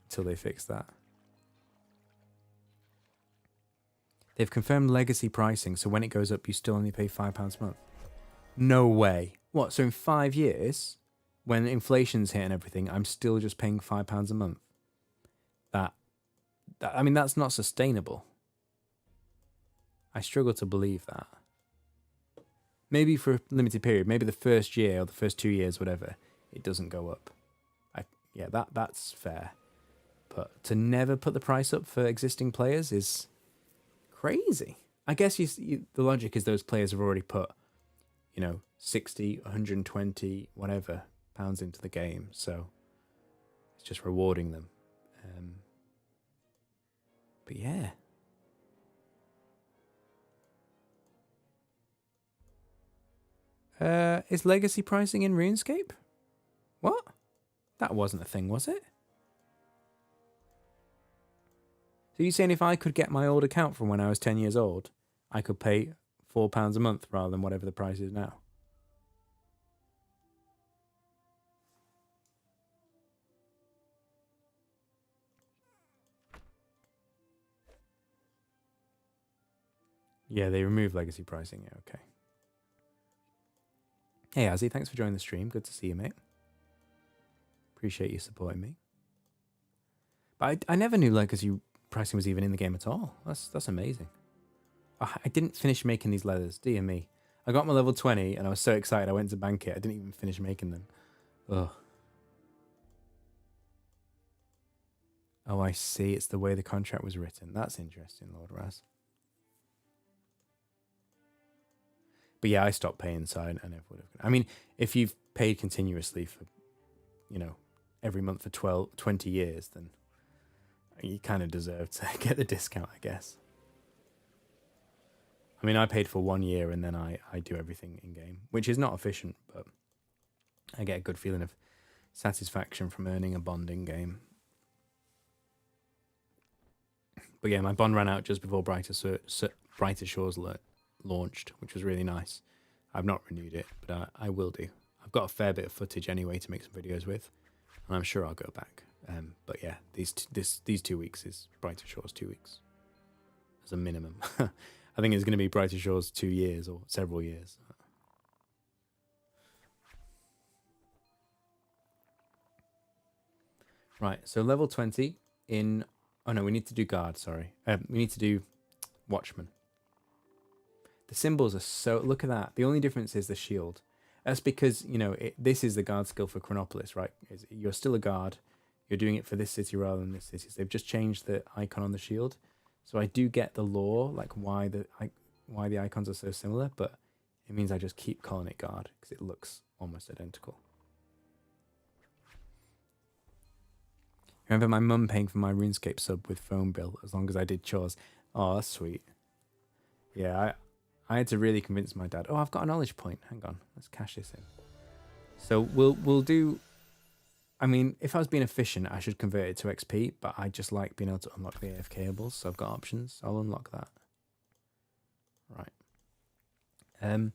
until they fix that. They've confirmed legacy pricing, so when it goes up, you still only pay £5 a month. No way. What? So in 5 years, when inflation's hit and everything, I'm still just paying £5 a month. I mean, that's not sustainable. I struggle to believe that. Maybe for a limited period, maybe the first year or the first 2 years, whatever, it doesn't go up. Yeah, that's fair. But to never put the price up for existing players is crazy. I guess the logic is those players have already put, 60, 120, whatever pounds into the game, so it's just rewarding them. But yeah. Is legacy pricing in RuneScape? What? That wasn't a thing, was it? So you're saying if I could get my old account from when I was 10 years old, I could pay £4 a month rather than whatever the price is now? Yeah, they removed legacy pricing. Yeah, okay. Hey, Azzy, thanks for joining the stream. Good to see you, mate. Appreciate you supporting me. But I never knew legacy pricing was even in the game at all. That's amazing. I didn't finish making these leathers, dear me. I got my level 20 and I was so excited I went to bank it. I didn't even finish making them. Ugh. Oh, I see. It's the way the contract was written. That's interesting, Lord Raz. But yeah, I stopped paying, so I never would have. I mean, if you've paid continuously for, you know, every month for 20 years, then you kind of deserve to get the discount, I guess. I mean, I paid for 1 year and then I do everything in-game, which is not efficient, but I get a good feeling of satisfaction from earning a bond in-game. But yeah, my bond ran out just before Brighter Shores launched, which was really nice. I've not renewed it, but I will do. I've got a fair bit of footage anyway to make some videos with, and I'm sure I'll go back. But yeah, these 2 weeks is Brighter Shores 2 weeks as a minimum. I think it's going to be Brighter Shores 2 years or several years. Right, so level 20 in... Oh no, we need to do guard, sorry. We need to do watchman. The symbols are so... Look at that. The only difference is the shield. That's because, you know, this is the guard skill for Chronopolis, right? You're still a guard. You're doing it for this city rather than this city. So they've just changed the icon on the shield. So I do get the lore, like why the icons are so similar, but it means I just keep calling it guard because it looks almost identical. Remember my mum paying for my RuneScape sub with phone bill as long as I did chores. Oh, that's sweet. Yeah, I had to really convince my dad. Oh, I've got a knowledge point. Hang on, let's cash this in. So we'll do... I mean, if I was being efficient, I should convert it to XP, but I just like being able to unlock the AFKables, so I've got options. I'll unlock that. Right.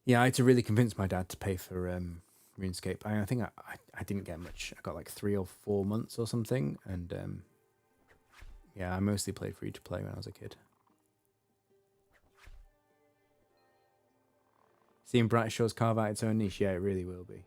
Yeah, I had to really convince my dad to pay for RuneScape. I think I didn't get much. I got like 3 or 4 months or something, and yeah, I mostly played free to play when I was a kid. Seeing Bright Shores carve out its own niche, yeah, it really will be.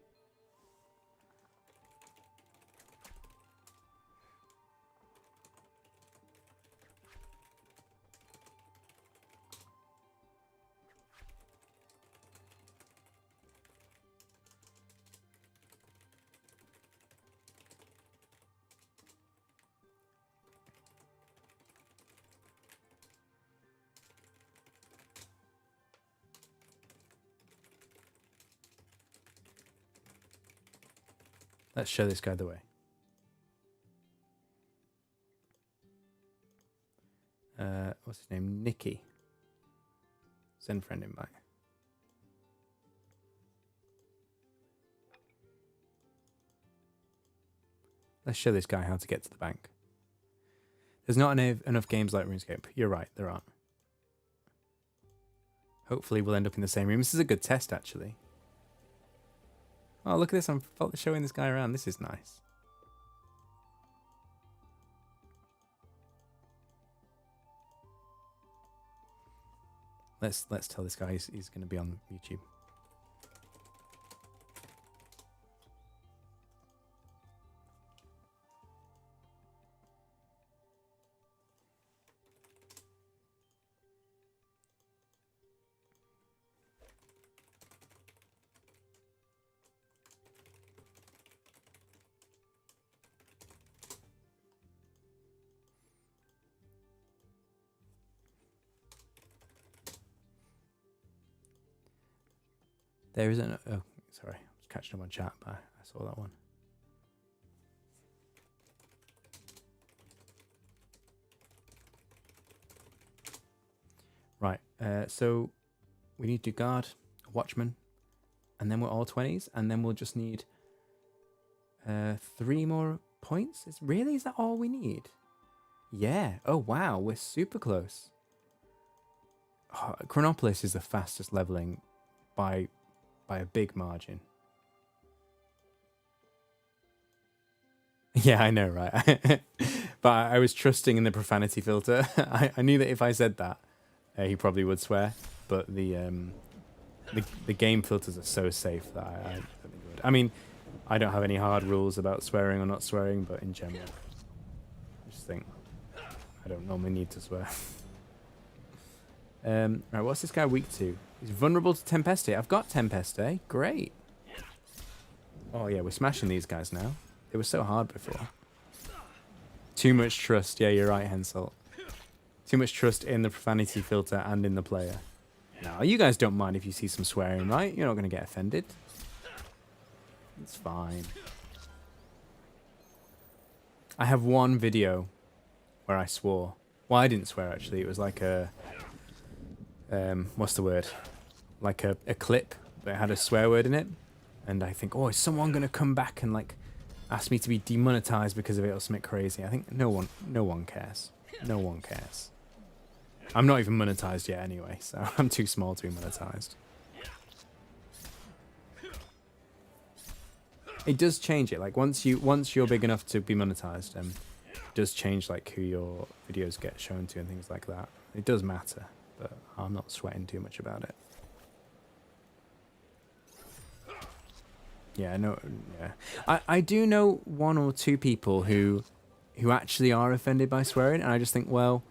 Let's show this guy the way. What's his name? Nicky. Send friend invite. Let's show this guy how to get to the bank. There's not enough games like RuneScape. You're right, there aren't. Hopefully we'll end up in the same room. This is a good test, actually. Oh, look at this. I'm showing this guy around. This is nice. Let's tell this guy he's going to be on YouTube. There isn't... Oh, sorry. I was catching up on chat, but I saw that one. Right. So we need to guard, a watchman, and then we're all 20s, and then we'll just need 3 more points. Is that all we need? Yeah. Oh, wow. We're super close. Oh, Chronopolis is the fastest leveling by a big margin. Yeah, I know, right? But I was trusting in the profanity filter. I knew that if I said that, he probably would swear. But the game filters are so safe that I don't think it would. I mean, I don't have any hard rules about swearing or not swearing, but in general, I just think I don't normally need to swear. Right, what's this guy weak to? He's vulnerable to Tempeste. I've got Tempeste. Great. Oh yeah, we're smashing these guys now. They were so hard before. Too much trust. Yeah, you're right, Hensel. Too much trust in the profanity filter and in the player. No, you guys don't mind if you see some swearing, right? You're not going to get offended. It's fine. I have one video where I swore. Well, I didn't swear, actually. It was like a... what's the word? Like a clip that had a swear word in it. And I think, oh, is someone going to come back and, like, ask me to be demonetized because of it or something crazy? I think no one cares. No one cares. I'm not even monetized yet anyway, so I'm too small to be monetized. It does change it. Like once you're big enough to be monetized, it does change like who your videos get shown to and things like that. It does matter, but I'm not sweating too much about it. Yeah, no, yeah. I do know one or two people who actually are offended by swearing, and I just think, well,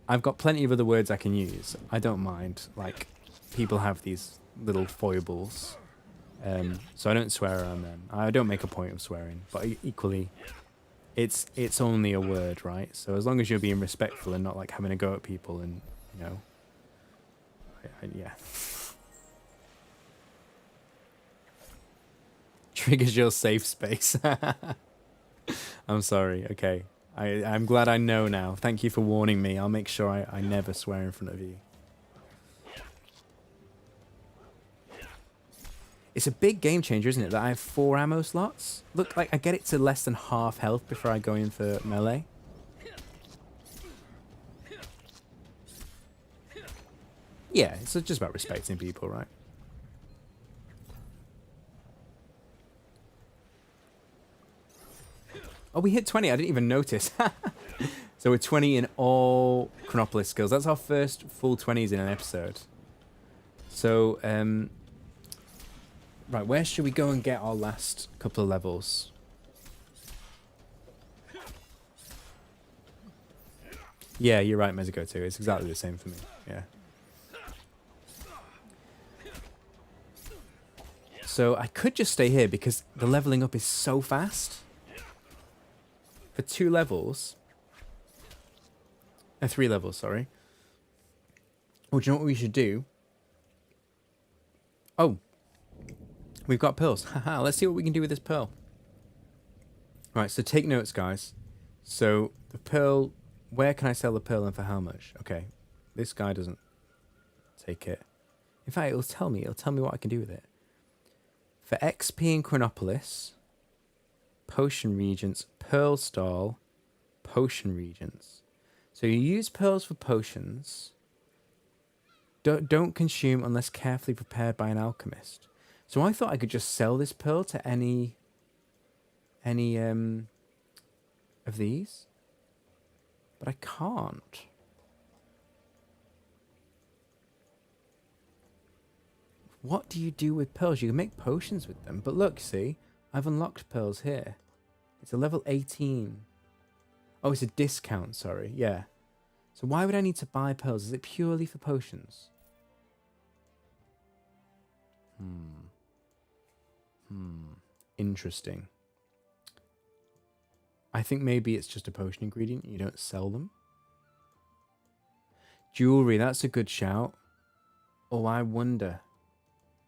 I've got plenty of other words I can use. I don't mind. Like, people have these little foibles. So I don't swear around them. I don't make a point of swearing, but equally, it's only a word, right? So as long as you're being respectful and not like having a go at people, and you know, yeah. Triggers your safe space. I'm sorry. Okay, I'm glad I know now. Thank you for warning me. I'll make sure I never swear in front of you. It's a big game changer, isn't it, that I have 4 ammo slots? Look, like I get it to less than half health before I go in for melee. Yeah, it's just about respecting people, right? Oh, we hit 20. I didn't even notice. So we're 20 in all Chronopolis skills. That's our first full 20s in an episode. So, right, where should we go and get our last couple of levels? Yeah, you're right, Mexico too. It's exactly the same for me. Yeah. So I could just stay here because the leveling up is so fast. For 2 levels. 3 levels, sorry. Oh, do you know what we should do? Oh. We've got pearls. Haha, let's see what we can do with this pearl. Right, so take notes, guys. So, the pearl... Where can I sell the pearl and for how much? Okay. This guy doesn't take it. In fact, it'll tell me what I can do with it. For XP in Chronopolis, potion regents, pearl stall, potion regents. So you use pearls for potions. Don't consume unless carefully prepared by an alchemist. So I thought I could just sell this pearl to any of these, but I can't. What do you do with pearls? You can make potions with them, but look, see, I've unlocked pearls here. It's a level 18. Oh, it's a discount, sorry. Yeah. So why would I need to buy pearls? Is it purely for potions? Interesting. I think maybe it's just a potion ingredient. You don't sell them. Jewelry, that's a good shout. Oh, I wonder.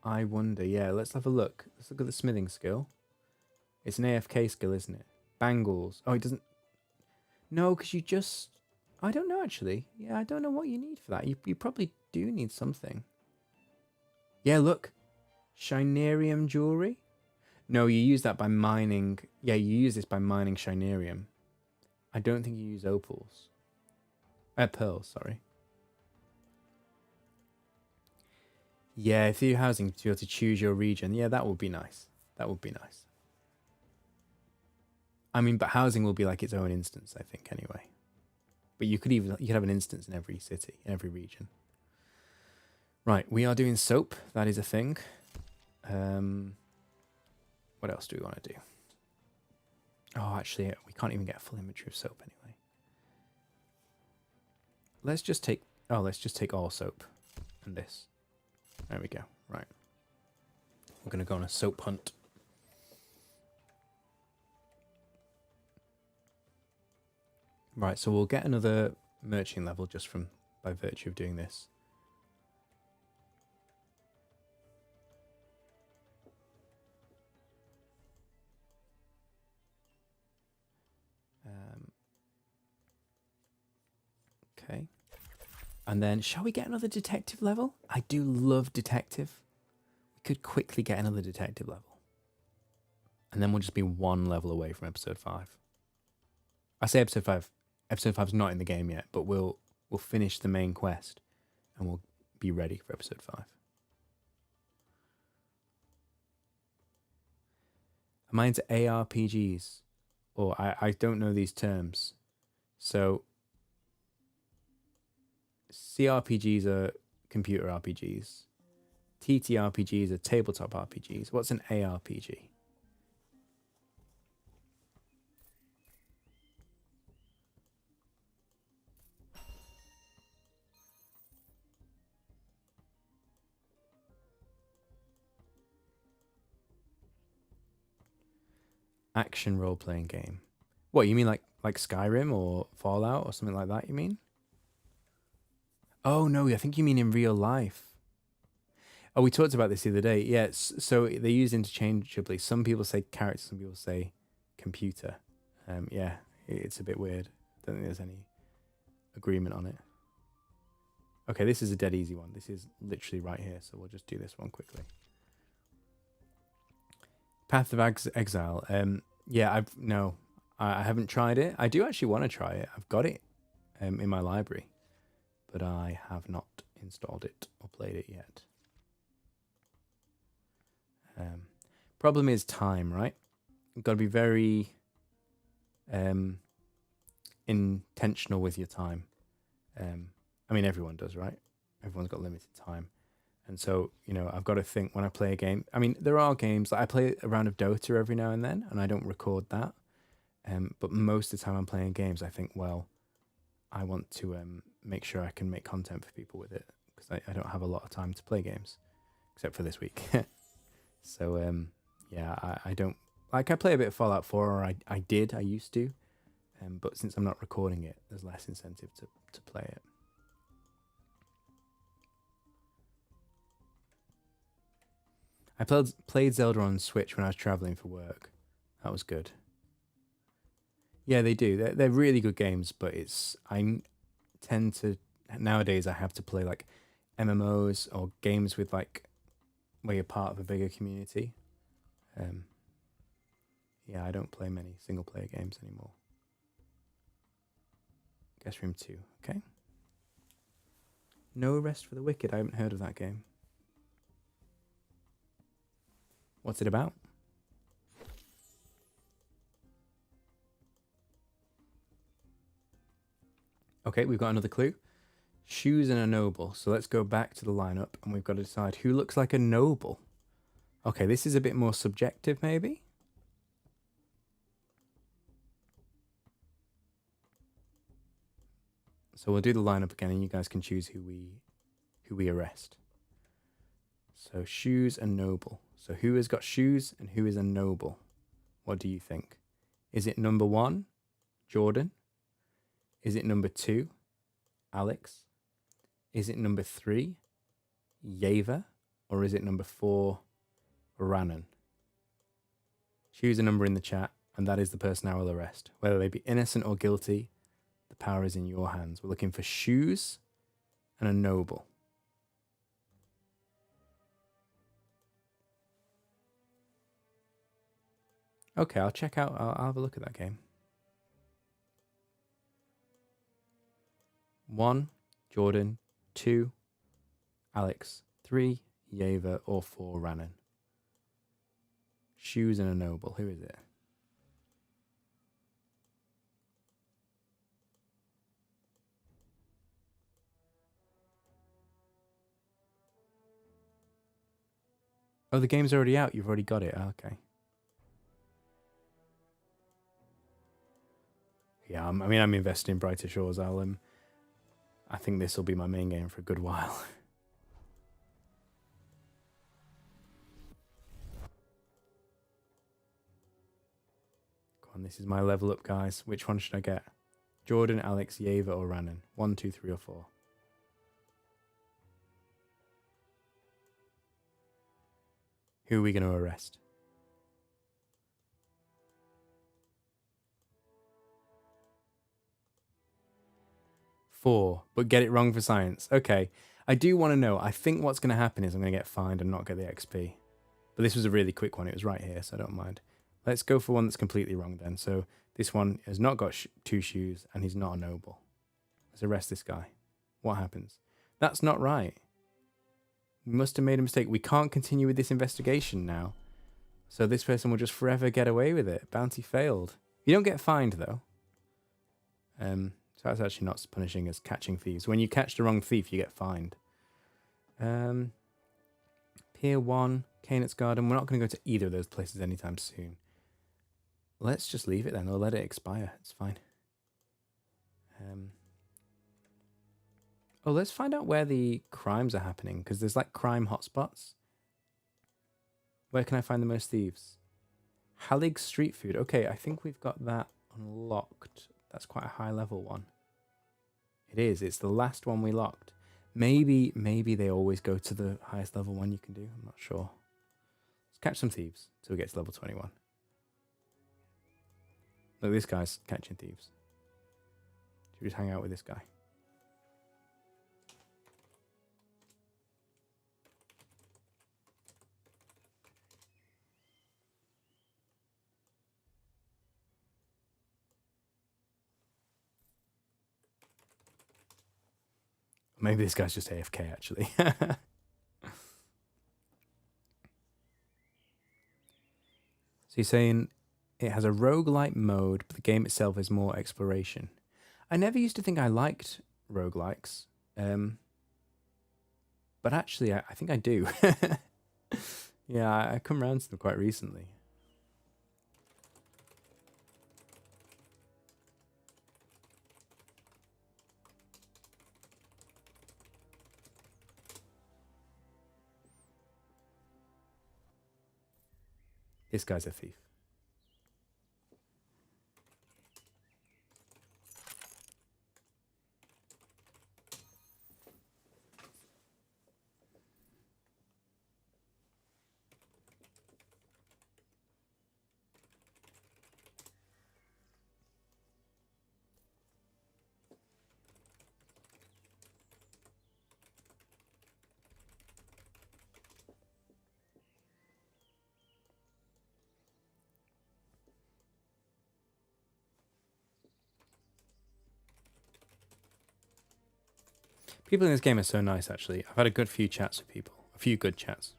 Yeah, let's have a look. Let's look at the smithing skill. It's an AFK skill, isn't it? Bangles. Oh, it doesn't... No, because you just... I don't know, actually. Yeah, I don't know what you need for that. You probably do need something. Yeah, look. Shinerium jewelry? No, you use that by mining... Yeah, you use this by mining Shinerium. I don't think you use opals. Pearls, sorry. Yeah, if you're housing, to be able to choose your region. Yeah, that would be nice. That would be nice. I mean, but housing will be like its own instance, I think, anyway. But you could have an instance in every city, in every region. Right, we are doing soap. That is a thing. What else do we want to do? Oh, actually, we can't even get a full inventory of soap anyway. Let's just take all soap and this. There we go. Right. We're going to go on a soap hunt. Right, so we'll get another merchant level just from by virtue of doing this. Okay. And then, shall we get another detective level? I do love detective. We could quickly get another detective level. And then we'll just be one level away from episode 5. I say episode 5. Episode 5's not in the game yet, but we'll finish the main quest and we'll be ready for episode 5. Am I into ARPGs? Or I don't know these terms. So CRPGs are computer RPGs. TTRPGs are tabletop RPGs. What's an ARPG? Action role-playing game. What, you mean like Skyrim or Fallout or something like that, you mean? Oh, no, I think you mean in real life. Oh, we talked about this the other day. Yes, so they use interchangeably. Some people say character, some people say computer. Yeah, it's a bit weird. Don't think there's any agreement on it. Okay, this is a dead easy one. This is literally right here, so we'll just do this one quickly. Path of Exile. Yeah, I haven't tried it. I do actually want to try it. I've got it in my library, but I have not installed it or played it yet. Problem is time, right? You've got to be very intentional with your time. I mean, everyone does, right? Everyone's got limited time. And so, I've got to think when I play a game. I mean, there are games, like I play a round of Dota every now and then, and I don't record that. But most of the time I'm playing games, I think, well, I want to make sure I can make content for people with it, because I don't have a lot of time to play games, except for this week. So, yeah, I don't, like, I play a bit of Fallout 4, or I used to, but since I'm not recording it, there's less incentive to play it. I played Zelda on Switch when I was traveling for work. That was good. Yeah, they do. They're really good games, but I tend to nowadays I have to play like MMOs or games with like where you're part of a bigger community. Yeah, I don't play many single player games anymore. Guest Room 2, okay. No Rest for the Wicked. I haven't heard of that game. What's it about? Okay, we've got another clue. Shoes and a noble. So let's go back to the lineup and we've got to decide who looks like a noble. Okay, this is a bit more subjective, maybe. So we'll do the lineup again and you guys can choose who we arrest. So shoes and noble. So who has got shoes and who is a noble? What do you think? Is it number 1, Jordan? Is it number 2, Alex? Is it number 3, Yeva? Or is it number 4, Rannon? Choose a number in the chat, and that is the person I will arrest. Whether they be innocent or guilty, the power is in your hands. We're looking for shoes and a noble. Okay, I'll check out, I'll have a look at that game. 1, Jordan. 2, Alex. 3, Yeva. Or 4, Rannon. Shoes and a noble. Who is it? Oh, the game's already out. You've already got it. Okay. Yeah, I'm invested in Brighter Shores. I think this will be my main game for a good while. Go on, this is my level up, guys. Which one should I get? Jordan, Alex, Yeva, or Rannan? 1, 2, 3, or 4? Who are we going to arrest? 4, but get it wrong for science. Okay. I do want to know. I think what's going to happen is I'm going to get fined and not get the XP. But this was a really quick one. It was right here, so I don't mind. Let's go for one that's completely wrong then. So this one has not got 2 shoes, and he's not a noble. Let's arrest this guy. What happens? That's not right. We must have made a mistake. We can't continue with this investigation now. So this person will just forever get away with it. Bounty failed. You don't get fined, though. So that's actually not as punishing as catching thieves. When you catch the wrong thief, you get fined. Pier 1, Canet's Garden. We're not going to go to either of those places anytime soon. Let's just leave it then, or let it expire. It's fine. Oh, let's find out where the crimes are happening, because there's like crime hotspots. Where can I find the most thieves? Hallig Street Food. Okay, I think we've got that unlocked. That's quite a high level one. It is. It's the last one we locked. Maybe they always go to the highest level one you can do. I'm not sure. Let's catch some thieves till we get to level 21. Look, this guy's catching thieves. Should we just hang out with this guy? Maybe this guy's just AFK, actually. So you're saying it has a roguelike mode, but the game itself is more exploration. I never used to think I liked roguelikes. But actually, I think I do. Yeah, I come around to them quite recently. This guy's a thief. People in this game are so nice, actually. I've had a good few chats with people. A few good chats.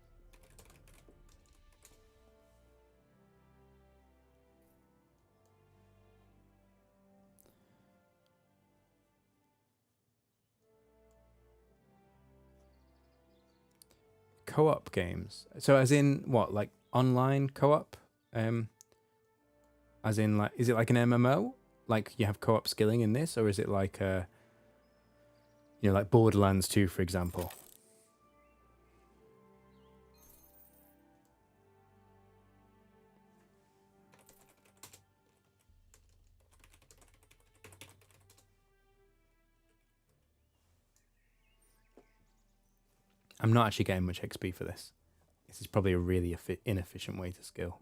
Co-op games. So as in what? Like online co-op? As in like, is it like an MMO? Like you have co-op skilling in this? Or is it like like Borderlands 2, for example? I'm not actually getting much XP for this. This is probably a really inefficient way to skill.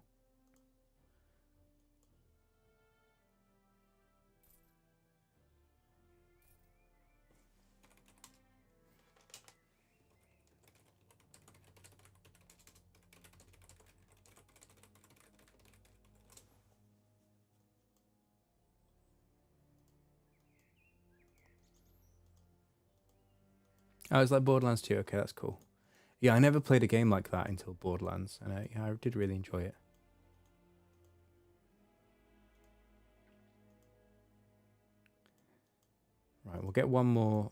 Oh, it's like Borderlands 2. Okay, that's cool. Yeah, I never played a game like that until Borderlands, and I did really enjoy it. Right, we'll get one more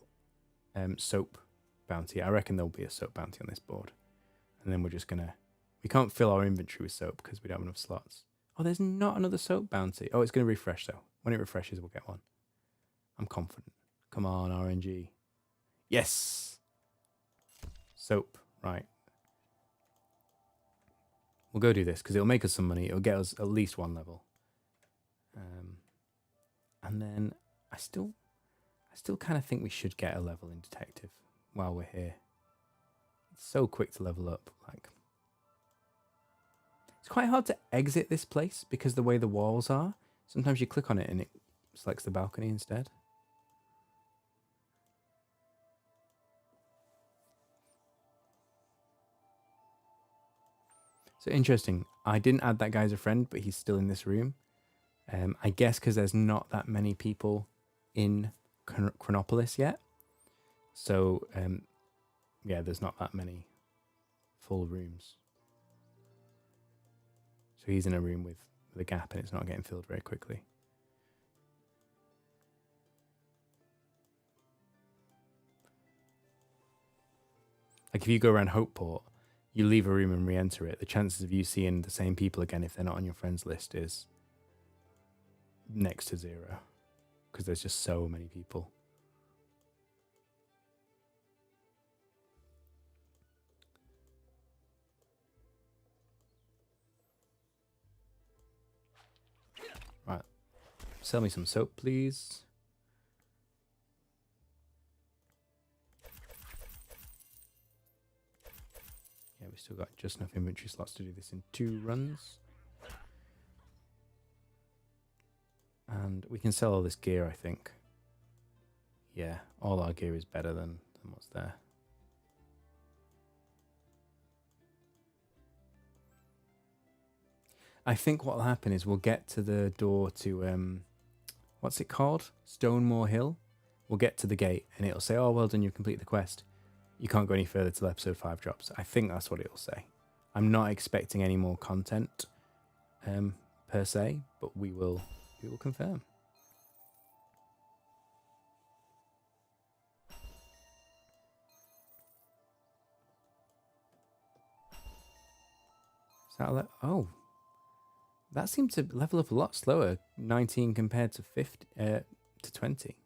soap bounty. I reckon there'll be a soap bounty on this board. And then we're just going to... We can't fill our inventory with soap because we don't have enough slots. Oh, there's not another soap bounty. Oh, it's going to refresh, though. When it refreshes, we'll get one. I'm confident. Come on, RNG. Yes! Soap. Right. We'll go do this because it'll make us some money. It'll get us at least one level. And then I still kind of think we should get a level in detective while we're here. It's so quick to level up. Like, it's quite hard to exit this place because the way the walls are. Sometimes you click on it and it selects the balcony instead. So interesting. I didn't add that guy as a friend, but he's still in this room. I guess because there's not that many people in Chronopolis yet. So, yeah, there's not that many full rooms. So he's in a room with a gap and it's not getting filled very quickly. Like if you go around Hopeport, you leave a room and re-enter it, the chances of you seeing the same people again if they're not on your friends list is next to zero. Because there's just so many people. Right. Sell me some soap, please. Yeah, we still got just enough inventory slots to do this in 2 runs. And we can sell all this gear, I think. Yeah, all our gear is better than what's there. I think what will happen is we'll get to the door to, what's it called? StoneMaw Hill. We'll get to the gate and it'll say, oh, well done, you've completed the quest. You can't go any further till episode 5 drops. I think that's what it'll say. I'm not expecting any more content per se, but we will confirm. Is that oh, that seemed to level up a lot slower. 19 compared to 50 to 20.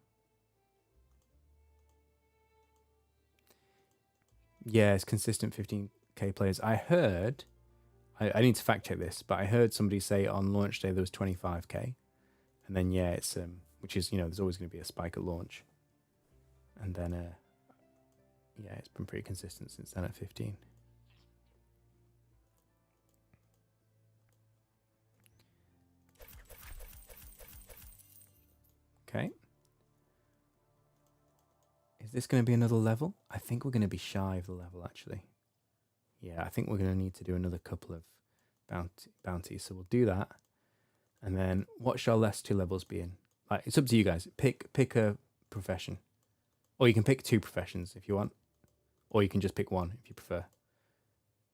Yeah, it's consistent 15k players. I heard, I need to fact check this, but I heard somebody say on launch day there was 25k, and then yeah, it's which is, you know, there's always going to be a spike at launch, and then yeah, it's been pretty consistent since then at 15. Okay. Is this going to be another level? I think we're going to be shy of the level, actually. Yeah, I think we're going to need to do another couple of bounties. So we'll do that. And then what shall last 2 levels be in? Like, it's up to you guys. Pick a profession. Or you can pick 2 professions if you want. Or you can just pick 1 if you prefer.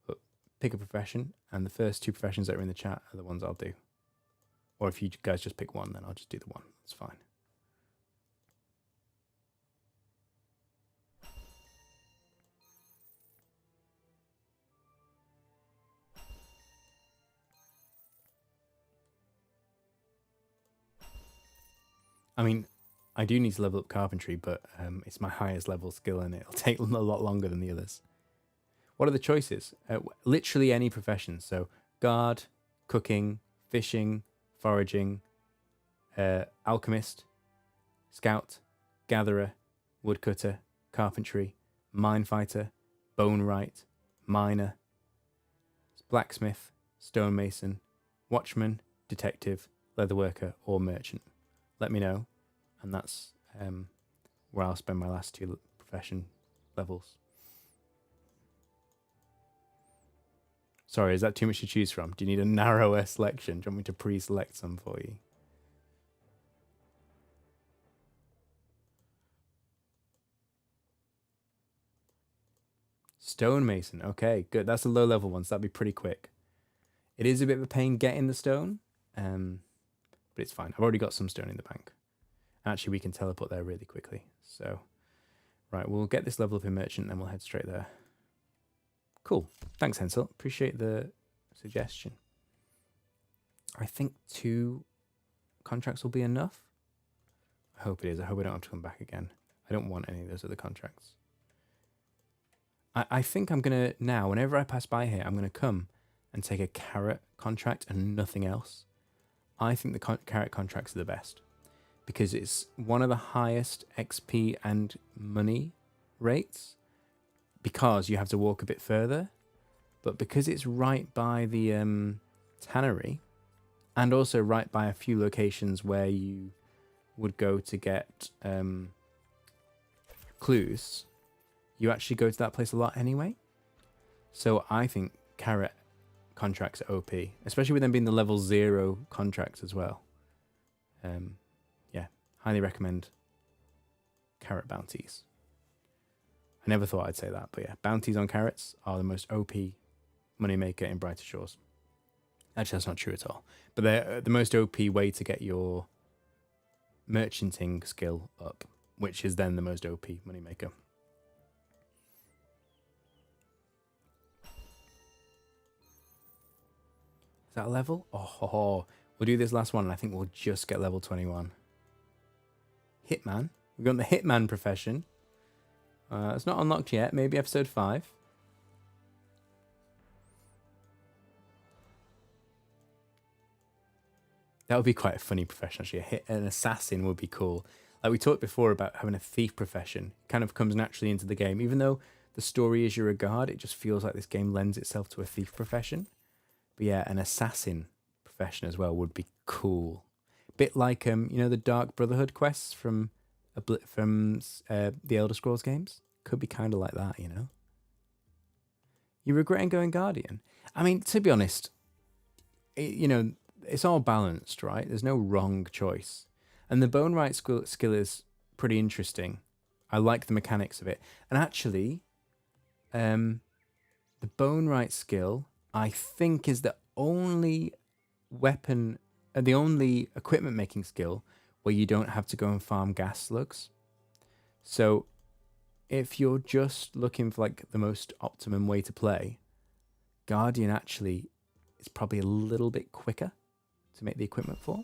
But pick a profession, and the first 2 professions that are in the chat are the ones I'll do. Or if you guys just pick 1, then I'll just do the 1. That's fine. I mean, I do need to level up carpentry, but it's my highest level skill and it'll take a lot longer than the others. What are the choices? Literally any profession. So guard, cooking, fishing, foraging, alchemist, scout, gatherer, woodcutter, carpentry, minefighter, bone wright, miner, blacksmith, stonemason, watchman, detective, leatherworker, or merchant. Let me know, and that's where I'll spend my last 2 profession levels. Sorry, is that too much to choose from? Do you need a narrower selection? Do you want me to pre-select some for you? Stonemason. Okay, good. That's a low level one, so that'd be pretty quick. It is a bit of a pain getting the stone, but it's fine. I've already got some stone in the bank. Actually, we can teleport there really quickly. So, right, we'll get this level up in merchant, then we'll head straight there. Cool. Thanks, Hensel. Appreciate the suggestion. I think 2 contracts will be enough. I hope it is. I hope I don't have to come back again. I don't want any of those other contracts. I think I'm going to, now, whenever I pass by here, I'm going to come and take a carrot contract and nothing else. I think the carrot contracts are the best because it's one of the highest XP and money rates, because you have to walk a bit further, but because it's right by the tannery, and also right by a few locations where you would go to get clues, you actually go to that place a lot anyway. So I think carrot contracts are OP, especially with them being the level 0 contracts as well. Yeah, highly recommend carrot bounties. I never thought I'd say that, but yeah, bounties on carrots are the most OP moneymaker in Brighter Shores. Actually, that's not true at all. But they're the most OP way to get your merchanting skill up, which is then the most OP moneymaker. Is that a level? Oh, we'll do this last one and I think we'll just get level 21. Hitman. We've got the Hitman profession. It's not unlocked yet. Maybe episode 5. That would be quite a funny profession, actually. An assassin would be cool. Like we talked before about having a thief profession. It kind of comes naturally into the game. Even though the story is you're a guard, it just feels like this game lends itself to a thief profession. But yeah, an assassin profession as well would be cool. Bit like you know, the Dark Brotherhood quests from the Elder Scrolls games. Could be kind of like that, you know. You regretting going Guardian? I mean, to be honest, you know, it's all balanced, right? There's no wrong choice. And the bone right skill is pretty interesting. I like the mechanics of it. And actually, the bone right skill, I think, is the only weapon, the only equipment making skill where you don't have to go and farm gas slugs. So if you're just looking for like the most optimum way to play, Guardian actually is probably a little bit quicker to make the equipment for.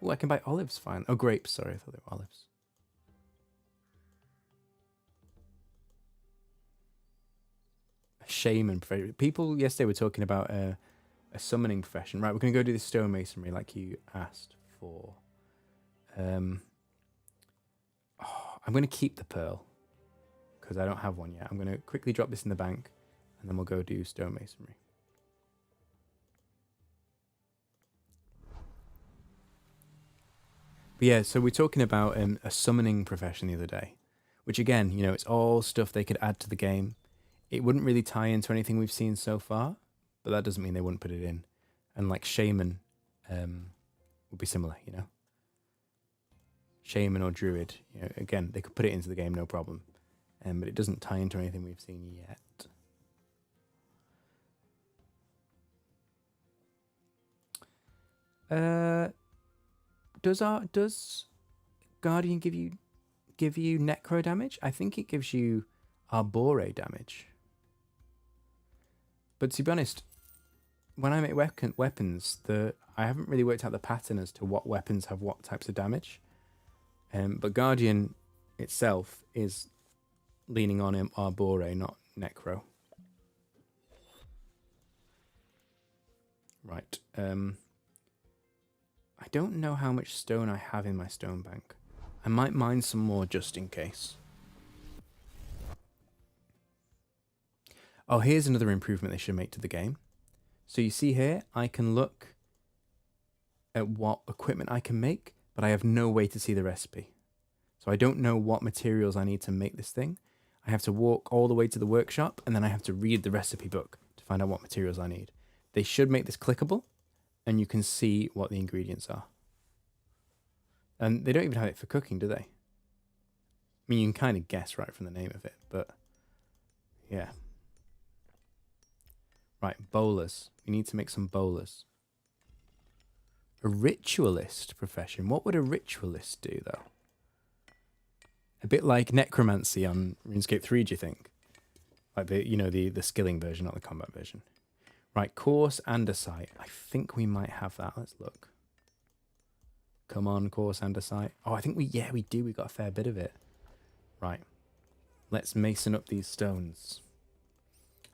Oh, I can buy olives, fine. Oh, grapes, sorry, I thought they were olives. A shaman profession. People yesterday were talking about a summoning profession. Right, we're going to go do the stonemasonry like you asked for. I'm going to keep the pearl because I don't have one yet. I'm going to quickly drop this in the bank and then we'll go do stonemasonry. But yeah, so we're talking about a summoning profession the other day, which again, you know, it's all stuff they could add to the game. It wouldn't really tie into anything we've seen so far, but that doesn't mean they wouldn't put it in. And like shaman would be similar, you know. Shaman or druid, you know, again, they could put it into the game, no problem. But it doesn't tie into anything we've seen yet. Does Guardian give you necro damage? I think it gives you arbore damage. But to be honest, when I make weapons, I haven't really worked out the pattern as to what weapons have what types of damage. But Guardian itself is leaning on arbore, not necro. Right. I don't know how much stone I have in my stone bank. I might mine some more just in case. Oh, here's another improvement they should make to the game. So you see here, I can look at what equipment I can make, but I have no way to see the recipe. So I don't know what materials I need to make this thing. I have to walk all the way to the workshop, and then I have to read the recipe book to find out what materials I need. They should make this clickable, and you can see what the ingredients are. And they don't even have it for cooking, do they? I mean, you can kind of guess right from the name of it, but yeah. Right, bowlers. We need to make some bowlers. A ritualist profession. What would a ritualist do, though? A bit like necromancy on RuneScape 3, do you think? Like the skilling version, not the combat version. Right, course andesite. I think we might have that. Let's look. Come on, course andesite. Oh, I think we do. We got a fair bit of it. Right. Let's mason up these stones.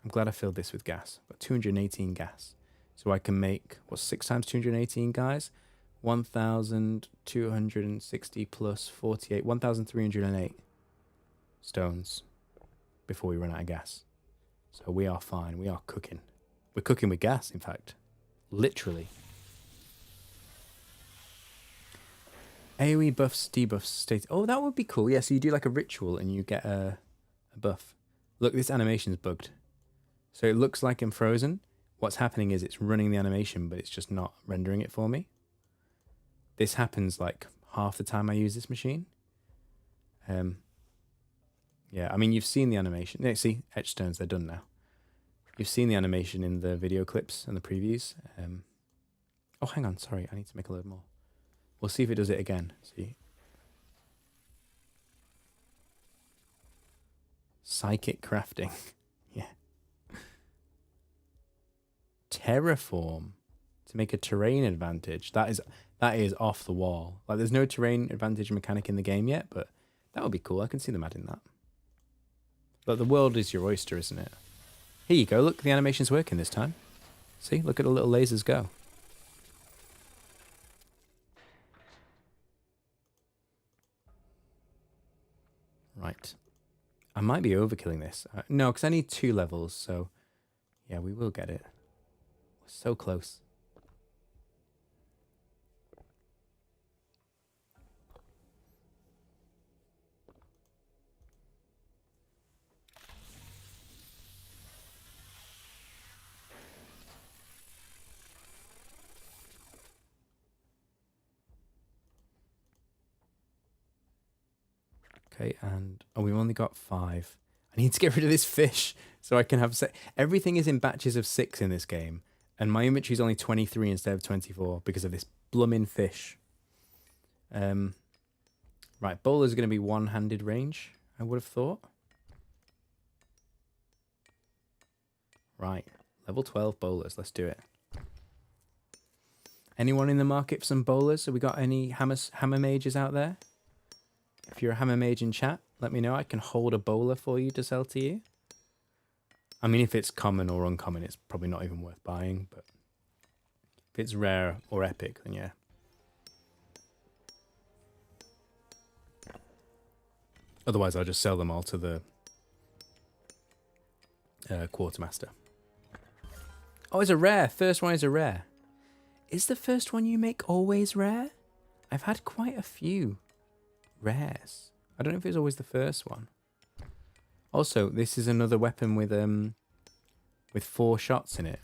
I'm glad I filled this with gas. Got 218 gas. So I can make, what's 6 times 218, guys? 1,260 plus 48, 1,308 stones before we run out of gas. So we are fine. We are cooking. We're cooking with gas, in fact. Literally. AoE buffs, debuffs, state. Oh, that would be cool. Yeah, so you do like a ritual and you get a buff. Look, this animation's bugged. So it looks like I'm frozen. What's happening is it's running the animation, but it's just not rendering it for me. This happens like half the time I use this machine. Yeah, I mean, you've seen the animation. Yeah, see, etch stones, they're done now. You've seen the animation in the video clips and the previews. Oh, hang on, sorry, I need to make a load more. We'll see if it does it again. See. Psychic crafting. Yeah. Terraform to make a terrain advantage. That is off the wall. Like, there's no terrain advantage mechanic in the game yet, but that would be cool. I can see them adding that. But the world is your oyster, isn't it? Here you go. Look, the animation's working this time. See, look at the little lasers go. Right. I might be overkilling this. No, because I need 2 levels, so yeah, we will get it. We're so close. Okay, and oh, we've only got 5. I need to get rid of this fish so I can have everything is in batches of 6 in this game, and my inventory is only 23 instead of 24 because of this blooming fish. Right, bowler's going to be one-handed range, I would have thought. Right, level 12 bowlers, let's do it. Anyone in the market for some bowlers? Have we got any hammer mages out there? If you're a hammer mage in chat, let me know. I can hold a bowler for you to sell to you. I mean, if it's common or uncommon, it's probably not even worth buying, but if it's rare or epic, then yeah. Otherwise, I'll just sell them all to the quartermaster. Oh, it's a rare. First one is a rare. Is the first one you make always rare? I've had quite a few rares. I don't know if it was always the first one. Also, this is another weapon with 4 shots in it,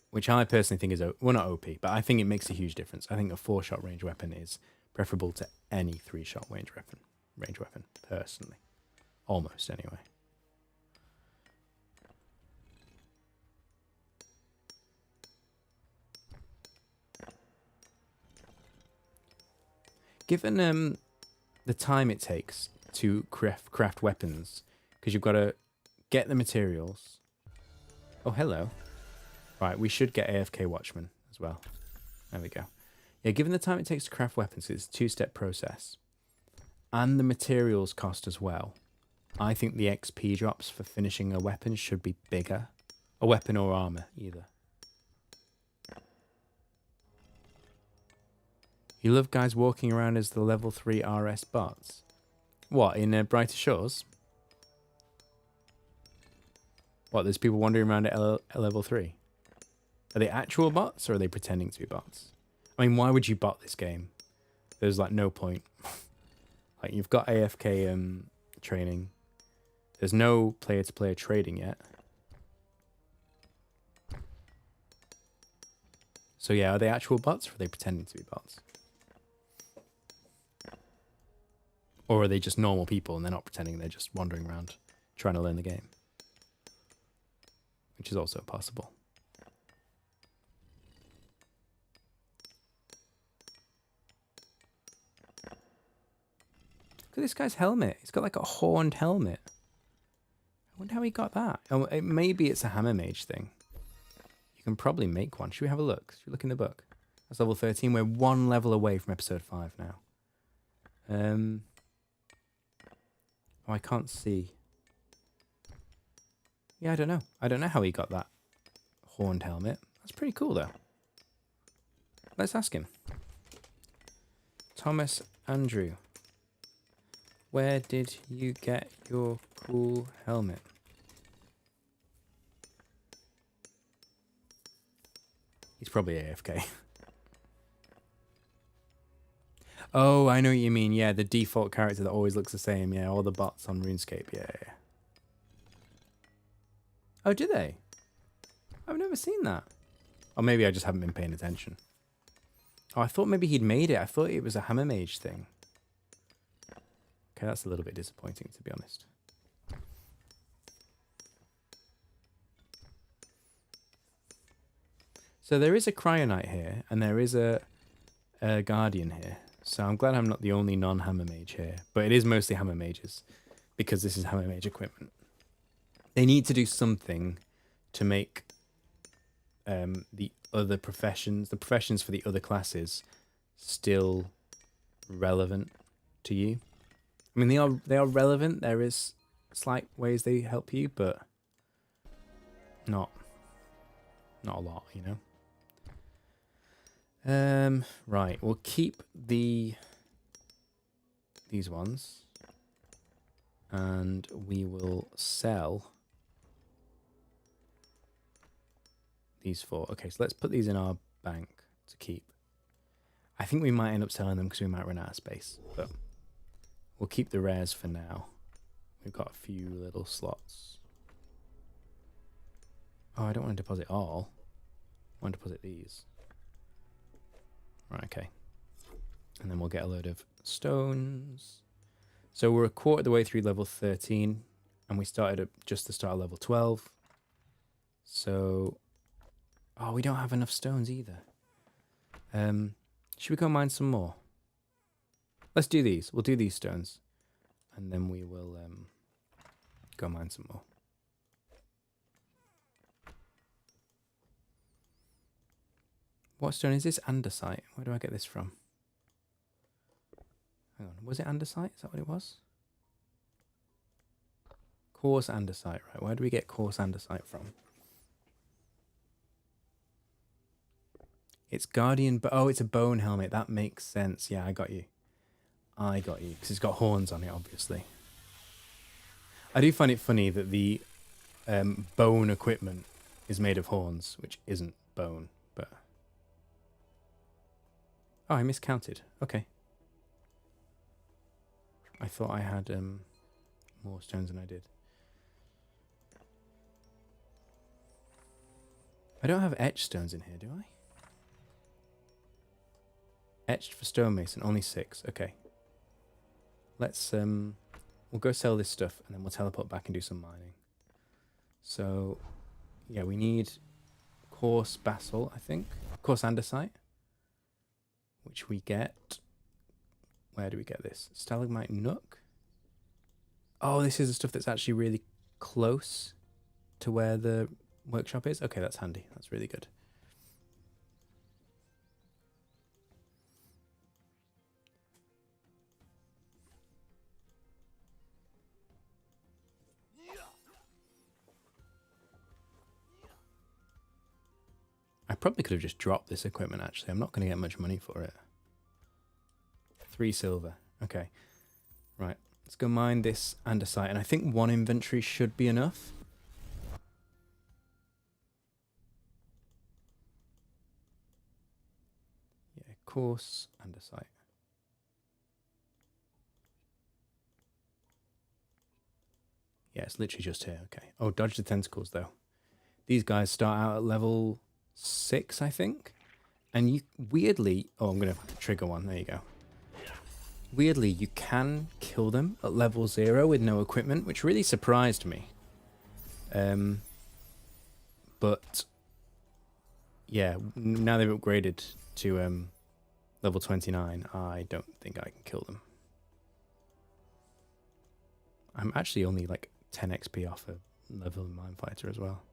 which I personally think is well, not OP, but I think it makes a huge difference. I think a 4-shot range weapon is preferable to any 3-shot range weapon, personally, almost anyway. Given the time it takes to craft weapons, because you've got to get the materials. Oh, hello. Right, we should get AFK Watchman as well. There we go. Yeah, given the time it takes to craft weapons, it's a 2-step process. And the materials cost as well. I think the XP drops for finishing a weapon should be bigger. A weapon or armor, either. You love guys walking around as the level 3 RS bots? What, in Brighter Shores? What, there's people wandering around at level 3? Are they actual bots or are they pretending to be bots? I mean, why would you bot this game? There's like no point. Like, you've got AFK training. There's no player-to-player trading yet. So yeah, are they actual bots or are they pretending to be bots? Or are they just normal people and they're not pretending, they're just wandering around trying to learn the game? Which is also possible. Look at this guy's helmet. He's got like a horned helmet. I wonder how he got that. Oh, maybe it's a hammer mage thing. You can probably make one. Should we have a look? Should we look in the book? That's level 13. We're 1 level away from episode 5 now. Oh, I can't see. Yeah, I don't know. I don't know how he got that horned helmet. That's pretty cool, though. Let's ask him. Thomas Andrew, where did you get your cool helmet? He's probably AFK. Oh, I know what you mean. Yeah, the default character that always looks the same. Yeah, all the bots on RuneScape. Yeah, yeah. Oh, do they? I've never seen that. Or maybe I just haven't been paying attention. Oh, I thought maybe he'd made it. I thought it was a Hammer Mage thing. Okay, that's a little bit disappointing, to be honest. So there is a Cryonite here, and there is a Guardian here. So I'm glad I'm not the only non-Hammer Mage here. But it is mostly Hammer Mages, because this is Hammer Mage equipment. They need to do something to make the other professions, the professions for the other classes, still relevant to you. I mean, they are relevant. There is slight ways they help you, but not a lot, you know. Right, we'll keep these ones, and we will sell these 4. Okay, so let's put these in our bank to keep. I think we might end up selling them because we might run out of space, but we'll keep the rares for now. We've got a few little slots. Oh, I don't want to deposit all. I want to deposit these. Right, okay. And then we'll get a load of stones. So we're a quarter of the way through level 13, and we started at just the start of level 12. So, oh, we don't have enough stones either. Should we go mine some more? Let's do these. We'll do these stones, and then we will go mine some more. What stone is this? Andesite. Where do I get this from? Hang on. Was it andesite? Is that what it was? Coarse andesite. Right. Where do we get coarse andesite from? It's Guardian. Oh, it's a bone helmet. That makes sense. Yeah, I got you. I got you. Because it's got horns on it, obviously. I do find it funny that the bone equipment is made of horns, which isn't bone, but... Oh, I miscounted. Okay. I thought I had more stones than I did. I don't have etched stones in here, do I? Etched for stonemason, only 6. Okay. Let's we'll go sell this stuff and then we'll teleport back and do some mining. So yeah, we need coarse basalt, I think. Coarse andesite. Which we get. Where do we get this? Stalagmite nook. Oh, this is the stuff that's actually really close to where the workshop is. Okay, that's handy. That's really good. I probably could have just dropped this equipment, actually. I'm not going to get much money for it. 3 silver. Okay. Right. Let's go mine this andesite. And I think 1 inventory should be enough. Yeah, coarse andesite. Yeah, it's literally just here. Okay. Oh, dodge the tentacles, though. These guys start out at level 6, I think. And you weirdly... Oh, I'm going to trigger one. There you go. Weirdly, you can kill them at level 0 with no equipment, which really surprised me. But yeah, now they've upgraded to level 29, I don't think I can kill them. I'm actually only like 10 XP off a level mine fighter as well.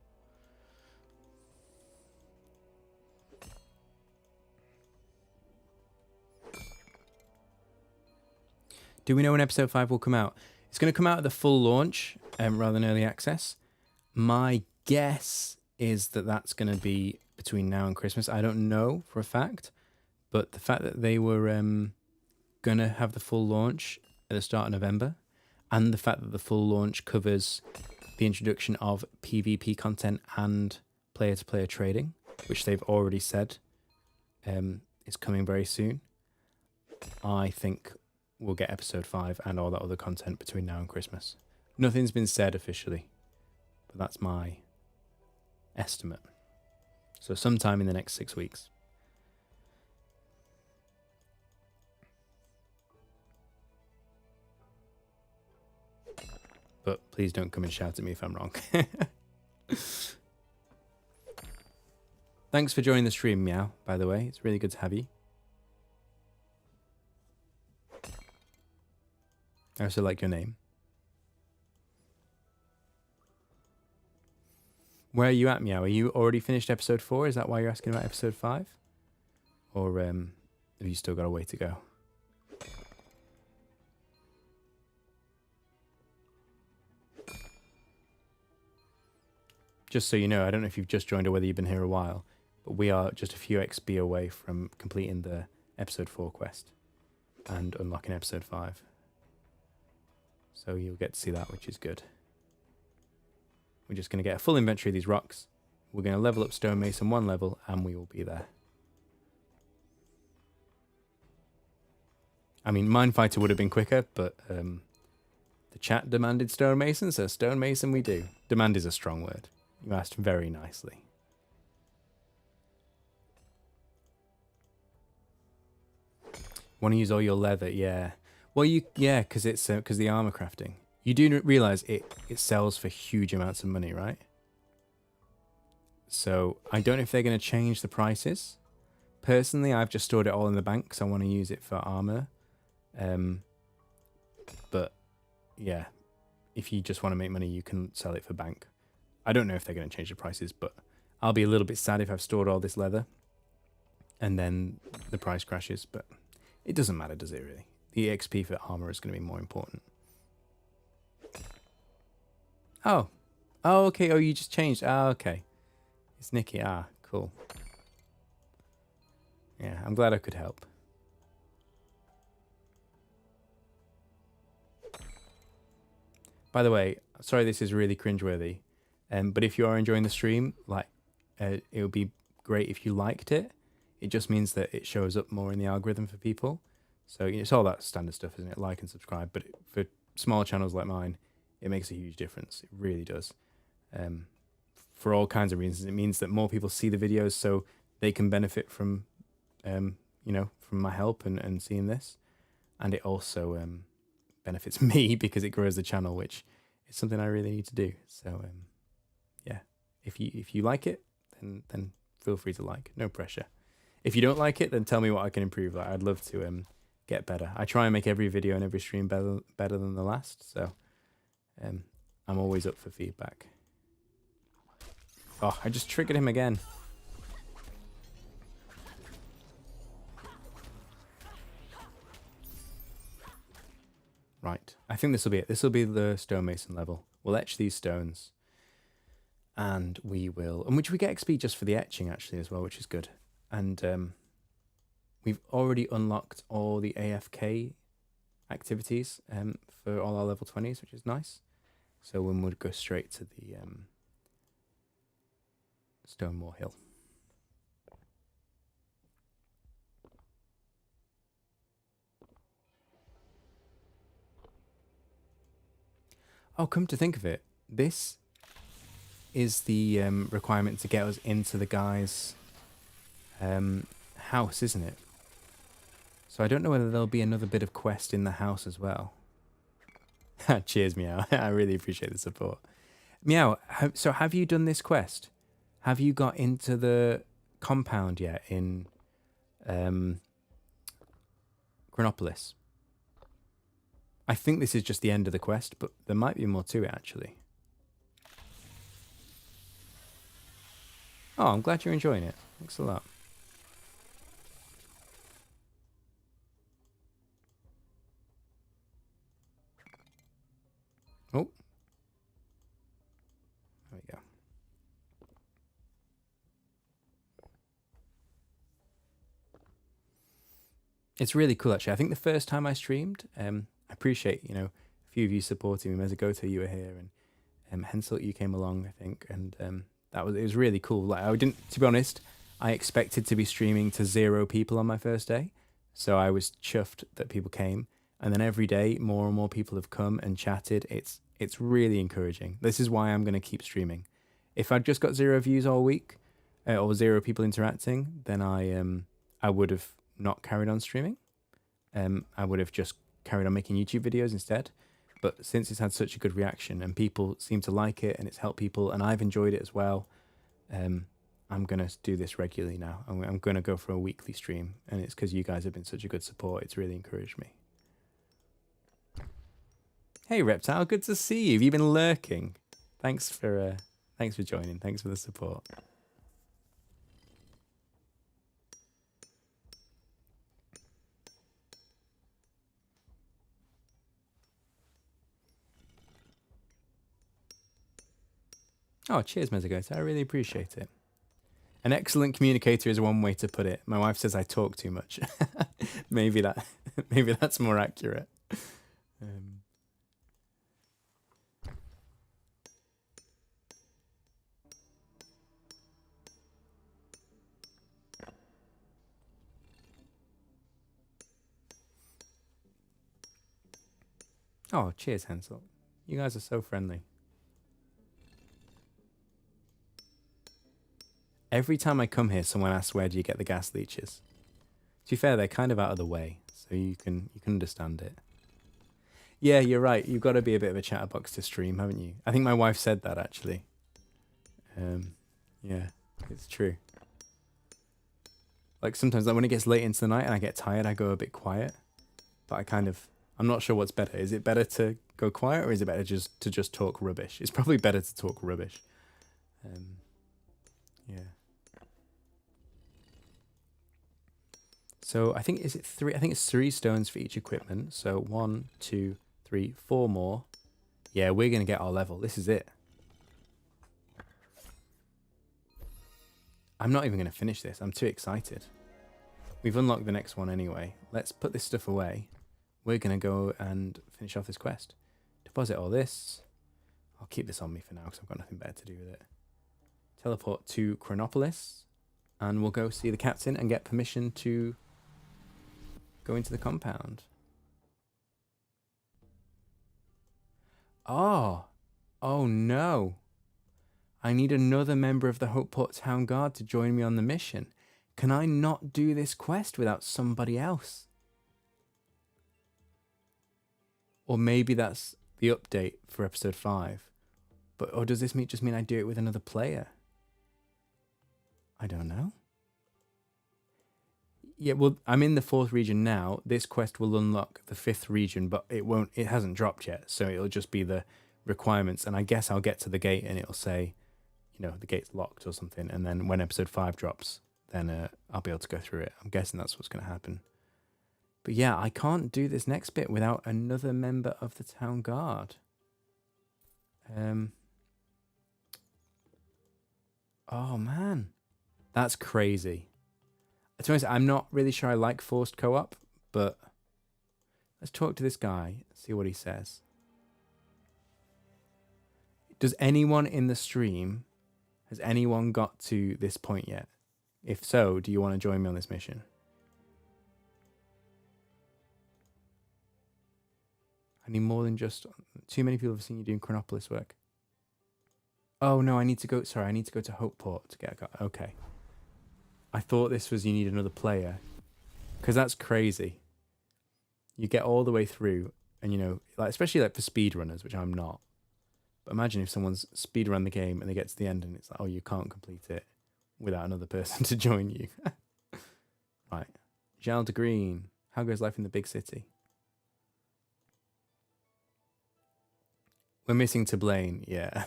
Do we know when episode 5 will come out? It's going to come out at the full launch rather than early access. My guess is that that's going to be between now and Christmas. I don't know for a fact, but the fact that they were going to have the full launch at the start of November, and the fact that the full launch covers the introduction of PvP content and player-to-player trading, which they've already said is coming very soon, I think we'll get episode 5 and all that other content between now and Christmas. Nothing's been said officially, but that's my estimate. So sometime in the next 6 weeks. But please don't come and shout at me if I'm wrong. Thanks for joining the stream, Meow, by the way. It's really good to have you. I also like your name. Where are you at, Meow? Are you already finished episode 4? Is that why you're asking about episode 5? Or have you still got a way to go? Just so you know, I don't know if you've just joined or whether you've been here a while, but we are just a few XP away from completing the episode 4 quest and unlocking episode 5. So you'll get to see that, which is good. We're just going to get a full inventory of these rocks. We're going to level up Stonemason 1 level, and we will be there. I mean, Minefighter would have been quicker, but the chat demanded Stonemason, so Stonemason we do. Demand is a strong word. You asked very nicely. Want to use all your leather? Yeah. Well, yeah, because it's because the armor crafting. You do realize it sells for huge amounts of money, right? So I don't know if they're going to change the prices. Personally, I've just stored it all in the bank because I want to use it for armor. But yeah, if you just want to make money, you can sell it for bank. I don't know if they're going to change the prices, but I'll be a little bit sad if I've stored all this leather and then the price crashes, but it doesn't matter, does it really? The XP for armor is going to be more important. Oh, okay. Oh, you just changed. Oh, okay. It's Nikki. Ah, cool. Yeah, I'm glad I could help. By the way, sorry this is really cringeworthy, but if you are enjoying the stream, like, it would be great if you liked it. It just means that it shows up more in the algorithm for people. So it's all that standard stuff, isn't it? Like and subscribe. But for small channels like mine, it makes a huge difference. It really does. For all kinds of reasons. It means that more people see the videos so they can benefit from, you know, from my help and seeing this. And it also benefits me because it grows the channel, which is something I really need to do. So, yeah, if you like it, then feel free to like. No pressure. If you don't like it, then tell me what I can improve. Like, I'd love to get better. I try and make every video and every stream better than the last. So I'm always up for feedback. Oh, I just triggered him again. Right, I think this will be it. This will be the stonemason level. We'll etch these stones. And we will... And which we get XP just for the etching, actually, as well, which is good. And we've already unlocked all the AFK activities for all our level 20s, which is nice. So we would go straight to the StoneMaw Hill. Oh, come to think of it, this is the requirement to get us into the guy's house, isn't it? So I don't know whether there'll be another bit of quest in the house as well. Cheers, Meow. I really appreciate the support. Meow, so have you done this quest? Have you got into the compound yet in Chronopolis? I think this is just the end of the quest, but there might be more to it, actually. Oh, I'm glad you're enjoying it. Thanks a lot. Oh. There we go. It's really cool, actually. I think the first time I streamed, I appreciate, a few of you supporting me. Mezagoto, you were here, and Hensel, you came along, I think, and it was really cool. Like, I didn't, to be honest, I expected to be streaming to 0 people on my first day, so I was chuffed that people came. And then every day, more and more people have come and chatted. It's really encouraging. This is why I'm going to keep streaming. If I'd just got 0 views all week, or 0 people interacting, then I would have not carried on streaming. I would have just carried on making YouTube videos instead. But since it's had such a good reaction and people seem to like it and it's helped people and I've enjoyed it as well, I'm going to do this regularly now. I'm going to go for a weekly stream, and it's because you guys have been such a good support. It's really encouraged me. Hey Reptile, good to see you. Have you been lurking? Thanks for joining. Thanks for the support. Oh, cheers, Mezagoto. I really appreciate it. An excellent communicator is one way to put it. My wife says I talk too much. maybe that's more accurate. Oh, cheers, Hansel. You guys are so friendly. Every time I come here, someone asks, where do you get the gas leeches? To be fair, they're kind of out of the way, so you can understand it. Yeah, you're right. You've got to be a bit of a chatterbox to stream, haven't you? I think my wife said that, actually. Yeah, it's true. Like, sometimes, like, when it gets late into the night and I get tired, I go a bit quiet. But I'm not sure what's better. Is it better to go quiet, or is it better to just talk rubbish? It's probably better to talk rubbish. Yeah. So I think, is it 3? I think it's 3 stones for each equipment. So 1, 2, 3, 4 more. Yeah, we're going to get our level. This is it. I'm not even going to finish this. I'm too excited. We've unlocked the next one anyway. Let's put this stuff away. We're going to go and finish off this quest. Deposit all this. I'll keep this on me for now because I've got nothing better to do with it. Teleport to Chronopolis. And we'll go see the captain and get permission to go into the compound. Oh no. I need another member of the Hopeport Town Guard to join me on the mission. Can I not do this quest without somebody else? Or maybe that's the update for episode 5. Or does this just mean I do it with another player? I don't know. Yeah, well, I'm in the 4th region now. This quest will unlock the 5th region, but it hasn't dropped yet. So it'll just be the requirements. And I guess I'll get to the gate and it'll say, the gate's locked or something. And then when episode 5 drops, then I'll be able to go through it. I'm guessing that's what's going to happen. But yeah, I can't do this next bit without another member of the town guard. Oh man, that's crazy. To be honest, I'm not really sure I like forced co-op, but let's talk to this guy, see what he says. Does anyone in the stream, has anyone got to this point yet? If so, do you want to join me on this mission? I need more than just... Too many people have seen you doing Chronopolis work. Oh no, I need to go to Hopeport to get a car. Okay. I thought this was you need another player. Because that's crazy. You get all the way through and especially for speedrunners, which I'm not. But imagine if someone's speedrun the game and they get to the end and it's like, oh, you can't complete it without another person to join you. Right. Gel de Green. How goes life in the big city? We're missing Tablaine. Yeah.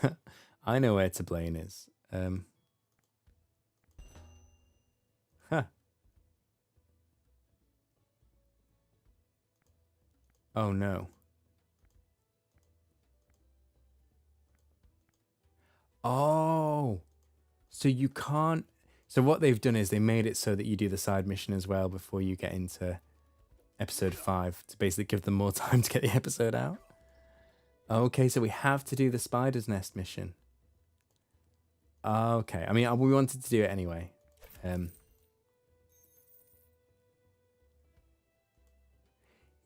I know where Tablaine is. Huh. Oh no. Oh. So you can't... So what they've done is they made it so that you do the side mission as well before you get into episode 5 to basically give them more time to get the episode out. Okay, so we have to do the spider's nest mission. Okay, I mean, we wanted to do it anyway.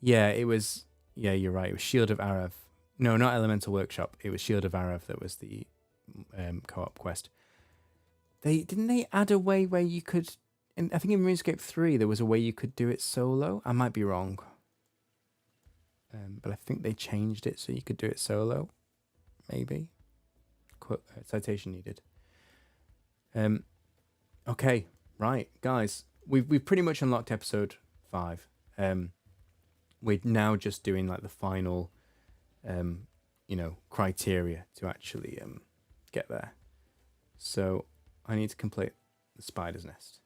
Yeah, it was... Yeah, you're right. It was Shield of Arav. No, not Elemental Workshop. It was Shield of Arav that was the co-op quest. Didn't they add a way where you could... I think in RuneScape 3 there was a way you could do it solo. I might be wrong. But I think they changed it so you could do it solo. Maybe. Citation needed. Okay, right, guys. We've pretty much unlocked episode 5. We're now just doing like the final, criteria to actually get there. So I need to complete the spider's nest.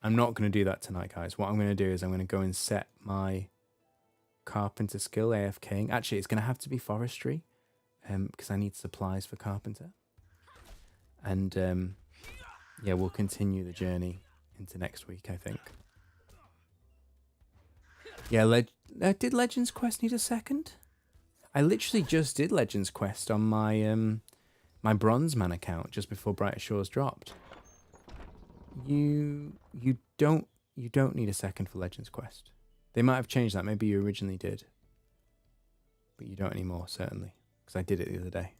I'm not going to do that tonight, guys. What I'm going to do is I'm going to go and set my carpenter skill, AFKing. Actually, it's going to have to be forestry, because I need supplies for carpenter. And yeah, we'll continue the journey into next week, I think. Yeah, did Legends Quest need a second? I literally just did Legends Quest on my my Bronze Man account just before Brighter Shores dropped. You don't need a second for Legends Quest. They might have changed that. Maybe you originally did, but you don't anymore, certainly, because I did it the other day.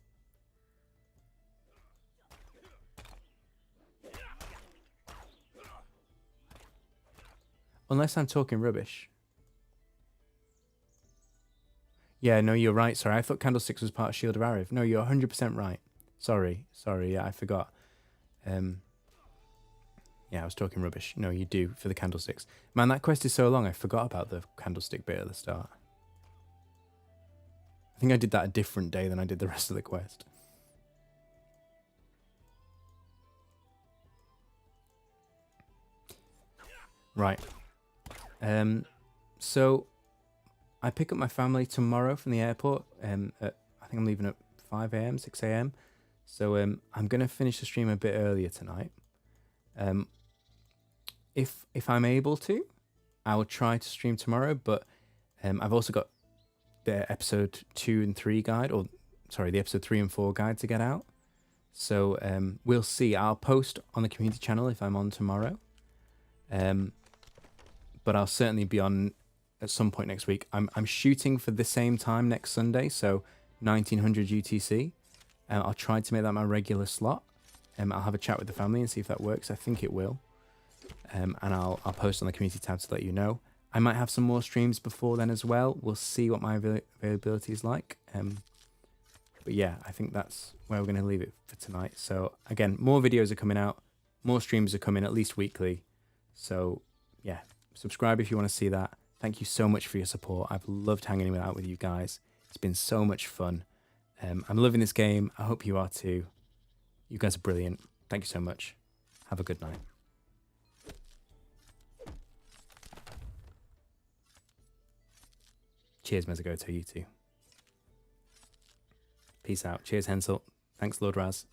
Unless I'm talking rubbish. Yeah, no, you're right. Sorry, I thought Candlesticks was part of Shield of Arav. No, you're 100% right. Sorry, yeah, I forgot. Yeah, I was talking rubbish. No, you do for the Candlesticks. Man, that quest is so long, I forgot about the Candlestick bit at the start. I think I did that a different day than I did the rest of the quest. Right. So I pick up my family tomorrow from the airport. I think I'm leaving at 5 a.m., 6 a.m. So I'm going to finish the stream a bit earlier tonight. If I'm able to, I will try to stream tomorrow, but I've also got the episode 2 and 3 guide, or sorry, the episode 3 and 4 guide to get out. So we'll see. I'll post on the community channel if I'm on tomorrow. But I'll certainly be on at some point next week. I'm shooting for the same time next Sunday, so 1900 UTC. I'll try to make that my regular slot. I'll have a chat with the family and see if that works. I think it will. And I'll post on the community tab to let you know. I might have some more streams before then as well. We'll see what my availability is like. But yeah, I think that's where we're going to leave it for tonight. So again, more videos are coming out. More streams are coming at least weekly. So yeah, subscribe if you want to see that. Thank you so much for your support. I've loved hanging out with you guys. It's been so much fun. I'm loving this game. I hope you are too. You guys are brilliant. Thank you so much. Have a good night. Cheers, Mezzagoto, you too. Peace out. Cheers, Hensel. Thanks, Lord Raz.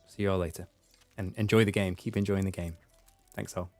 See you all later. And enjoy the game. Keep enjoying the game. Thanks all.